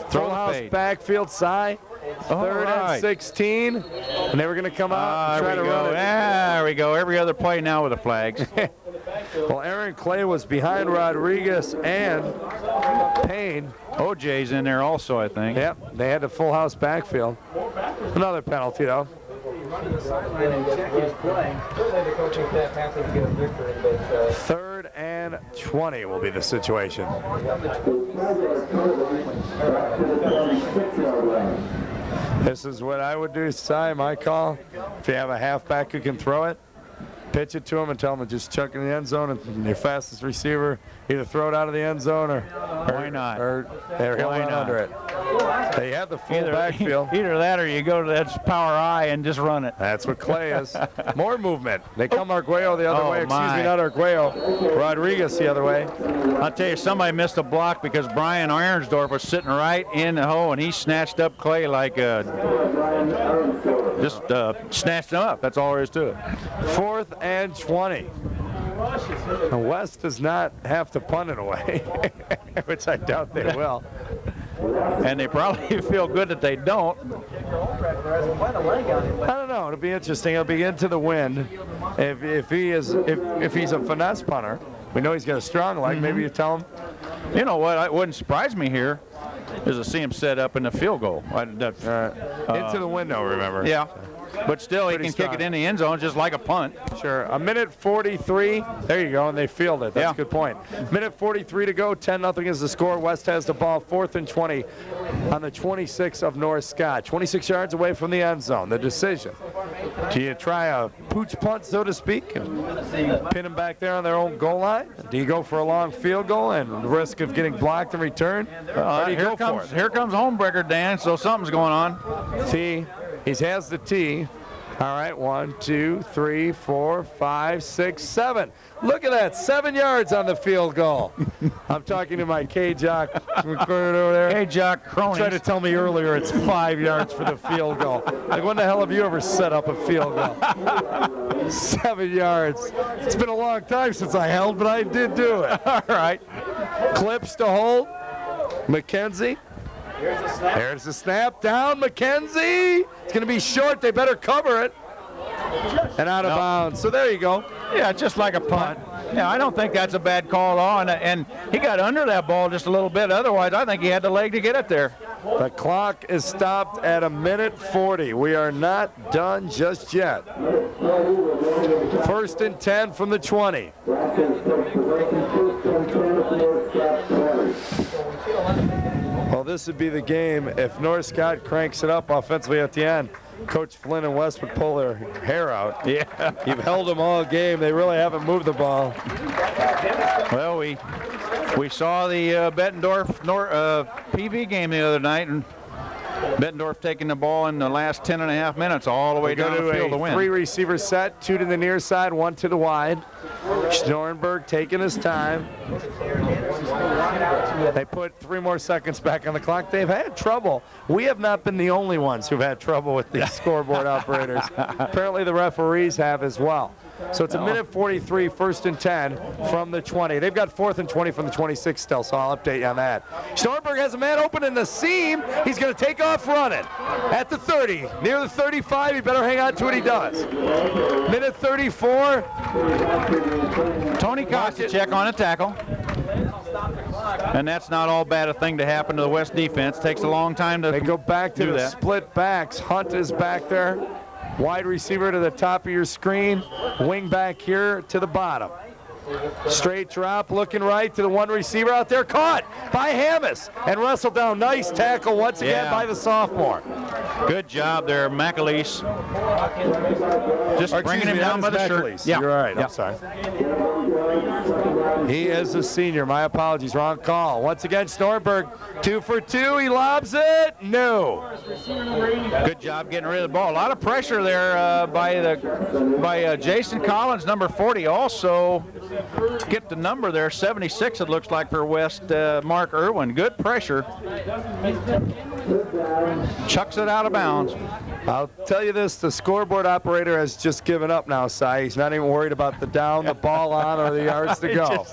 throw the fade. Backfield side. 3rd and 16. And they were going to come out and try to run it. There we go. Every other play now with the flags. Well, Aaron Clay was behind Rodriguez and Payne. OJ's in there also, I think. Yep, they had the full house backfield. Another penalty, though. Run to the sideline and check his play. 3rd and 20 will be the situation. This is what I would do, Si, my call. If you have a halfback who can throw it, pitch it to him and tell him to just chuck it in the end zone, and your fastest receiver either throw it out of the end zone or why not? Or he'll run under it. They have the full backfield. Either that or you go to that power I and just run it. That's what Clay is. More movement. They come Arguello the other way. Excuse me, not Arguello. Rodriguez the other way. I'll tell you, somebody missed a block because Brian Arnsdorf was sitting right in the hole, and he snatched up Clay like just snatched him up. That's all there is to it. 4th and 20. West does not have to punt it away, which I doubt they will. And they probably feel good that they don't. I don't know. It'll be interesting. It'll be into the wind. If he's a finesse punter, we know he's got a strong leg. Maybe you tell him. You know what? It wouldn't surprise me here is to see him set up in the field goal. Into the window, remember? Yeah. But still, he can strong. kick it in the end zone just like a punt. Sure. 1:43. There you go, and they field it. That's a good point. 1:43 to go. 10-0 is the score. West has the ball. 4th and 20 on the 26 of North Scott. 26 yards away from the end zone. The decision. Do you try a pooch punt, so to speak, and pin them back there on their own goal line? Do you go for a long field goal and risk of getting blocked in return? Or do you go for it? Here comes Homebreaker, Dan, so something's going on. T. He has the T. All right, 1, 2, 3, 4, 5, 6, 7. Look at that, 7 yards on the field goal. I'm talking to my K-Jock recorded over there. K-Jock cronies. Tried to tell me earlier it's 5 yards for the field goal. Like, when the hell have you ever set up a field goal? 7 yards. It's been a long time since I held, but I did do it. All right. Clips to hold. McKenzie. There's the snap. Down, McKenzie. It's going to be short. They better cover it. And out of bounds. So there you go. Yeah, just like a punt. Yeah, I don't think that's a bad call at all. And he got under that ball just a little bit. Otherwise, I think he had the leg to get it there. The clock is stopped at 1:40. We are not done just yet. 1st and 10 from the 20. Well, this would be the game if North Scott cranks it up offensively at the end. Coach Flynn and West would pull their hair out. Yeah. You've held them all game. They really haven't moved the ball. Well, we saw the Bettendorf PV game the other night, and Bettendorf taking the ball in the last 10.5 minutes all the way down the field to win. 3-receiver set, 2 to the near side, 1 to the wide. Schnorrenberg taking his time. They put 3 more seconds back on the clock. They've had trouble. We have not been the only ones who've had trouble with these scoreboard operators. Apparently the referees have as well. So it's 1:43, 1st and 10 from the 20. They've got 4th and 20 from the 26 still, so I'll update you on that. Schnorrenberg has a man open in the seam. He's going to take off running at the 30. Near the 35, he better hang on to what he does. 1:34. Tony Kosticek on a tackle. And that's not all bad a thing to happen to the West defense. Takes a long time to They go back to the split backs. Hunt is back there. Wide receiver to the top of your screen. Wing back here to the bottom. Straight drop, looking right to the one receiver out there. Caught by Hammis and wrestled down. Nice tackle once again by the sophomore. Good job there, McAleese. Just bringing him down by the shirt. Yeah. You're right. I'm sorry. He is a senior. My apologies. Wrong call. Once again, Schnorrenberg 2 for 2. He lobs it. No. Good job getting rid of the ball. A lot of pressure there by Jason Collins, number 40. Also get the number there, 76 it looks like for West, Mark Irwin. Good pressure. Chucks it out of bounds. I'll tell you this, the scoreboard operator has just given up now, Si. He's not even worried about the down, the ball on, or the yards to go.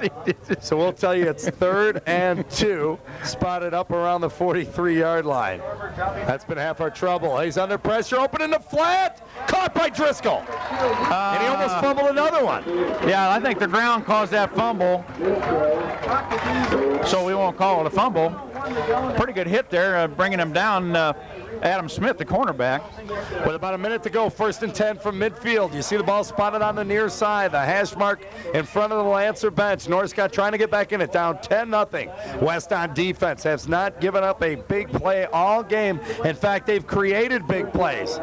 So we'll tell you it's 3rd and 2, spotted up around the 43-yard line. That's been half our trouble. He's under pressure, open in the flat, caught by Driscoll. And he almost fumbled another one. Yeah, I think the ground caused that fumble, so we won't call it a fumble. Pretty good hit there, bringing him down. Adam Smith, the cornerback. With about a minute to go, 1st and 10 from midfield. You see the ball spotted on the near side. The hash mark in front of the Lancer bench. North Scott trying to get back in it, down 10-0. West on defense has not given up a big play all game. In fact, they've created big plays.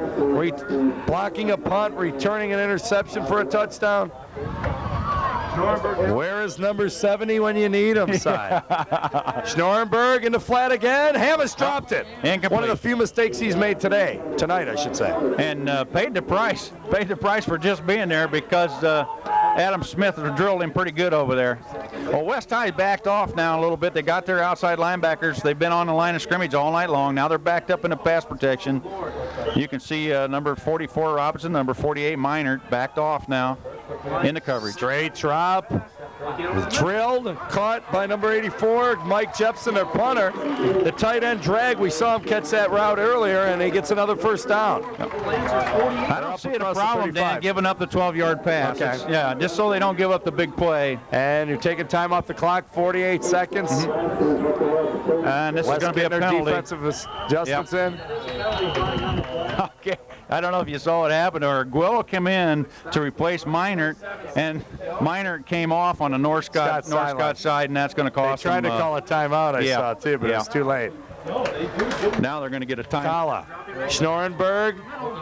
Blocking a punt, returning an interception for a touchdown. Where is number 70 when you need him, Si? Schnorrenberg in the flat again. Hammis dropped it. Incomplete. One of the few mistakes he's made tonight, I should say. And paid the price for just being there, because Adam Smith drilled him pretty good over there. Well, West High backed off now a little bit. They got their outside linebackers. They've been on the line of scrimmage all night long. Now they're backed up in the pass protection. You can see number 44 Robinson, number 48 Minert backed off now in the coverage. Straight drop. Drilled, caught by number 84, Mike Jepson, their punter. The tight end drag, we saw him catch that route earlier, and he gets another 1st down. I don't see a problem, Dan, giving up the 12-yard pass. Okay. Yeah, just so they don't give up the big play. And you're taking time off the clock, 48 seconds. And this is going to be a penalty. Defensive adjustments in. Okay, I don't know if you saw what happened, or Guello came in to replace Minert, and Minert came off on the North Scott side, and that's going to cost them. They tried to call a timeout, I saw too, but it was too late. Now they're going to get a time. Kala. Schnorrenberg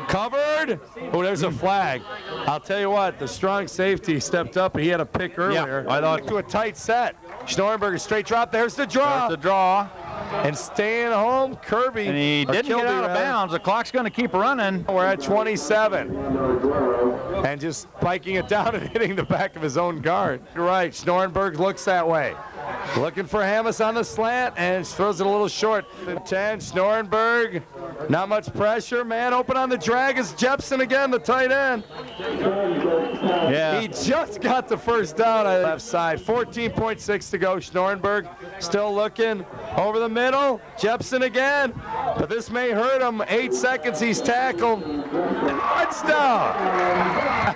covered. Oh, there's a flag. I'll tell you what, the strong safety stepped up. He had a pick earlier. I thought to a tight set. Schnorrenberg, a straight drop. There's the draw. There's the draw. And staying home, Kirby. And he didn't get out of bounds. The clock's going to keep running. We're at 27. And just spiking it down and hitting the back of his own guard. You're right. Schnorrenberg looks that way. Looking for Hammis on the slant and throws it a little short. 10, Schnorrenberg. Not much pressure. Man open on the drag is Jepson again, the tight end. Yeah. He just got the 1st down on the left side. 14.6 to go. Schnorrenberg still looking over the middle. Jepson again. But this may hurt him. 8 seconds. He's tackled. Touchdown!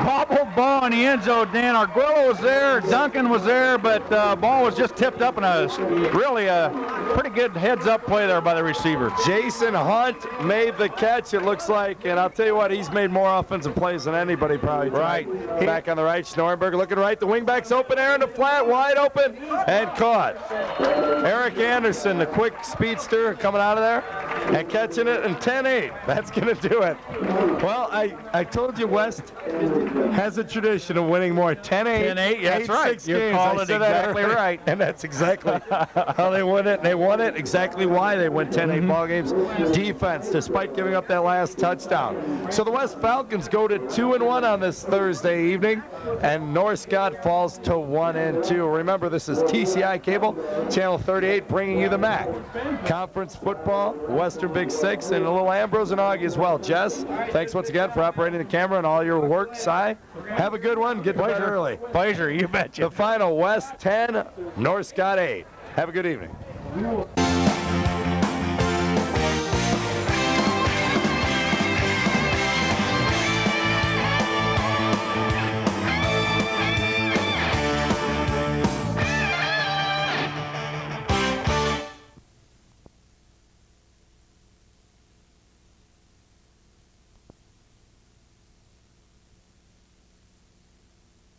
Bobbled ball in the end zone, Dan. Arguello was there, Duncan was there, but ball was just tipped up in really a pretty good heads-up play there by the receiver. Jason Hunt made the catch, it looks like, and I'll tell you what, he's made more offensive plays than anybody probably tonight. Right. Back on the right, Schnorrenberg looking right, the wingback's open, Aaron to flat, wide open, and caught. Eric Anderson, the quick speedster, coming out of there and catching it in 10-8. That's going to do it. Well, I told you West has a tradition of winning more. 10-8. 10-8, that's right. You games. called it exactly right. And that's exactly how they won it. And they won it exactly why they won 10-8 ball games. Defense, despite giving up that last touchdown. So the West Falcons go to 2-1 on this Thursday evening, and North Scott falls to 1-2. Remember, this is TCI Cable, Channel 38, bringing you the MAC. Conference football, Western Big Six, and a little Ambrose and Augie as well. Jess, thanks once again for operating the camera and all your work. Si, have a good one. Get to bed early. Pleasure, you betcha. The final, West 10, North Scott 8. Have a good evening.